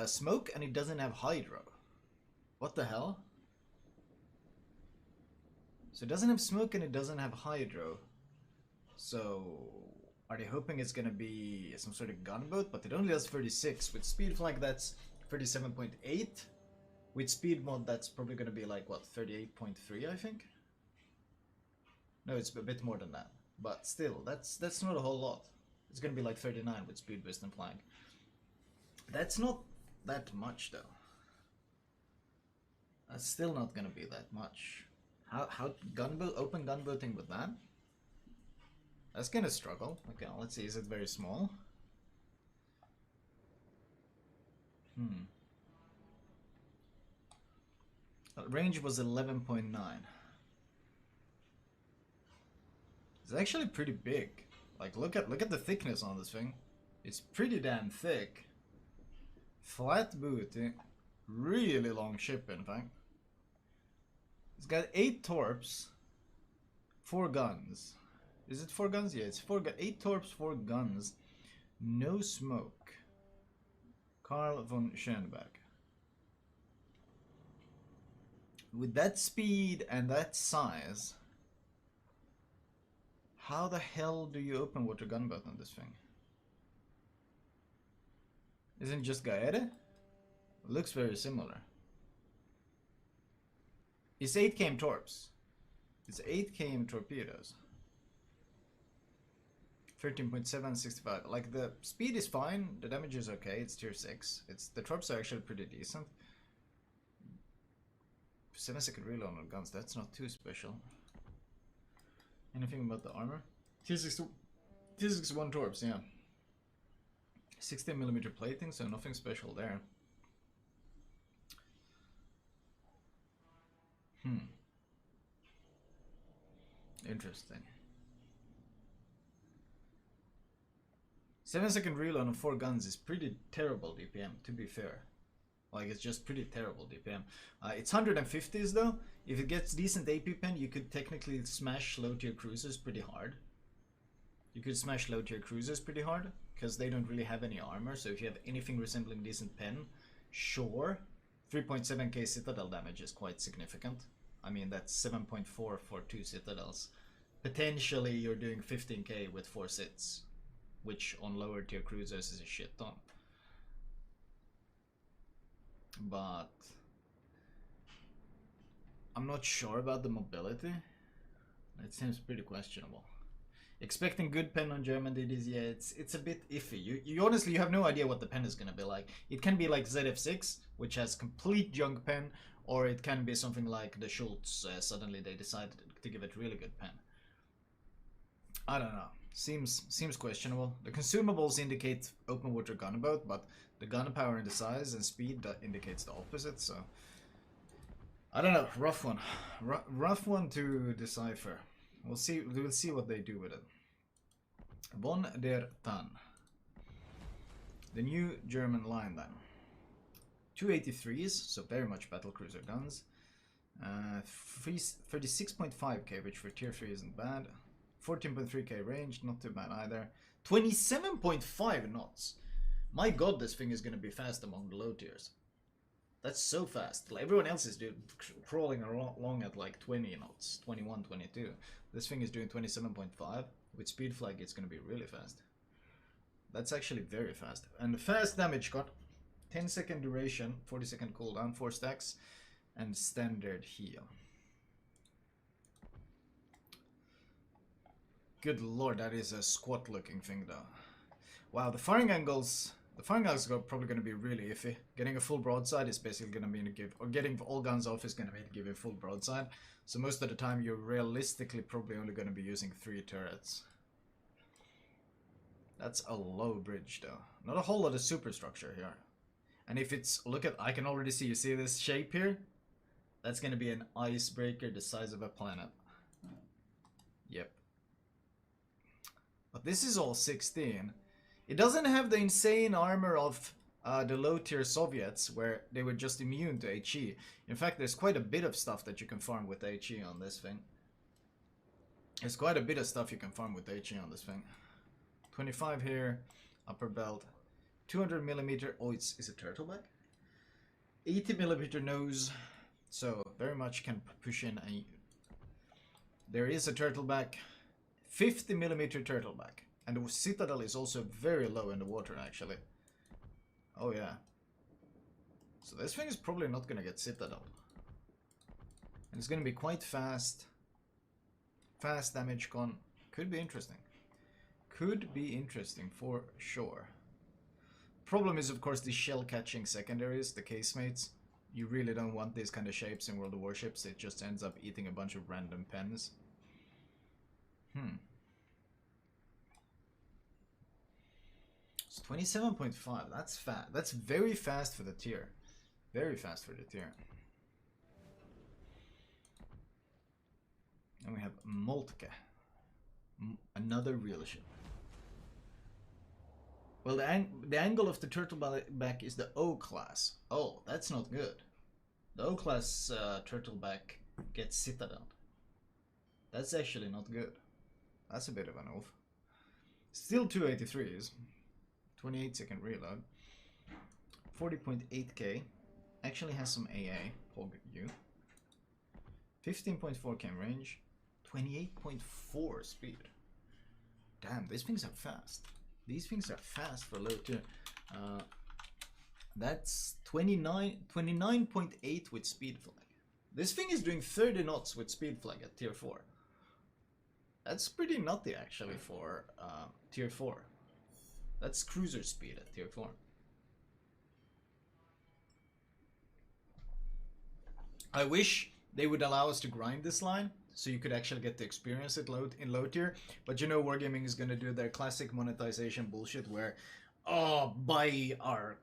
smoke and it doesn't have hydro. What the hell? So it doesn't have smoke and it doesn't have hydro. So are they hoping it's gonna be some sort of gunboat? But it only has 36. With speed flag that's 37.8. With speed mod, that's probably going to be like, what, 38.3, I think? No, it's a bit more than that. But still, that's not a whole lot. It's going to be like 39 with speed boost and flag. That's not that much, though. That's still not going to be that much. How open gunboating with that? That's going to struggle. Okay, let's see, is it very small? Range was 11.9. It's actually pretty big. Like look at the thickness on this thing. It's pretty damn thick. Flat booty. Really long ship in fact. It's got 8 torps. 4 guns. Is it 4 guns? Yeah, it's 8 torps, 4 guns. No smoke. Karl von Schönberg. With that speed and that size, How the hell do you open water gunboat on this thing? Isn't it just Gaere? Looks very similar. It's 8 km torps. It's 8 km torpedoes. 13.765. Like, the speed is fine, the damage is okay, it's tier 6. The torps are actually pretty decent. 7-second reload on guns, that's not too special. Anything about the armor? T61 torps, yeah. 16mm plating, so nothing special there. Interesting. 7-second reload on 4 guns is pretty terrible DPM, to be fair. Like, it's just pretty terrible DPM. It's 150s though. If it gets decent AP pen, you could technically smash low tier cruisers pretty hard. Because they don't really have any armor, so if you have anything resembling decent pen, sure. 3.7k citadel damage is quite significant. I mean, that's 7.4 for 2 citadels. Potentially you're doing 15k with 4 cits, which on lower tier cruisers is a shit ton. But I'm not sure about the mobility. It seems pretty questionable. Expecting good pen on German DDs, yeah, it's a bit iffy. You honestly, you have no idea what the pen is gonna be like. It can be like ZF6, which has complete junk pen, or it can be something like the Schultz. Suddenly they decided to give it really good pen. I don't know. Seems questionable. The consumables indicate open water gunboat, but the gunpowder and the size and speed that indicates the opposite. So I don't know. Rough one. Rough one to decipher. We'll see what they do with it. Von der Tann. The new German line then. 283s, so very much battlecruiser guns. 36.5k, which for tier 3 isn't bad. 14.3k range, not too bad either. 27.5 knots. My god, this thing is gonna be fast among the low tiers. That's so fast. Like, everyone else is crawling along at like 20 knots, 21, 22. This thing is doing 27.5. With speed flag, it's gonna be really fast. That's actually very fast. And fast damage got 10-second duration, 40-second cooldown, 4 stacks, and standard heal. Good lord, that is a squat looking thing though. Wow, the firing angles are probably going to be really iffy. Getting a full broadside is basically going to mean getting all guns off is going to mean give you a full broadside. So most of the time you're realistically probably only going to be using 3 turrets. That's a low bridge though. Not a whole lot of superstructure here. And if it's, I can already see, you see this shape here? That's going to be an icebreaker the size of a planet. Yep. But this is all 16. It doesn't have the insane armor of the low tier Soviets, where they were just immune to HE. In fact, there's quite a bit of stuff that you can farm with HE on this thing. There's quite a bit of stuff you can farm with HE on this thing. 25 here, upper belt. 200mm, oh, it's a turtleback? 80mm nose, so very much can push in a... There is a turtleback. 50mm turtleback. And the citadel is also very low in the water, actually. Oh, yeah. So this thing is probably not going to get citadel. And it's going to be quite fast. Fast damage con. Could be interesting. Could be interesting for sure. Problem is, of course, the shell-catching secondaries, the casemates. You really don't want these kind of shapes in World of Warships. It just ends up eating a bunch of random pens. So 27.5, that's fast. That's very fast for the tier. Very fast for the tier. And we have Moltke. Another real ship. Well, the angle of the turtleback is the O class. Oh, that's not good. The O class turtleback gets citadel. That's actually not good. That's a bit of an off. Still 283s. 28-second reload. 40.8k. Actually has some AA. Pog U. 15.4 cam range. 28.4 speed. Damn, these things are fast. These things are fast for low tier. That's 29.8 with speed flag. This thing is doing 30 knots with speed flag at tier 4. That's pretty nutty actually for tier 4. That's cruiser speed at tier 4. I wish they would allow us to grind this line so you could actually get to experience it in low tier. But you know Wargaming is gonna do their classic monetization bullshit where, oh, buy our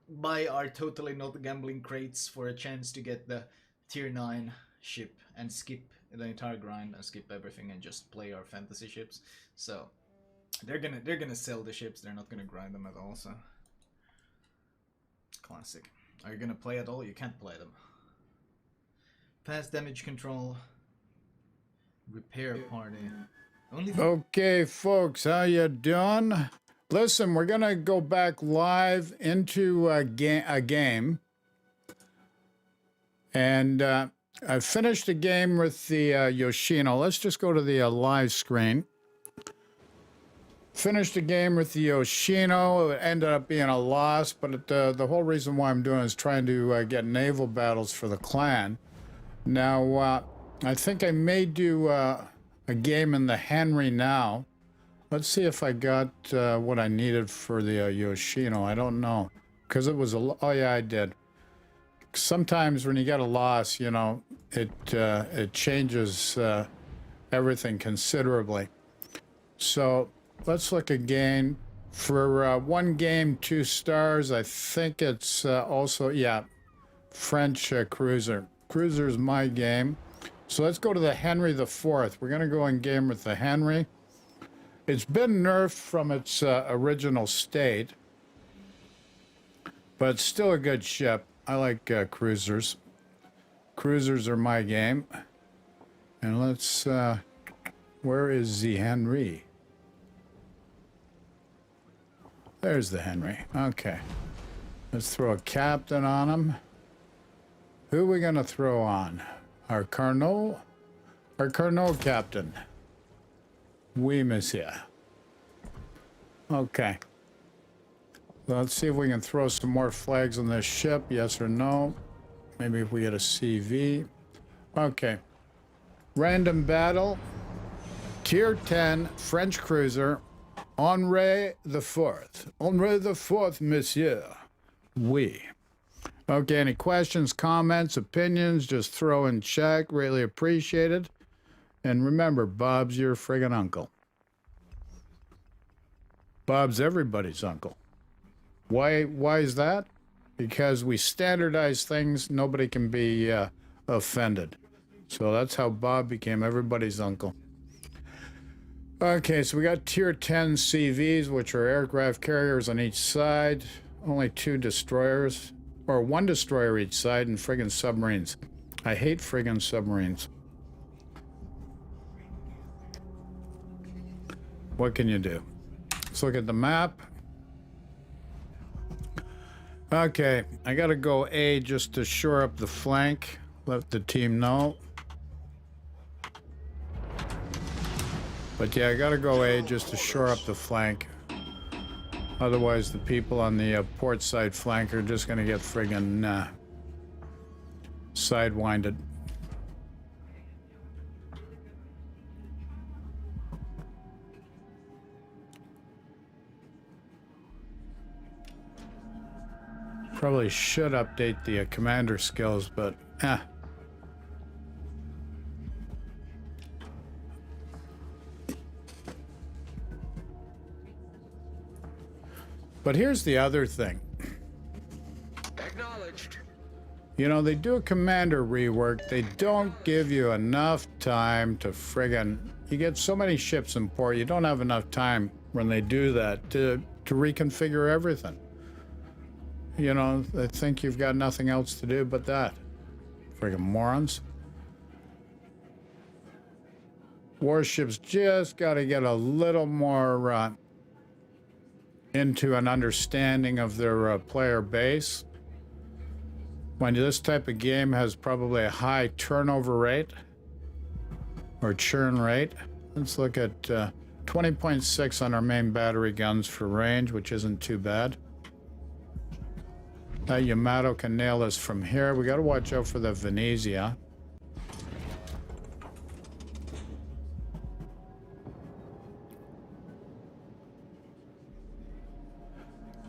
totally not gambling crates for a chance to get the tier 9 ship and skip the entire grind and skip everything and just play our fantasy ships. So they're gonna sell the ships, they're not gonna grind them at all. So classic. Are you gonna play at all? You can't play them. Fast damage control. Repair party. Okay, folks, how you doing? Listen, we're gonna go back live into a game, and I finished a game with the Yoshino. Let's just go to the live screen. Finished a game with the Yoshino. It ended up being a loss, but the whole reason why I'm doing is trying to get naval battles for the clan. Now, I think I may do a game in the Henry now. Let's see if I got what I needed for the Yoshino. I don't know, because it was oh yeah, I did. Sometimes when you get a loss, you know, it changes everything considerably. So let's look again for 1 game, 2 stars. I think it's also, yeah, French cruiser. Cruiser's my game. So let's go to the Henry IV. We're going to go in game with the Henry. It's been nerfed from its original state, but it's still a good ship. I like cruisers. Cruisers are my game. And let's, where is the Henry? There's the Henry. Okay. Let's throw a captain on him. Who are we going to throw on? Our Carnot? Our Carnot captain. Oui, monsieur. Okay. Let's see if we can throw some more flags on this ship. Yes or no? Maybe if we get a CV. Okay. Random battle. Tier 10 French cruiser. Henri IV. Henri IV, monsieur. Oui. Okay, any questions, comments, opinions, just throw in chat. Really appreciated. And remember, Bob's your friggin' uncle. Bob's everybody's uncle. Why is that? Because we standardize things, nobody can be offended. So that's how Bob became everybody's uncle. Okay, so we got tier 10 CVs, which are aircraft carriers on each side. Only 2 destroyers. Or 1 destroyer each side, and friggin' submarines. I hate friggin' submarines. What can you do? Let's look at the map. Okay, I gotta go A just to shore up the flank. Let the team know. But yeah, I gotta go A just to shore up the flank. Otherwise, the people on the port side flank are just going to get friggin' sidewinded. Probably should update the commander skills, but But here's the other thing. Acknowledged. You know, they do a commander rework. They don't give you enough time to friggin'... You get so many ships in port, you don't have enough time when they do that to reconfigure everything. You know, they think you've got nothing else to do but that. Friggin' morons. Warships just got to get a little more... into an understanding of their player base. When this type of game has probably a high turnover rate or churn rate. Let's look at 20.6 on our main battery guns for range, which isn't too bad. That Yamato can nail us from here. We got to watch out for the Venezia.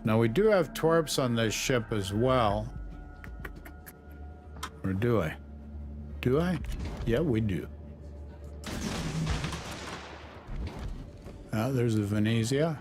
Now we do have torps on this ship as well. Or do I? Do I? Yeah, we do. There's the Venezia.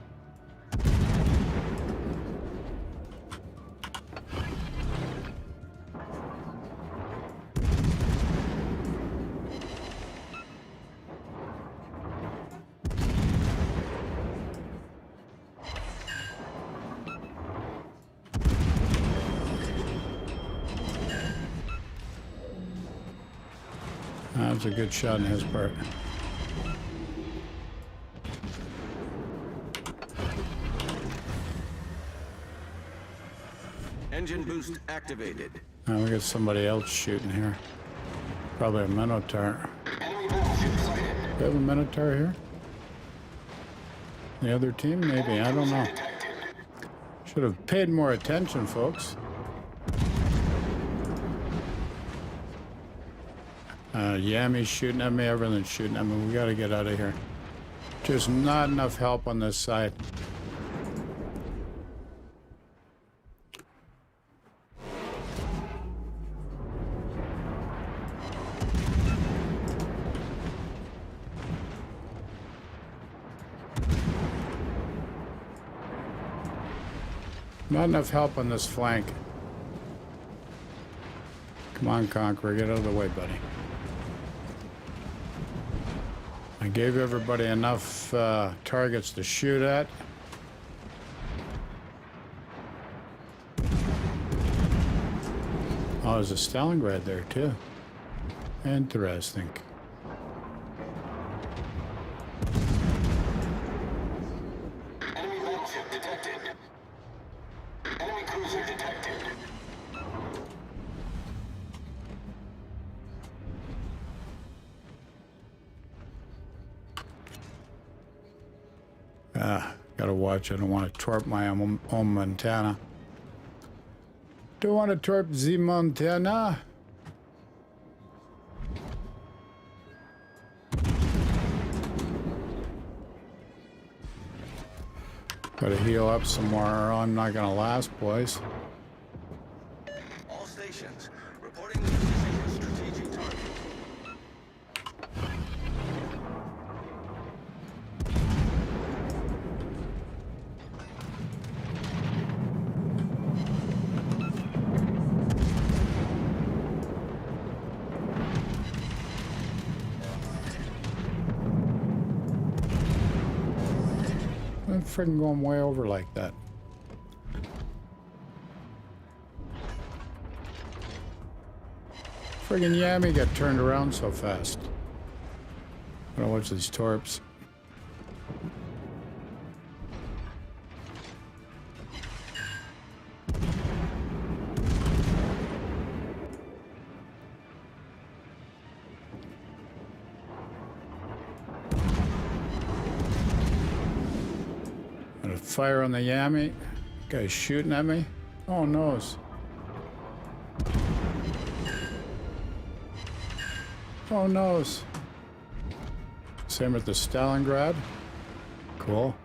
That was a good shot in his part. Engine boost activated. Now we got somebody else shooting here. Probably a Minotaur. Enemy battleship sighted. We have a Minotaur here? The other team? Maybe. I don't know. Should have paid more attention, folks. Yammy's shooting at me. Everything's shooting at me. We got to get out of here. Just not enough help on this side. Not enough help on this flank. Come on, Conqueror, get out of the way, buddy. I gave everybody enough targets to shoot at. Oh, there's a Stalingrad there, too. Interesting. Enemy battleship detected. Enemy cruiser detected. Gotta watch. I don't want to torp my own Montana. Don't want to torp the Montana. Gotta heal up some more or I'm not gonna last, boys. All stations reporting the position of strategic target. I'm freaking going way over like that. Friggin' Yammy got turned around so fast. Gotta watch these torps. Got a fire on the Yammy. Guy's shooting at me. Oh, noes. Oh, noes. Same with the Stalingrad. Cool.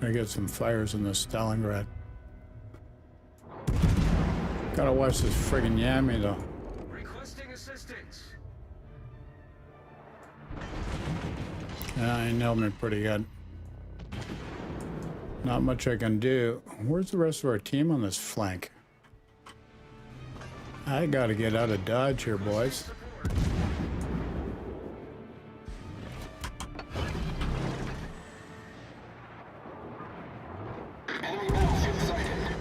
I get some fires in the Stalingrad. Gotta watch this friggin' Yammy though. Requesting assistance. Yeah, he nailed me pretty good. Not much I can do. Where's the rest of our team on this flank? I gotta get out of Dodge here, boys. Enemy battleship sighted.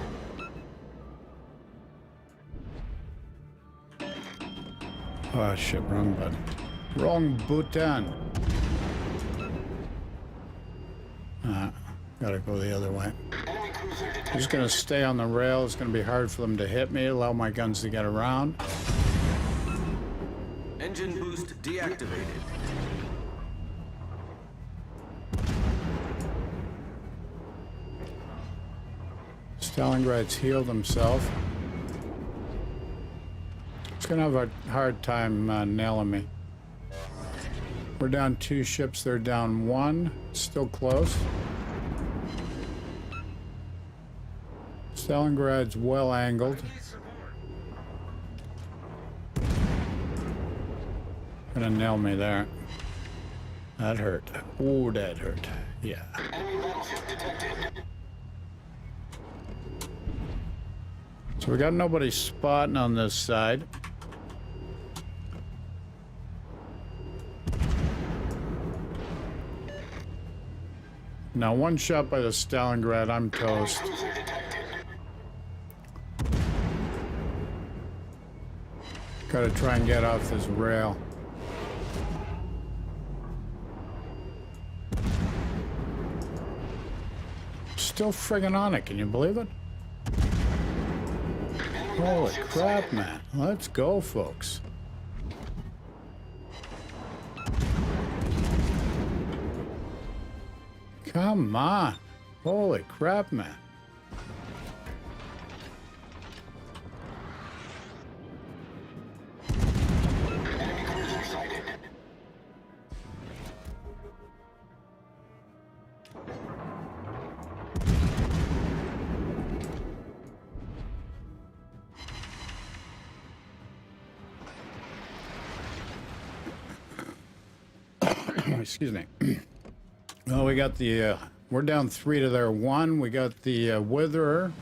Oh shit, wrong button. Wrong button. Gotta go the other way. Enemy cruiser detected. Just gonna stay on the rail. It's gonna be hard for them to hit me. Allow my guns to get around. Engine Engine boost deactivated. Stalingrad's healed himself. He's gonna have a hard time nailing me. We're down 2 ships, they're down 1. Still close. Stalingrad's well angled. Gonna nail me there. That hurt. Ooh, that hurt. Yeah. Enemy battleship detected. So we got nobody spotting on this side. Now, one shot by the Stalingrad, I'm toast. Cruiser detected. Gotta try and get off this rail. Still friggin' on it, can you believe it? Holy crap, man. Let's go, folks. Come on. Holy crap, man. Enemy cruiser sighted. Excuse me. Well, we got the, we're down 3 to their 1. We got the Witherer.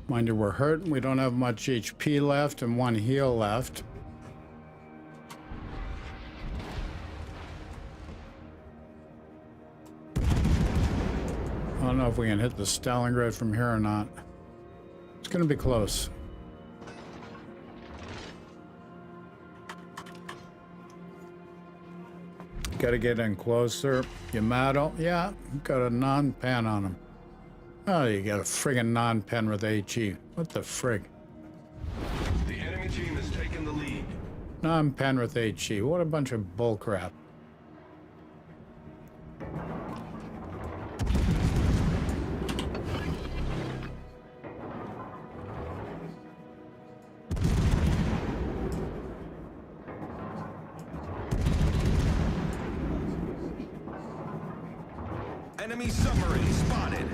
Mind you, we're hurt. We don't have much HP left and 1 heal left. I don't know if we can hit the Stalingrad from here or not. It's going to be close. Got to get in closer. Yamato, yeah, got a non-pen on him. Oh, you got a friggin' non-pen with HE. What the frig? The enemy team has taken the lead. Non-pen with HE. What a bunch of bullcrap. Enemy submarine spotted.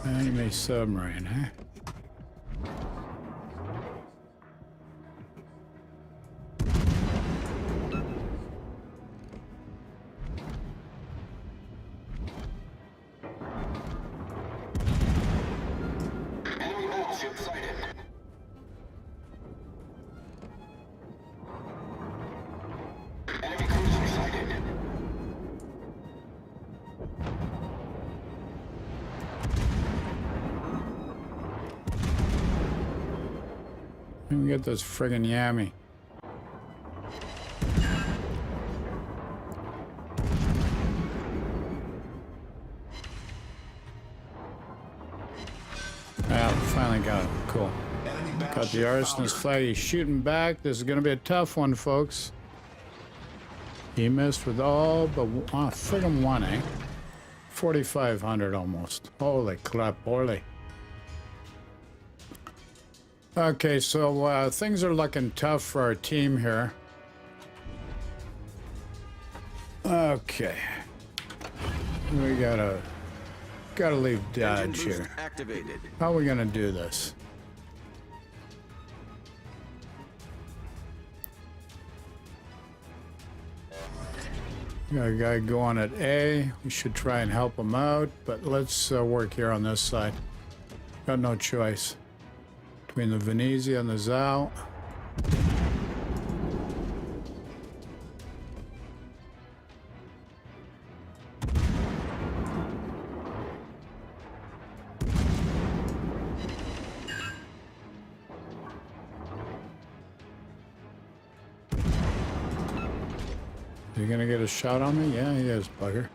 Enemy submarine, huh? Enemy battleship sighted. Enemy cruiser sighted. Let me get this friggin' yammy. Ah, we finally got it. Cool. Got the arsonist flag. He's shooting back. This is going to be a tough one, folks. He missed with all but friggin' 1, eh? 4,500 almost. Holy crap, holy. Okay, so things are looking tough for our team here. Okay. We gotta leave Dodge here. Activated. How are we gonna do this? Got a guy going at A. We should try and help him out, but let's work here on this side. Got no choice. Between the Venezia and the Zal. Is he gonna get a shot on me? Yeah, he is, bugger.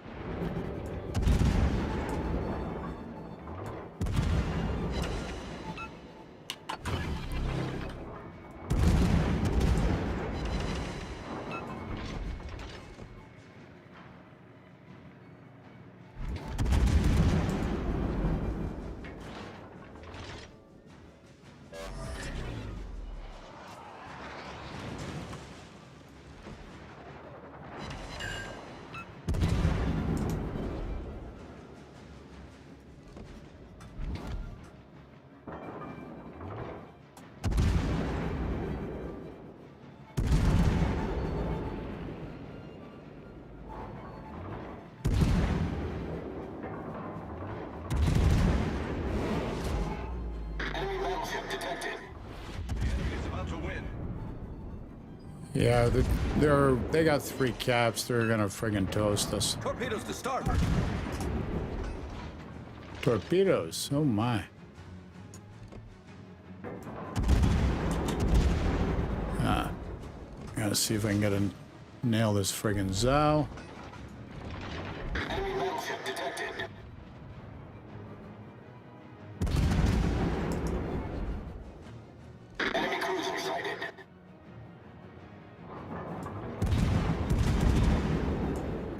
Yeah, they got 3 caps. They're gonna friggin' toast us. Torpedoes to starboard. Torpedoes. Oh my. Gotta see if I can nail this friggin' Zao. Enemy battleship detected. Enemy cruiser sighted.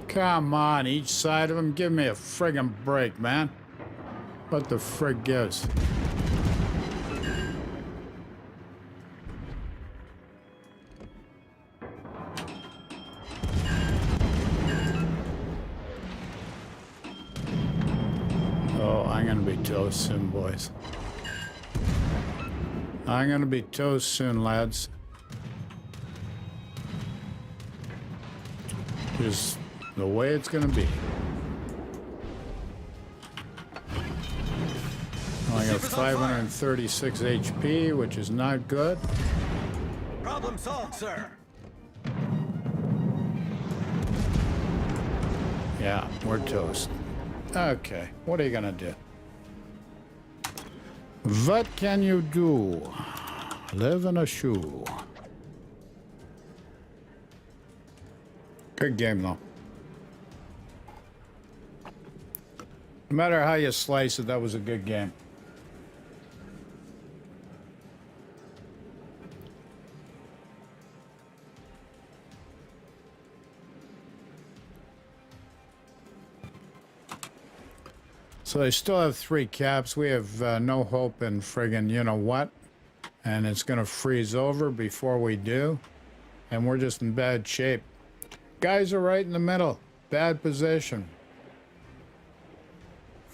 Come on, each side of them. Give me a friggin' break, man. What the frig gives? Oh, I'm gonna be toast soon, boys. I'm gonna be toast soon, lads. Just the way it's gonna be. I got 536 HP, which is not good. Problem solved, sir. Yeah, we're toast. Okay, what are you gonna do? What can you do? Live in a shoe. Good game, though. No matter how you slice it, that was a good game. So they still have 3 caps. We have no hope in friggin' you know what. And it's going to freeze over before we do. And we're just in bad shape. Guys are right in the middle. Bad position.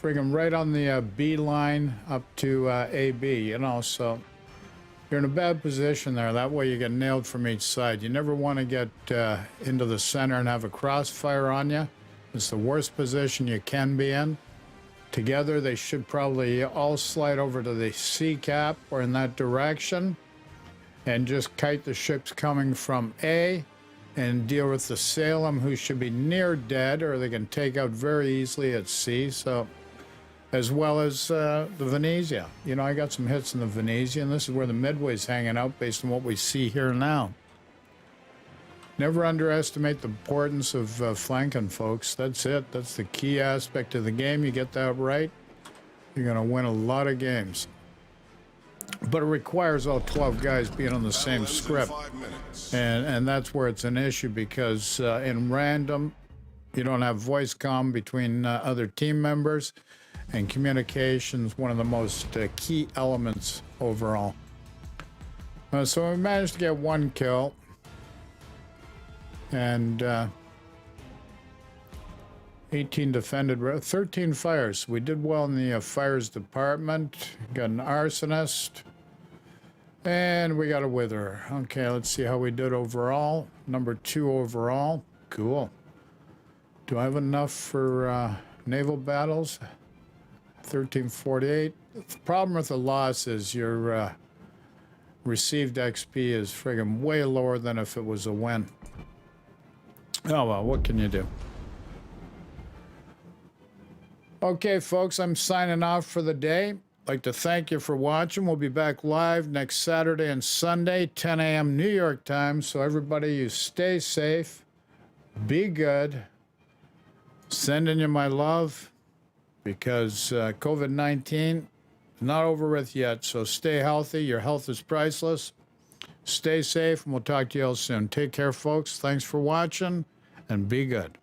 Friggin' right on the B line up to AB, you know, so you're in a bad position there. That way you get nailed from each side. You never want to get into the center and have a crossfire on you. It's the worst position you can be in. Together, they should probably all slide over to the C cap or in that direction and just kite the ships coming from A and deal with the Salem, who should be near dead, or they can take out very easily at C. So, as well as the Venezia. You know, I got some hits in the Venezia, and this is where the Midway's hanging out based on what we see here now. Never underestimate the importance of flanking, folks. That's it. That's the key aspect of the game. You get that right, you're going to win a lot of games. But it requires all 12 guys being on the same script. And that's where it's an issue, because in random, you don't have voice comm between other team members, and communication is one of the most key elements overall. So we managed to get 1 kill. And 18 defended, 13 fires. We did well in the fires department. Got an arsonist. And we got a witherer. Okay, let's see how we did overall. Number 2 overall. Cool. Do I have enough for naval battles? 1348. The problem with the loss is your received XP is friggin' way lower than if it was a win. Oh, well, what can you do? Okay, folks, I'm signing off for the day. I'd like to thank you for watching. We'll be back live next Saturday and Sunday, 10 a.m. New York time. So everybody, you stay safe, be good, sending you my love, because COVID-19 is not over with yet. So stay healthy. Your health is priceless. Stay safe, and we'll talk to you all soon. Take care, folks. Thanks for watching, and be good.